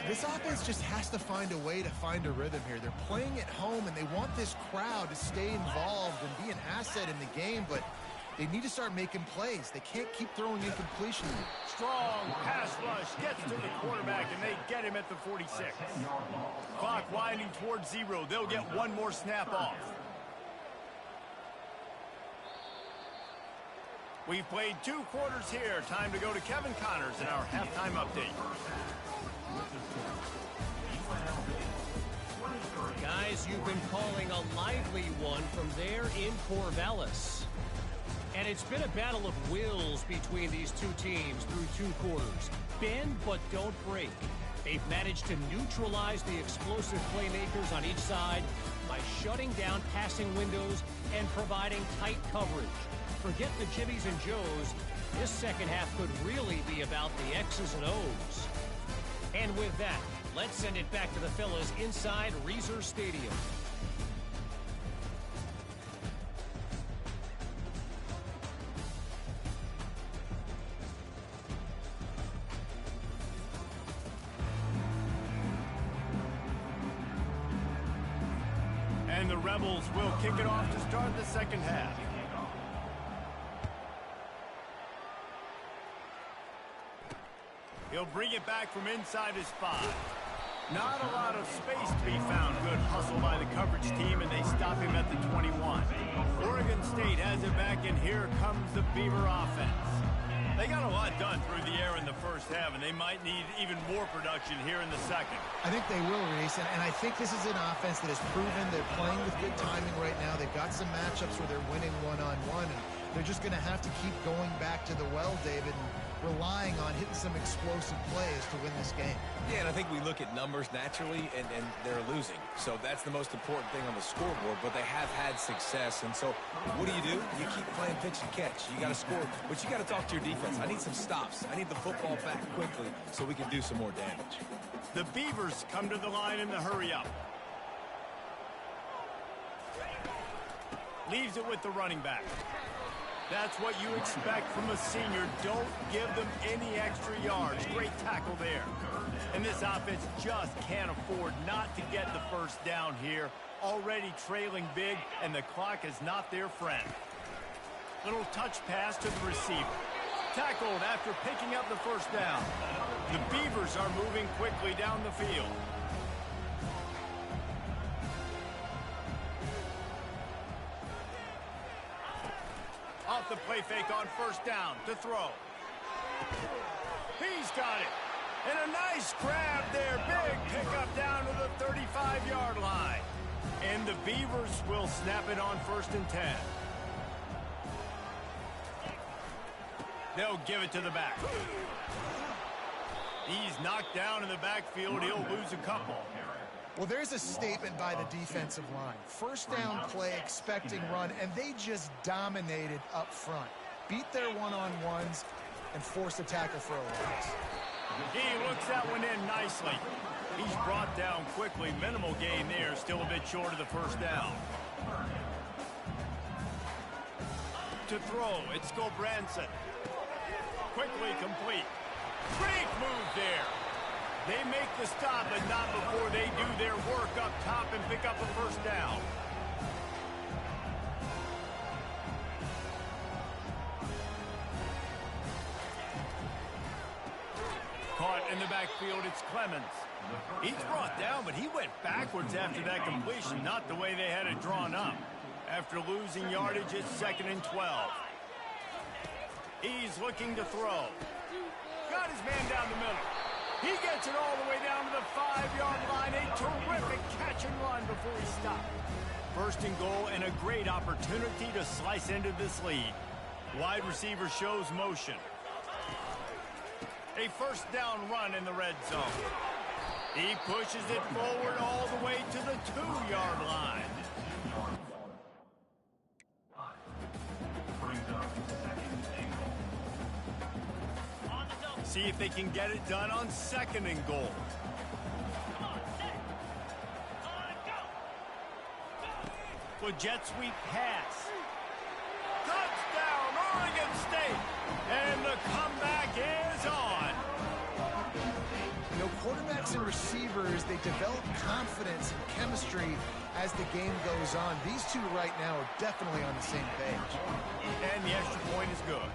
This offense just has to find a way to find a rhythm here. They're playing at home, and they want this crowd to stay involved and be an asset in the game, but they need to start making plays. They can't keep throwing incompletion. Strong pass rush gets to the quarterback, and they get him at the 46. Clock winding towards 0. They'll get one more snap off. We've played 2 quarters here. Time to go to Kevin Connors in our halftime update. Guys, you've been calling a lively one from there in Corvallis. And it's been a battle of wills between these two teams through 2 quarters. Bend but don't break. They've managed to neutralize the explosive playmakers on each side by shutting down passing windows and providing tight coverage. Forget the Jimmies and Joes. This second half could really be about the X's and O's. And with that, let's send it back to the fellas inside Reser Stadium. And the Rebels will kick it off to start the second half. He'll bring it back from inside his 5. Not a lot of space to be found. Good hustle by the coverage team, and they stop him at the 21. Oregon State has it back, and here comes the Beaver offense. They got a lot done through the air in the first half, and they might need even more production here in the second. I think they will, Reese, and I think this is an offense that has proven they're playing with good timing right now. They've got some matchups where they're winning one-on-one, and they're just going to have to keep going back to the well, David, and relying on hitting some explosive plays to win this game. Yeah, and I think we look at numbers naturally, and they're losing. So that's the most important thing on the scoreboard, but they have had success. And so what do? You keep playing pitch and catch. You got to score, but you got to talk to your defense. I need some stops. I need the football back quickly so we can do some more damage. The Beavers come to the line in the hurry-up. Leaves it with the running back. That's what you expect from a senior. Don't give them any extra yards. Great tackle there. And this offense just can't afford not to get the first down here. Already trailing big, and the clock is not their friend. Little touch pass to the receiver. Tackled after picking up the first down. The Beavers are moving quickly down the field. Off the play fake on first down to throw. He's got it. And a nice grab there. Big pickup down to the 35-yard line. And the Beavers will snap it on 1st and 10. They'll give it to the back. He's knocked down in the backfield. He'll lose a couple. Well, there's a statement by the defensive line. First down play, expecting run, and they just dominated up front. Beat their one-on-ones, and force the tackle for a loss. He looks that one in nicely. He's brought down quickly. Minimal gain there. Still a bit short of the first down. To throw, it's Gobranson. Quickly complete. Great move there. They make the stop, but not before they do their work up top and pick up a first down. Caught in the backfield, it's Clemens. He's brought down, but he went backwards after that completion, not the way they had it drawn up. After losing yardage, it's 2nd and 12. He's looking to throw. Got his man down the middle. He gets it all the way down to the 5-yard line. A terrific catch and run before he stopped. 1st and goal and a great opportunity to slice into this lead. Wide receiver shows motion. A first down run in the red zone. He pushes it forward all the way to the 2-yard line. See if they can get it done on 2nd and goal. With jet sweep pass. Touchdown, Oregon State! And the comeback is on. You know, quarterbacks and receivers, they develop confidence and chemistry as the game goes on. These two right now are definitely on the same page. And the extra point is good.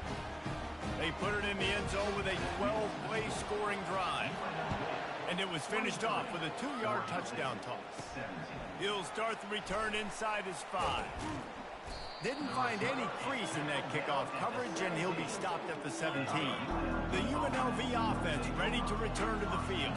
They put it in the end zone with a 12-play scoring drive. And it was finished off with a 2-yard touchdown toss. He'll start the return inside his 5. Didn't find any crease in that kickoff coverage, and he'll be stopped at the 17. The UNLV offense ready to return to the field.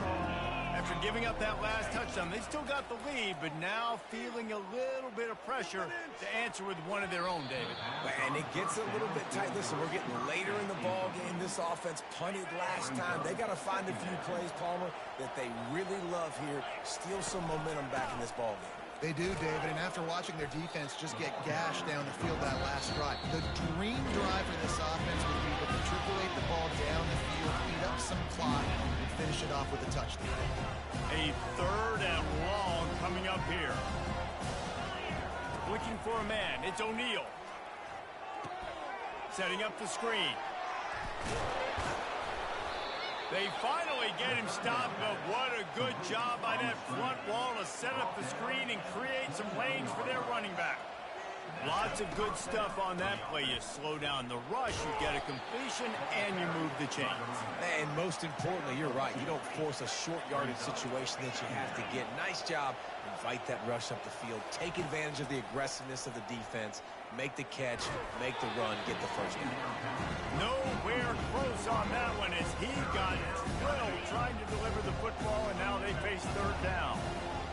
After giving up that last touchdown, they still got the lead, but now feeling a little bit of pressure to answer with one of their own, David. And it gets a little bit tight. Listen, we're getting later in the ball game. This offense punted last time. They got to find a few plays, Palmer, that they really love here. Steal some momentum back in this ball game. They do, David, and after watching their defense just get gashed down the field that last drive, the dream drive for this offense would be to matriculate the ball down the field, eat up some clock, and finish it off with a touchdown. A 3rd and long coming up here. Looking for a man. It's O'Neal. Setting up the screen. They finally get him stopped, but what a good job by that front wall to set up the screen and create some lanes for their running back. Lots of good stuff on that play. You slow down the rush, you get a completion, and you move the chains. And most importantly, you're right. You don't force a short yardage situation that you have to get. Nice job. Invite that rush up the field. Take advantage of the aggressiveness of the defense. Make the catch, make the run, get the first down. Nowhere close on that one as he got drilled trying to deliver the football, and now they face 3rd down.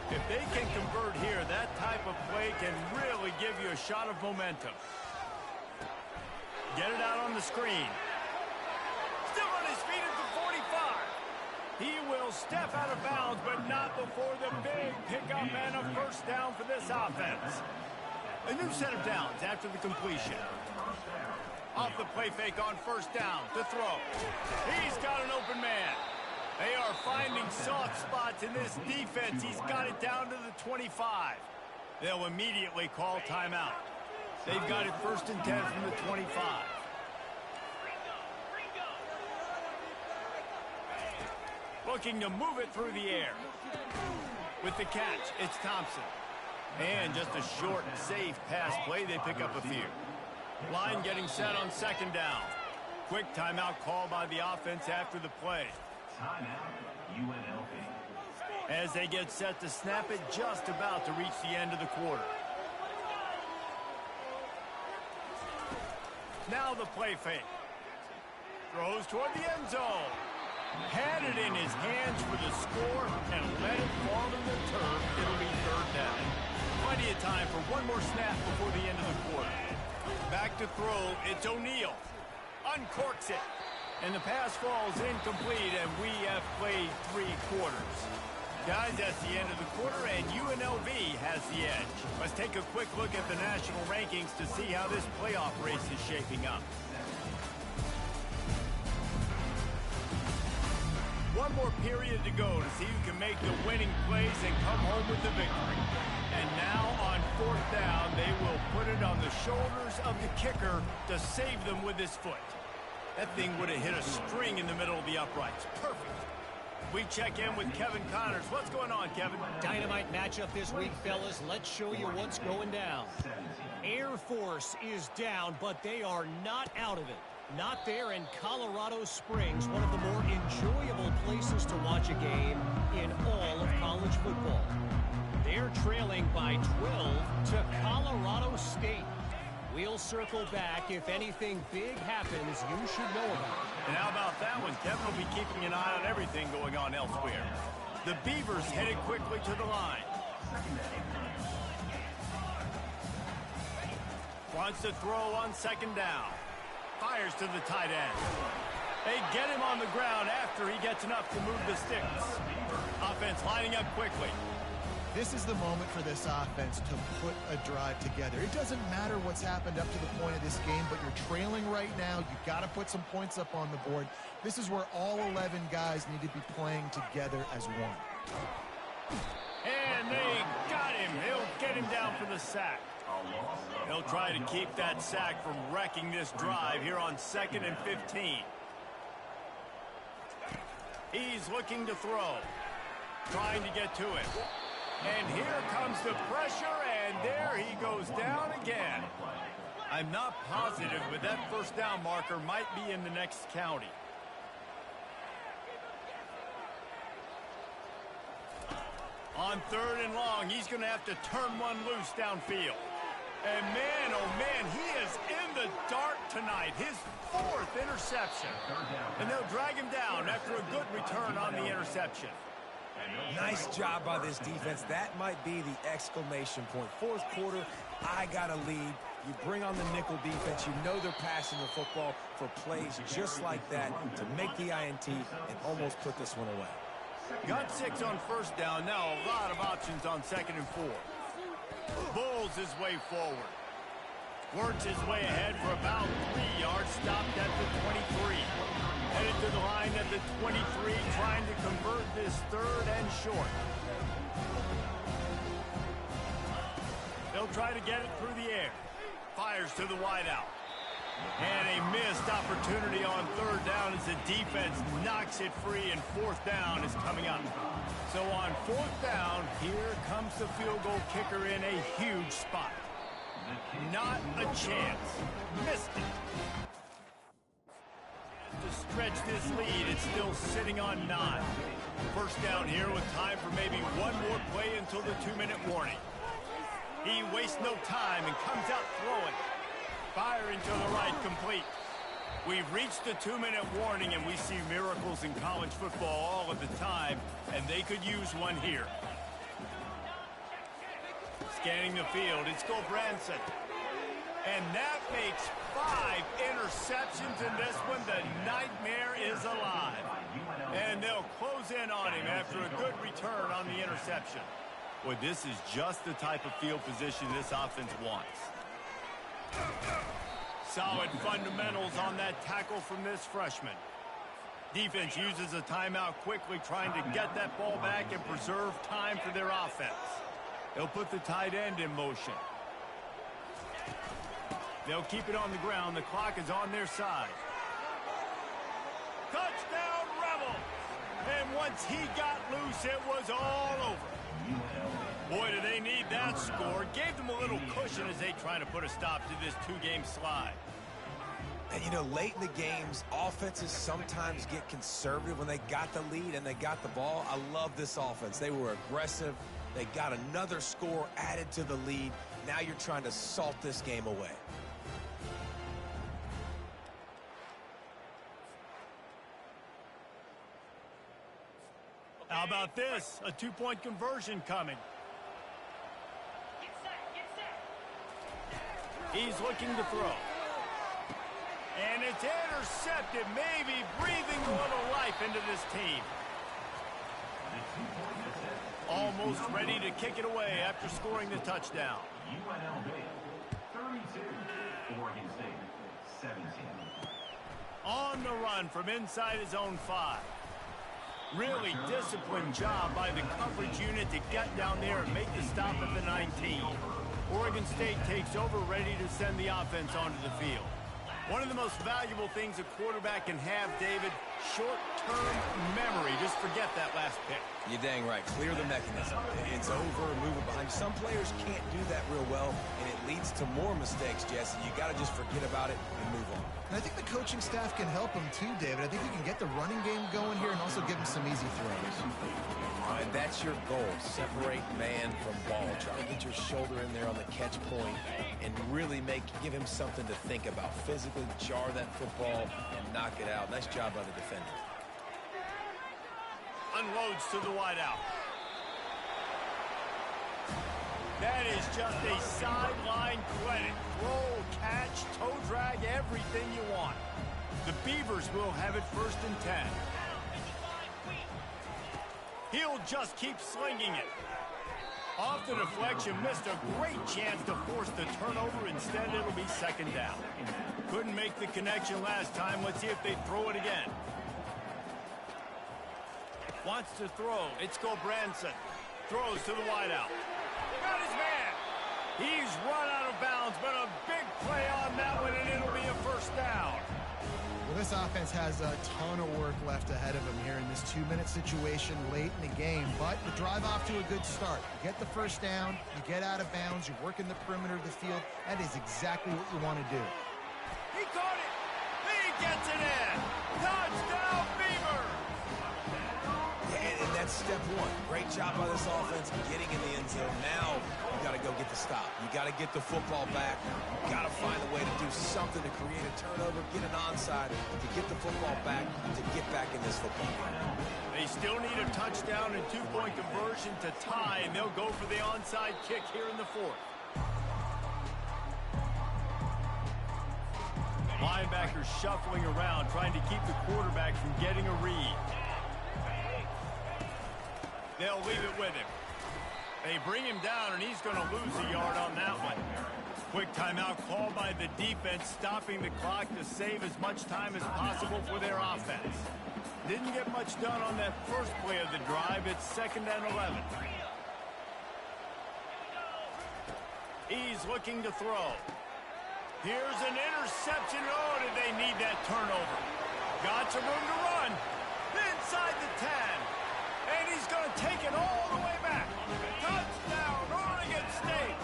If they can convert here, that type of play can really give you a shot of momentum. Get it out on the screen. Still on his feet at the 45. He will step out of bounds, but not before the big pickup and a first down for this offense. A new set of downs after the completion. Off the play fake on 1st down to throw. He's got an open man. They are finding soft spots in this defense. He's got it down to the 25. They'll immediately call timeout. They've got it 1st and 10 from the 25. Looking to move it through the air. With the catch, it's Thompson. And just a short, safe pass play. They pick up a few. Line getting set on 2nd down. Quick timeout call by the offense after the play. Timeout, UNLV. As they get set to snap it, just about to reach the end of the quarter. Now the play fake. Throws toward the end zone. Had it in his hands for the score and let it fall to the turf. It'll be 3rd down. Plenty of time for one more snap before the end of the quarter. Back to throw, it's O'Neal. Uncorks it. And the pass falls incomplete, and we have played 3 quarters. Guys, that's the end of the quarter, and UNLV has the edge. Let's take a quick look at the national rankings to see how this playoff race is shaping up. one more period to go to see who can make the winning plays and come home with the victory. And now on 4th down, they will put it on the shoulders of the kicker to save them with his foot. That thing would have hit a string in the middle of the uprights. Perfect. We check in with Kevin Connors. What's going on, Kevin? Dynamite matchup this week, fellas. Let's show you what's going down. Air Force is down, but they are not out of it. Not there in Colorado Springs, one of the more enjoyable places to watch a game in all of college football. They're trailing by 12 to Colorado State. We'll circle back. If anything big happens, you should know about it. And how about that one? Kevin will be keeping an eye on everything going on elsewhere. The Beavers headed quickly to the line. Wants to throw on 2nd down. Fires to the tight end. They get him on the ground after he gets enough to move the sticks. Offense lining up quickly. This is the moment for this offense to put a drive together. It doesn't matter what's happened up to the point of this game, but you're trailing right now. You've got to put some points up on the board. This is where all 11 guys need to be playing together as one. And they got him. He'll get him down for the sack. He'll try to keep that sack from wrecking this drive here on 2nd and 15. He's looking to throw. Trying to get to it. And here comes the pressure, and there he goes down again. I'm not positive, but that 1st down marker might be in the next county. On 3rd and long, he's going to have to turn one loose downfield. And man, oh man, he is in the dark tonight. His 4th interception. And they'll drag him down after a good return on the interception. Nice job by this defense. That might be the exclamation point. 4th quarter, I got a lead. You bring on the nickel defense. You know they're passing the football for plays just like that to make the INT and almost put this one away. Got 6 on 1st down. Now a lot of options on 2nd and 4. Bulls his way forward. Works his way ahead for about 3 yards. Stopped at the 23. Headed to the line at the 23, trying to convert this 3rd and short. They'll try to get it through the air. Fires to the wideout. And a missed opportunity on 3rd down as the defense knocks it free, and 4th down is coming up. So on 4th down, here comes the field goal kicker in a huge spot. Not a chance. Missed it. To stretch this lead, it's still sitting on 9. 1st down here with time for maybe one more play until the 2-minute warning. He wastes no time and comes out throwing. Firing to the right, complete. We've reached the 2-minute warning, and we see miracles in college football all of the time, and they could use one here. Scanning the field, it's Branson. And that makes 5 interceptions in this one. The nightmare is alive. And they'll close in on him after a good return on the interception. Well, this is just the type of field position this offense wants. Solid fundamentals on that tackle from this freshman. Defense uses a timeout quickly, trying to get that ball back and preserve time for their offense. They'll put the tight end in motion. They'll keep it on the ground. The clock is on their side. Touchdown, Rebels! And once he got loose, it was all over. Boy, do they need that score. Gave them a little cushion as they try to put a stop to this 2-game slide. And, you know, late in the games, offenses sometimes get conservative when they got the lead and they got the ball. I love this offense. They were aggressive. They got another score added to the lead. Now you're trying to salt this game away. How about this? A 2-point conversion coming. He's looking to throw. And it's intercepted, maybe breathing a little life into this team. Almost ready to kick it away after scoring the touchdown. UNLV 32, Oregon State 17. On the run from inside his own 5. Really disciplined job by the coverage unit to get down there and make the stop at the 19. Oregon State takes over, ready to send the offense onto the field. One of the most valuable things a quarterback can have, David, short-term memory. Just forget that last pick. You're dang right. Clear the mechanism. It's over, move it behind. Some players can't do that real well, and it leads to more mistakes, Jesse. You got to just forget about it and move on. And I think the coaching staff can help him too, David. I think he can get the running game going here and also give him some easy throws. And that's your goal. Separate man from ball. Try to get your shoulder in there on the catch point and really give him something to think about. Physically jar that football and knock it out. Nice job by the defender. Unloads to the wideout. That is just a sideline credit. Throw, catch, toe drag, everything you want. The Beavers will have it 1st and 10. He'll just keep slinging it. Off the deflection, missed a great chance to force the turnover. Instead, it'll be 2nd down. Couldn't make the connection last time. Let's see if they throw it again. Wants to throw. It's Branson. Throws to the wideout. Got his man. He's run out of bounds, but a big play on that one, and it'll be a 1st down. Well, this offense has a ton of work left ahead of them here in this 2-minute situation late in the game, but you drive off to a good start. You get the 1st down, you get out of bounds, you work in the perimeter of the field. That is exactly what you want to do. He caught it. He gets it in. Touchdown, Beavers. And that's step one. Great job by this offense getting in the end zone. Now you got to go get the stop. You got to get the football back. You got to find a way to do something to create a turnover, get an onside, to get the football back, to get back in this football game. They still need a touchdown and 2-point conversion to tie, and they'll go for the onside kick here in the 4th. Linebackers shuffling around, trying to keep the quarterback from getting a read. They'll leave it with him. They bring him down, and he's going to lose a yard on that one. Quick timeout called by the defense, stopping the clock to save as much time as possible for their offense. Didn't get much done on that first play of the drive. It's 2nd and 11. He's looking to throw. Here's an interception. Oh, did they need that turnover? Got some room to run. Inside the 10. And he's going to take it all the way back. Touchdown, Oregon State.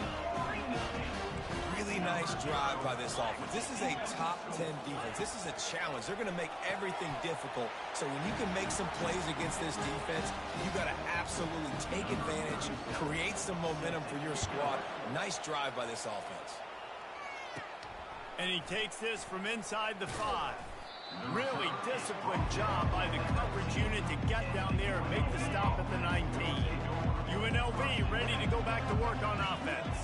Really nice drive by this offense. This is a top 10 defense. This is a challenge. They're going to make everything difficult. So when you can make some plays against this defense, you got to absolutely take advantage, create some momentum for your squad. Nice drive by this offense. And he takes this from inside the 5. Really disciplined job by the coverage unit to get down there and make the stop at the 19. UNLV ready to go back to work on offense.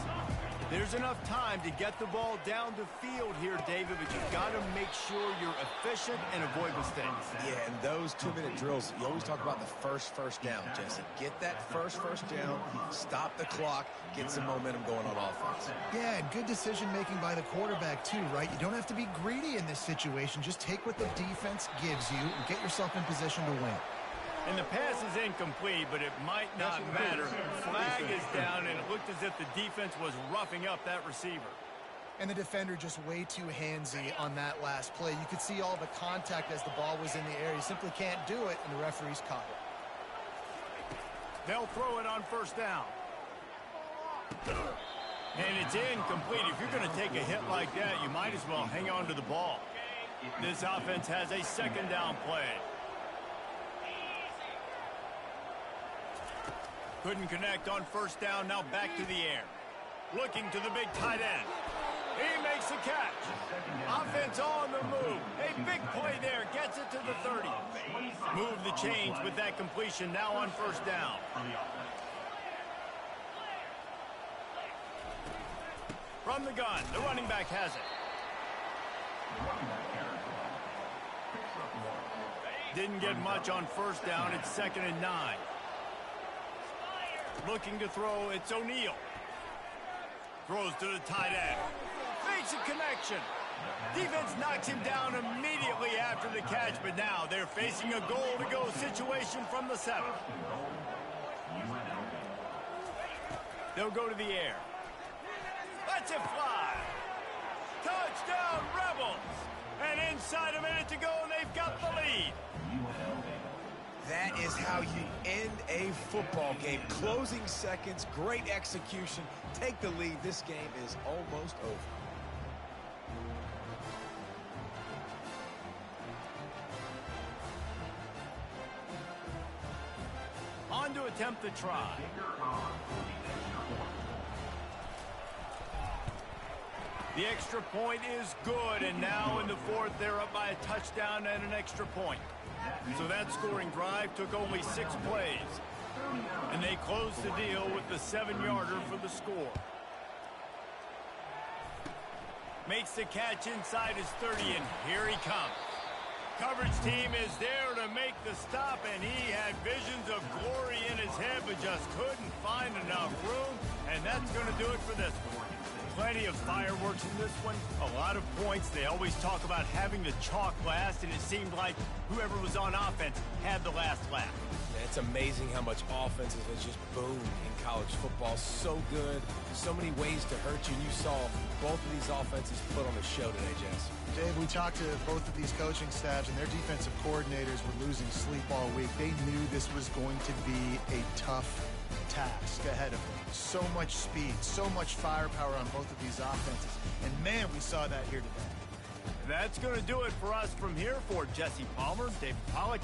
There's enough time to get the ball down the field here, David, but you've got to make sure you're efficient and avoid mistakes. Yeah, and those 2-minute drills, you always talk about the first down, Jesse. Get that first down, stop the clock, get some momentum going on offense. Yeah, and good decision-making by the quarterback, too, right? You don't have to be greedy in this situation. Just take what the defense gives you and get yourself in position to win. And the pass is incomplete, but it might not matter. Flag is down, and it looked as if the defense was roughing up that receiver. And the defender just way too handsy on that last play. You could see all the contact as the ball was in the air. You simply can't do it, and the referees caught it. They'll throw it on 1st down. And it's incomplete. If you're going to take a hit like that, you might as well hang on to the ball. This offense has a 2nd down play. Couldn't connect on 1st down, now back to the air. Looking to the big tight end. He makes the catch. Offense on the move. A big play there, gets it to the 30. Move the chains with that completion, now on 1st down. From the gun, the running back has it. Didn't get much on 1st down, it's 2nd and 9. Looking to throw, it's O'Neal. Throws to the tight end. Makes a connection. Defense knocks him down immediately after the catch, but now they're facing a goal-to-go situation from the 7. They'll go to the air. Let's it fly. Touchdown, Rebels. And inside a minute to go, and they've got the lead. That is how you end a football game. Closing seconds, great execution. Take the lead. This game is almost over. On to attempt the try. The extra point is good, and now in the 4th, they're up by a touchdown and an extra point. So that scoring drive took only 6 plays. And they closed the deal with the 7-yarder for the score. Makes the catch inside his 30, and here he comes. Coverage team is there to make the stop, and he had visions of glory in his head, but just couldn't find enough room, and that's going to do it for this one. Plenty of fireworks in this one, a lot of points. They always talk about having the chalk last, and it seemed like whoever was on offense had the last laugh. It's amazing how much offenses has just boomed in college football. So good, so many ways to hurt you, and you saw both of these offenses put on a show today, Jess. Dave, we talked to both of these coaching staffs, and their defensive coordinators were losing sleep all week. They knew this was going to be a tough task ahead of them. So much speed, so much firepower on both of these offenses. And man, we saw that here today. That's going to do it for us from here. For Jesse Palmer, Dave Pollack.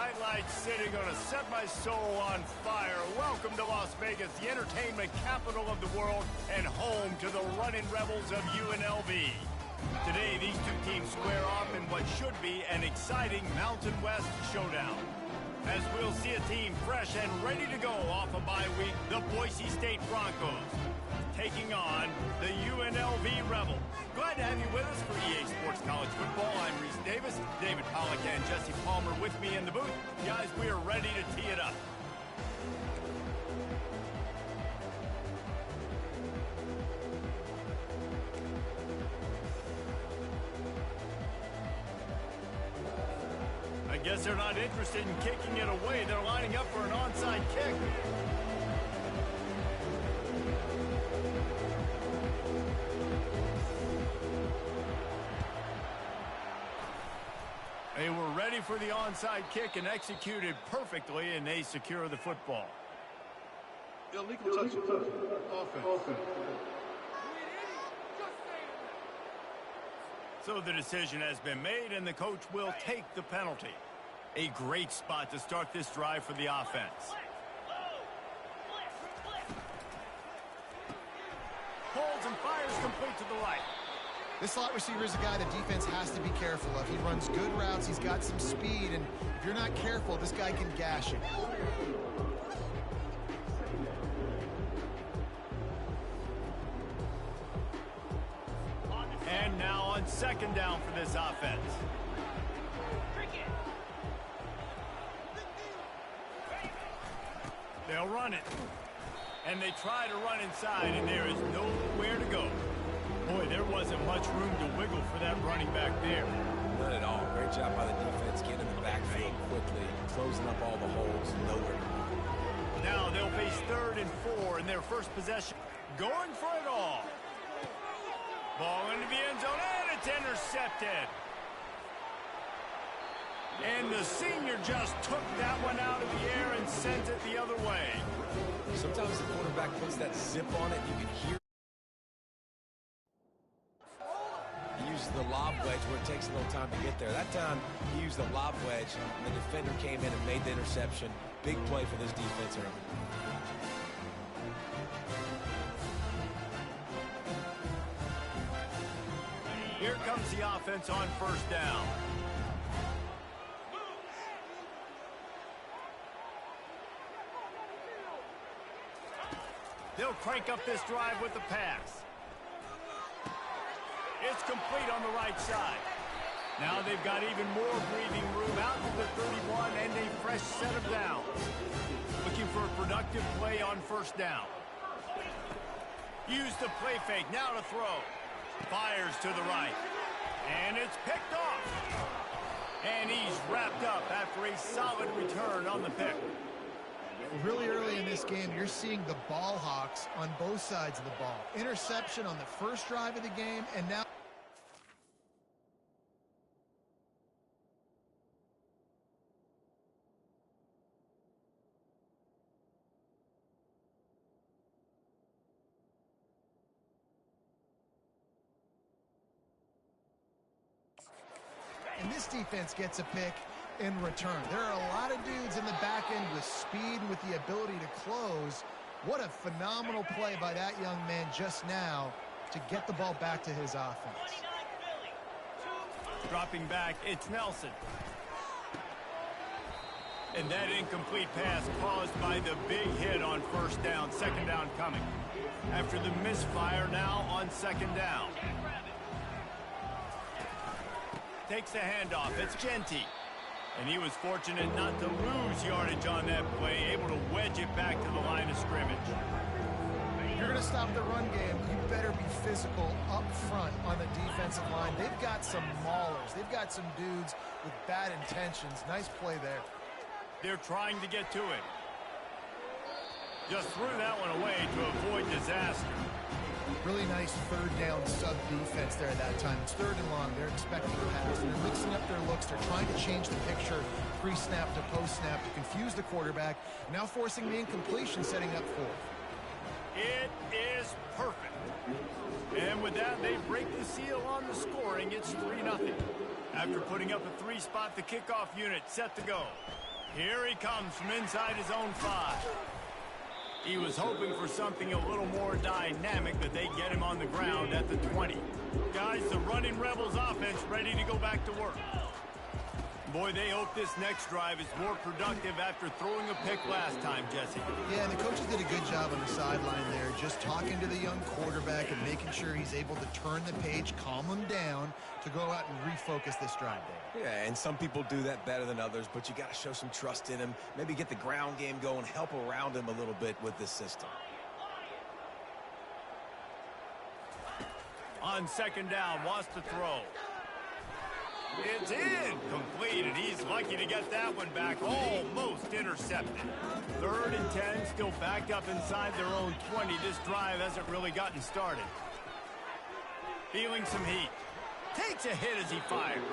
Bright Light City gonna set my soul on fire. Welcome to Las Vegas, the entertainment capital of the world and home to the running rebels of UNLV. Today, these two teams square off in what should be an exciting Mountain West showdown. As we'll see a team fresh and ready to go off a bye week, the Boise State Broncos taking on the UNLV Rebels. Glad to have you with us for EA Sports College Football. I'm Reese Davis, David Pollack and Jesse Palmer with me in the booth. Guys, we are ready to tee it up. I guess they're not interested in kicking it away. They're lining up for an onside kick. They were ready for the onside kick and executed perfectly, and they secure the football. Illegal touch. Offense. So the decision has been made, and the coach will take the penalty. A great spot to start this drive for the offense. Holds and fires complete to the right. This slot receiver is a guy the defense has to be careful of. He runs good routes, he's got some speed, and if you're not careful, this guy can gash you. And now on second down for this offense. They'll run it. And they try to run inside, and there is nowhere to go. Boy, there wasn't much room to wiggle for that running back there. None at all. Great job by the defense getting in the backfield quickly, closing up all the holes, nowhere to go. Now they'll face 3rd and 4 in their first possession. Going for it all. Ball into the end zone, and it's intercepted. And the senior just took that one out of the air and sent it the other way. Sometimes the quarterback puts that zip on it. You can hear. He uses the lob wedge where it takes a little time to get there. That time, he used the lob wedge, and the defender came in and made the interception. Big play for this defense early. Here comes the offense on first down. They'll crank up this drive with the pass. It's complete on the right side. Now they've got even more breathing room out to the 31 and a fresh set of downs. Looking for a productive play on first down. Use the play fake, now to throw. Fires to the right. And it's picked off. And he's wrapped up after a solid return on the pick. Really early in this game, you're seeing the ball hawks on both sides of the ball. Interception on the first drive of the game, and now and this defense gets a pick in return. There are a lot of dudes in the back end with speed and with the ability to close. What a phenomenal play by that young man just now to get the ball back to his offense. Dropping back, it's Nelson. And that incomplete pass caused by the big hit on first down, second down coming. After the misfire, now on second down. Takes the handoff, it's Genty. And he was fortunate not to lose yardage on that play, able to wedge it back to the line of scrimmage. If you're going to stop the run game, you better be physical up front on the defensive line. They've got some maulers. They've got some dudes with bad intentions. Nice play there. They're trying to get to it. Just threw that one away to avoid disaster. Really nice third down sub defense there at that time. It's 3rd and long. They're expecting a pass. They're mixing up their looks. They're trying to change the picture pre-snap to post-snap to confuse the quarterback. Now forcing the incompletion, setting up 4th. It is perfect. And with that, they break the seal on the scoring. It's 3-0. After putting up a 3 spot, the kickoff unit set to go. Here he comes from inside his own 5. He was hoping for something a little more dynamic, that they get him on the ground at the 20. Guys, the running Rebels offense ready to go back to work. Boy, they hope this next drive is more productive after throwing a pick last time, Jesse. Yeah, and the coaches did a good job on the sideline there, just talking to the young quarterback and making sure he's able to turn the page, calm him down to go out and refocus this drive, Dave. Yeah, and some people do that better than others, but you got to show some trust in him. Maybe get the ground game going, help around him a little bit with this system. On second down, wants to throw. It's in. Completed. He's lucky to get that one back. Almost intercepted. 3rd and 10, still backed up inside their own 20. This drive hasn't really gotten started. Feeling some heat. Takes a hit as he fires.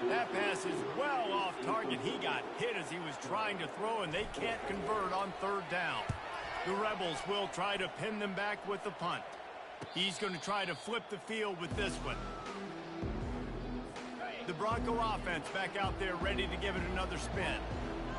That pass is well off target. He got hit as he was trying to throw, and they can't convert on 3rd down. The Rebels will try to pin them back with the punt. He's going to try to flip the field with this one. The Bronco offense back out there ready to give it another spin.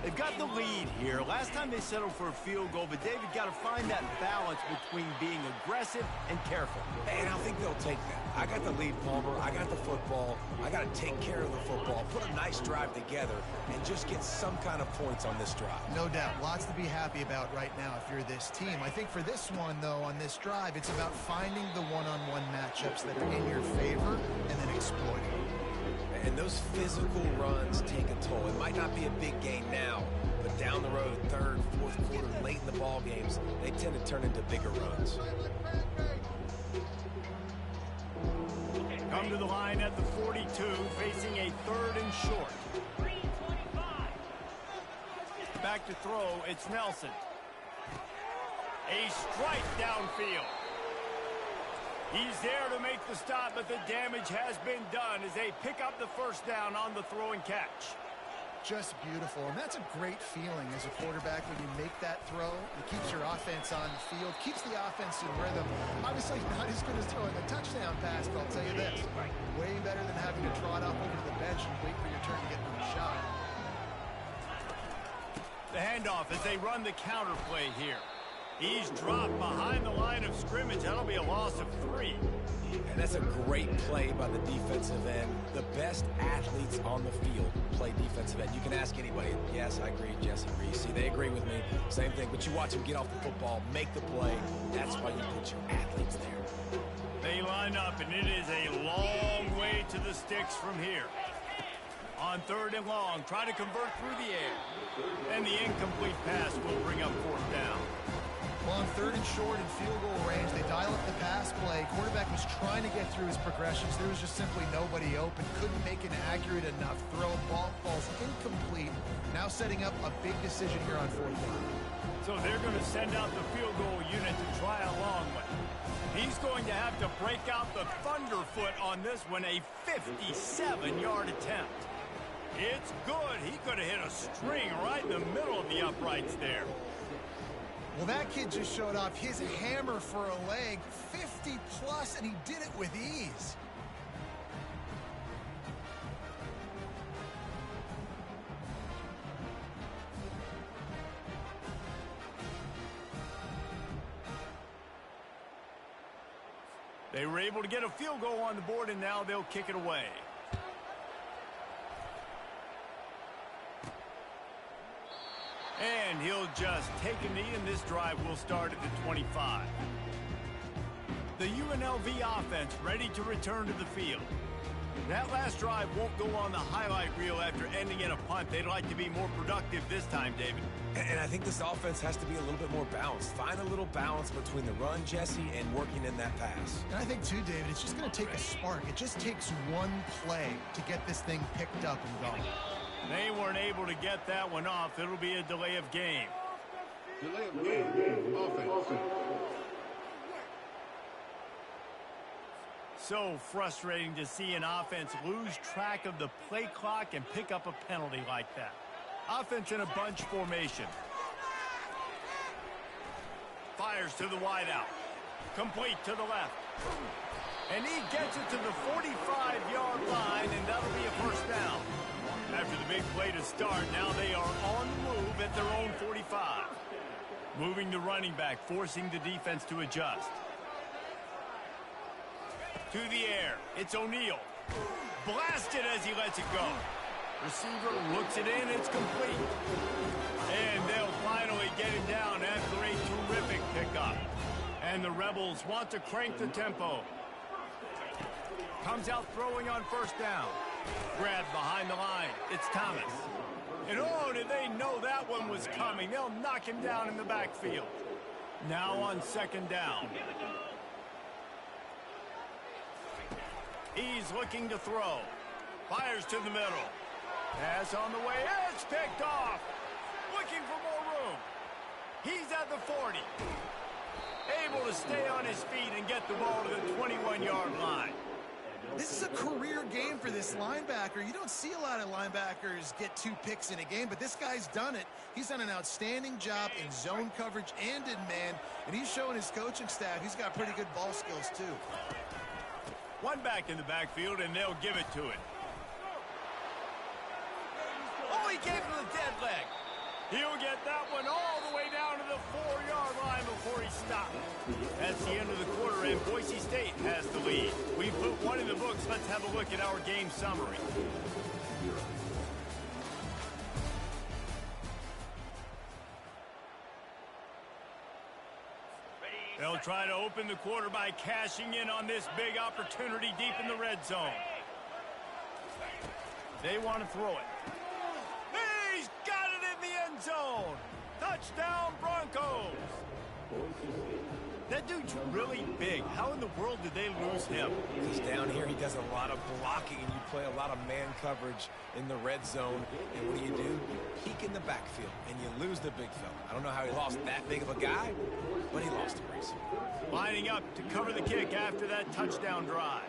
They've got the lead here. Last time they settled for a field goal, but David got to find that balance between being aggressive and careful. And I think they'll take that. I got the lead, Palmer. I got the football. I got to take care of the football, put a nice drive together, and just get some kind of points on this drive. No doubt. Lots to be happy about right now if you're this team. I think for this one, though, on this drive, it's about finding the one-on-one matchups that are in your favor and then exploiting them. And those physical runs take a toll. It might not be a big gain now, but down the road, 3rd, 4th quarter, late in the ball games, they tend to turn into bigger runs. Come to the line at the 42, facing a 3rd and short. Back to throw, it's Nelson. A strike downfield. He's there to make the stop, but the damage has been done as they pick up the 1st down on the throw and catch. Just beautiful, and that's a great feeling as a quarterback when you make that throw. It keeps your offense on the field, keeps the offense in rhythm. Obviously not as good as throwing a touchdown pass, but I'll tell you this, way better than having to trot up over to the bench and wait for your turn to get another shot. The handoff as they run the counter play here. He's dropped behind the line of scrimmage. That'll be a loss of 3. And that's a great play by the defensive end. The best athletes on the field play defensive end. You can ask anybody. Yes, I agree, Jesse Reese. They agree with me. Same thing. But you watch them get off the football, make the play. That's why you put your athletes there. They line up, and it is a long way to the sticks from here. On 3rd and long, try to convert through the air. And the incomplete pass will bring up 4th down. Well, on 3rd and short and field goal range, they dial up the pass play. Quarterback was trying to get through his progressions. There was just simply nobody open. Couldn't make an accurate enough throw. Ball falls incomplete. Now setting up a big decision here on 4th down. So they're going to send out the field goal unit to try a long one. He's going to have to break out the thunderfoot on this one, a 57-yard attempt. It's good. He could have hit a string right in the middle of the uprights there. Well, that kid just showed off his hammer for a leg, 50-plus, and he did it with ease. They were able to get a field goal on the board, and now they'll kick it away. And he'll just take a knee, and this drive will start at the 25. The UNLV offense ready to return to the field. That last drive won't go on the highlight reel after ending in a punt. They'd like to be more productive this time, David. And I think this offense has to be a little bit more balanced. Find a little balance between the run, Jesse, and working in that pass. And I think, too, David, it's just going to take a spark. It just takes one play to get this thing picked up and going. They weren't able to get that one off. It'll be a delay of game. Delay of game. Offense. So frustrating to see an offense lose track of the play clock and pick up a penalty like that. Offense in a bunch formation. Fires to the wideout. Complete to the left. And he gets it to the 45-yard line, and that'll be a 1st down. After the big play to start, now they are on the move at their own 45. Moving the running back, forcing the defense to adjust. To the air, it's O'Neal. Blasted as he lets it go. Receiver looks it in, it's complete. And they'll finally get him down after a terrific pickup. And the Rebels want to crank the tempo. Comes out throwing on first down. Grabbed behind the line. It's Thomas. And oh, did they know that one was coming. They'll knock him down in the backfield. Now on second down. He's looking to throw. Fires to the middle. Pass on the way. It's picked off. Looking for more room. He's at the 40. Able to stay on his feet and get the ball to the 21-yard line. This is a career game for this linebacker. You don't see a lot of linebackers get 2 picks in a game, but this guy's done it. He's done an outstanding job in zone coverage and in man, and he's showing his coaching staff he's got pretty good ball skills too. One back in the backfield, and they'll give it to it. Oh, he gave him the dead leg. He'll get that one all the way down to the 4-yard line before he stops. That's the end of the quarter, and Boise State has the lead. We put one in the books. Let's have a look at our game summary. They'll try to open the quarter by cashing in on this big opportunity deep in the red zone. They want to throw it. He's got it in the end zone. Touchdown, Broncos. That dude's really big. How in the world did they lose him? He's down here. He does a lot of blocking, and you play a lot of man coverage in the red zone. And what do? You peek in the backfield, and you lose the big fella. I don't know how he lost that big of a guy, but he lost the race. Lining up to cover the kick after that touchdown drive.